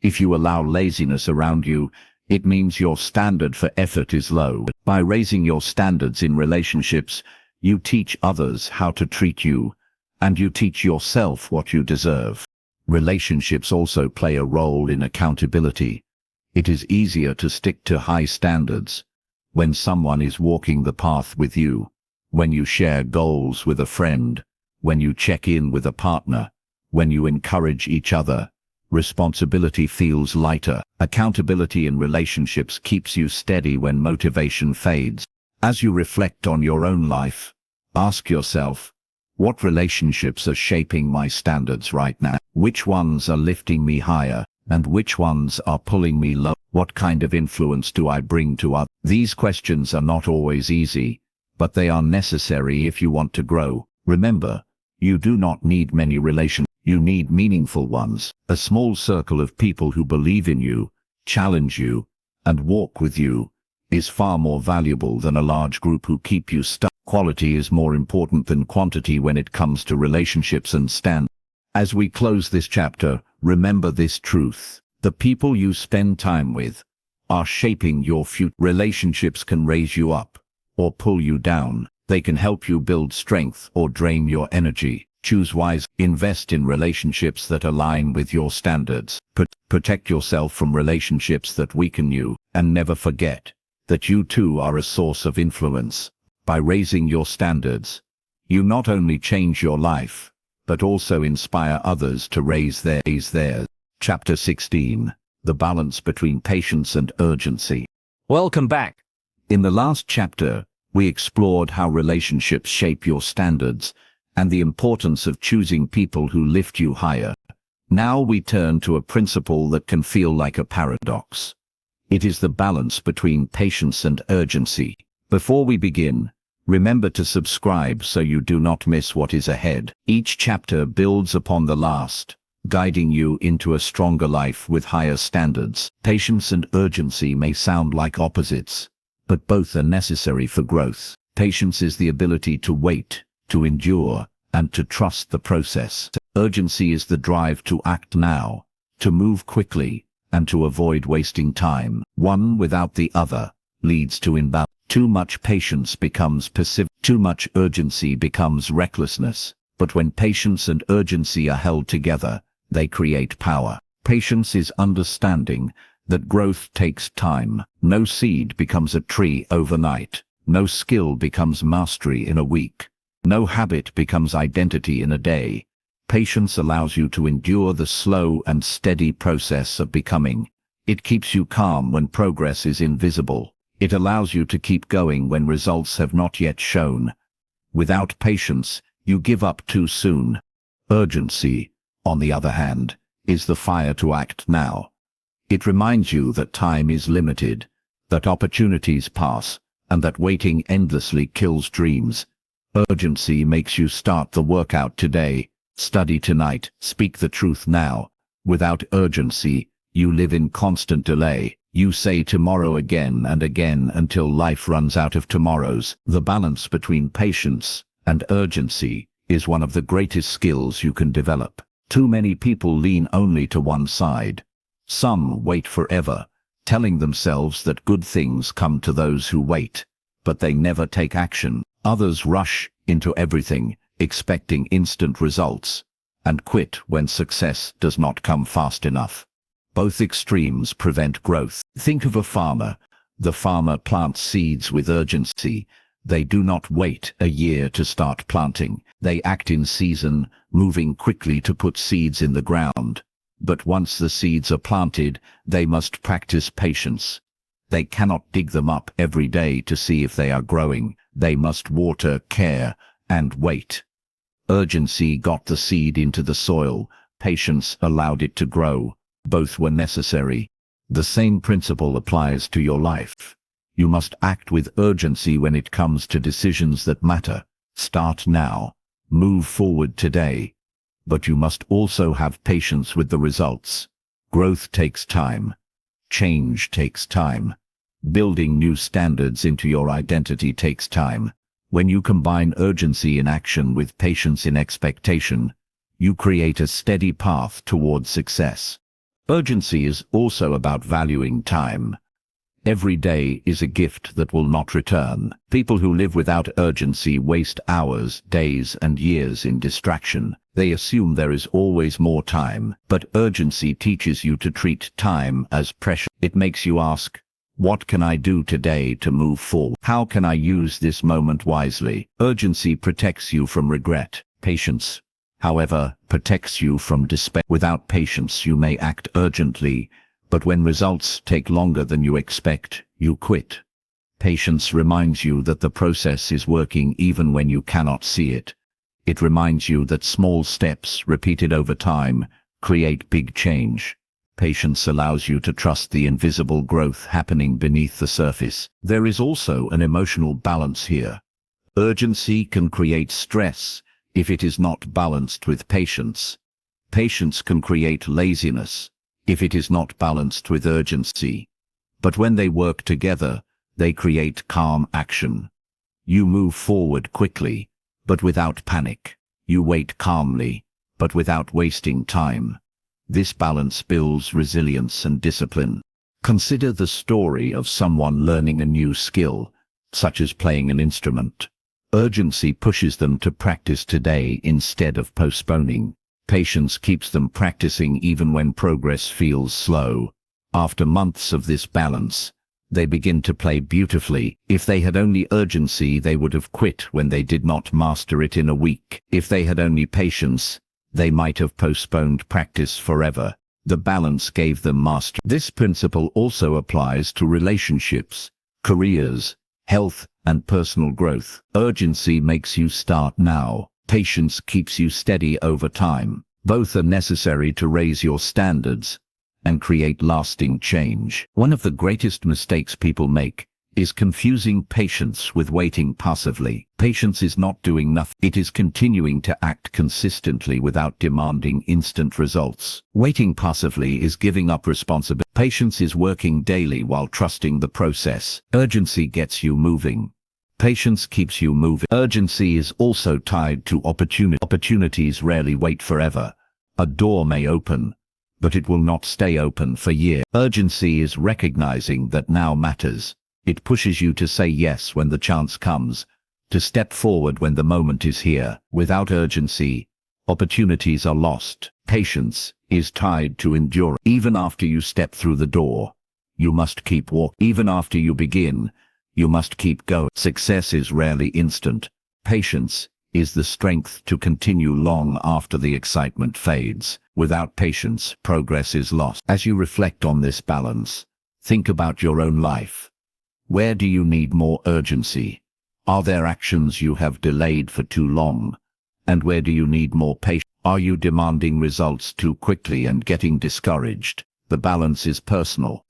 If you allow laziness around you, it means your standard for effort is low. By raising your standards in relationships, you teach others how to treat you, and you teach yourself what you deserve. Relationships also play a role in accountability. It is easier to stick to high standards when someone is walking the path with you, when you share goals with a friend, when you check in with a partner, when you encourage each other. Responsibility feels lighter. Accountability in relationships keeps you steady when motivation fades. As you reflect on your own life, ask yourself, what relationships are shaping my standards right now? Which ones are lifting me higher, and which ones are pulling me low? What kind of influence do I bring to others? These questions are not always easy, but they are necessary if you want to grow. Remember, you do not need many relationships. You need meaningful ones, a small circle of people who believe in you, challenge you, and walk with you is far more valuable than a large group who keep you stuck. Quality is more important than quantity when it comes to relationships and standards. As we close this chapter, remember this truth. The people you spend time with are shaping your future. Relationships can raise you up or pull you down. They can help you build strength or drain your energy. Choose wisely. Invest in relationships that align with your standards. Protect yourself from relationships that weaken you, and never forget that you too are a source of influence. By raising your standards, you not only change your life, but also inspire others to raise theirs. Chapter 16. The balance between patience and urgency. Welcome back. In the last chapter, we explored how relationships shape your standards and the importance of choosing people who lift you higher. Now we turn to a principle that can feel like a paradox. It is the balance between patience and urgency. Before we begin, remember to subscribe so you do not miss what is ahead. Each chapter builds upon the last, guiding you into a stronger life with higher standards. Patience and urgency may sound like opposites, but both are necessary for growth. Patience is the ability to wait, to endure, and to trust the process. Urgency is the drive to act now, to move quickly, and to avoid wasting time. One without the other leads to imbalance. Too much patience becomes passive. Too much urgency becomes recklessness. But when patience and urgency are held together, they create power. Patience is understanding that growth takes time. No seed becomes a tree overnight. No skill becomes mastery in a week. No habit becomes identity in a day. Patience allows you to endure the slow and steady process of becoming. It keeps you calm when progress is invisible. It allows you to keep going when results have not yet shown. Without patience, you give up too soon. Urgency, on the other hand, is the fire to act now. It reminds you that time is limited, that opportunities pass, and that waiting endlessly kills dreams. Urgency makes you start the workout today, study tonight, speak the truth now. Without urgency, you live in constant delay. You say tomorrow again and again until life runs out of tomorrows. The balance between patience and urgency is one of the greatest skills you can develop. Too many people lean only to one side. Some wait forever, telling themselves that good things come to those who wait, but they never take action. Others rush into everything, expecting instant results, and quit when success does not come fast enough. Both extremes prevent growth. Think of a farmer. The farmer plants seeds with urgency. They do not wait a year to start planting. They act in season, moving quickly to put seeds in the ground. But once the seeds are planted, they must practice patience. They cannot dig them up every day to see if they are growing. They must water, care, and wait. Urgency got the seed into the soil. Patience allowed it to grow. Both were necessary. The same principle applies to your life. You must act with urgency when it comes to decisions that matter. Start now. Move forward today. But you must also have patience with the results. Growth takes time. Change takes time. Building new standards into your identity takes time. When you combine urgency in action with patience in expectation, you create a steady path toward success. Urgency is also about valuing time. Every day is a gift that will not return. People who live without urgency waste hours, days, and years in distraction. They assume there is always more time, but urgency teaches you to treat time as precious. It makes you ask, what can I do today to move forward? How can I use this moment wisely? Urgency protects you from regret. Patience, however, protects you from despair. Without patience, you may act urgently, but when results take longer than you expect, you quit. Patience reminds you that the process is working even when you cannot see it. It reminds you that small steps repeated over time create big change. Patience allows you to trust the invisible growth happening beneath the surface. There is also an emotional balance here. Urgency can create stress if it is not balanced with patience. Patience can create laziness if it is not balanced with urgency. But when they work together, they create calm action. You move forward quickly, but without panic. You wait calmly, but without wasting time. This balance builds resilience and discipline. Consider the story of someone learning a new skill, such as playing an instrument. Urgency pushes them to practice today instead of postponing. Patience keeps them practicing even when progress feels slow. After months of this balance, they begin to play beautifully. If they had only urgency, they would have quit when they did not master it in a week. If they had only patience, they might have postponed practice forever. The balance gave them mastery. This principle also applies to relationships, careers, health, and personal growth. Urgency makes you start now. Patience keeps you steady over time. Both are necessary to raise your standards and create lasting change. One of the greatest mistakes people make is confusing patience with waiting passively. Patience is not doing nothing. It is continuing to act consistently without demanding instant results. Waiting passively is giving up responsibility. Patience is working daily while trusting the process. Urgency gets you moving. Patience keeps you moving. Urgency is also tied to opportunity. Opportunities rarely wait forever. A door may open, but it will not stay open for years. Urgency is recognizing that now matters. It pushes you to say yes when the chance comes, to step forward when the moment is here. Without urgency, opportunities are lost. Patience is tied to endurance. Even after you step through the door, you must keep walking. Even after you begin, you must keep going. Success is rarely instant. Patience is the strength to continue long after the excitement fades. Without patience, progress is lost. As you reflect on this balance, think about your own life. Where do you need more urgency? Are there actions you have delayed for too long? And where do you need more patience? Are you demanding results too quickly and getting discouraged? The balance is personal.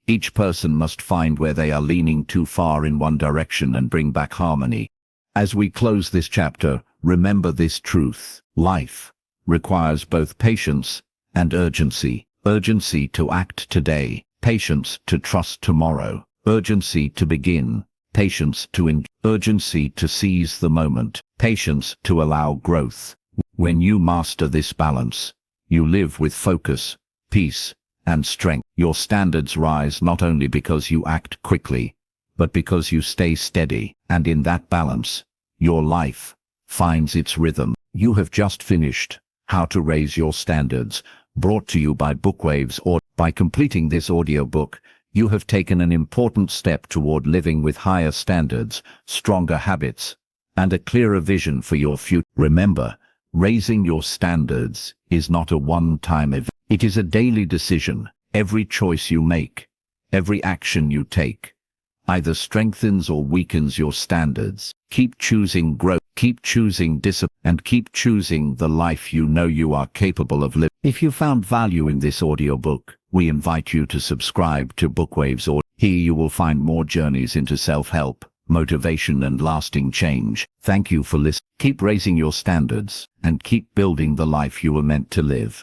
Each person must find where they are leaning too far in one direction and bring back harmony. As we close this chapter, remember this truth. Life requires both patience and urgency. Urgency to act today, patience to trust tomorrow. Urgency to begin, patience to endure. Urgency to seize the moment, patience to allow growth. When you master this balance, you live with focus, peace, and strength. Your standards rise not only because you act quickly, but because you stay steady, and in that balance, your life finds its rhythm. You have just finished How to Raise Your Standards, brought to you by Bookwaves. Or by completing this audiobook, you have taken an important step toward living with higher standards, stronger habits, and a clearer vision for your future. Remember, raising your standards is not a one-time event. It is a daily decision. Every choice you make, every action you take, either strengthens or weakens your standards. Keep choosing growth, keep choosing discipline, and keep choosing the life you know you are capable of living. If you found value in this audiobook, we invite you to subscribe to Bookwaves. Here you will find more journeys into self-help, motivation, and lasting change. Thank you for listening. Keep raising your standards, and keep building the life you were meant to live.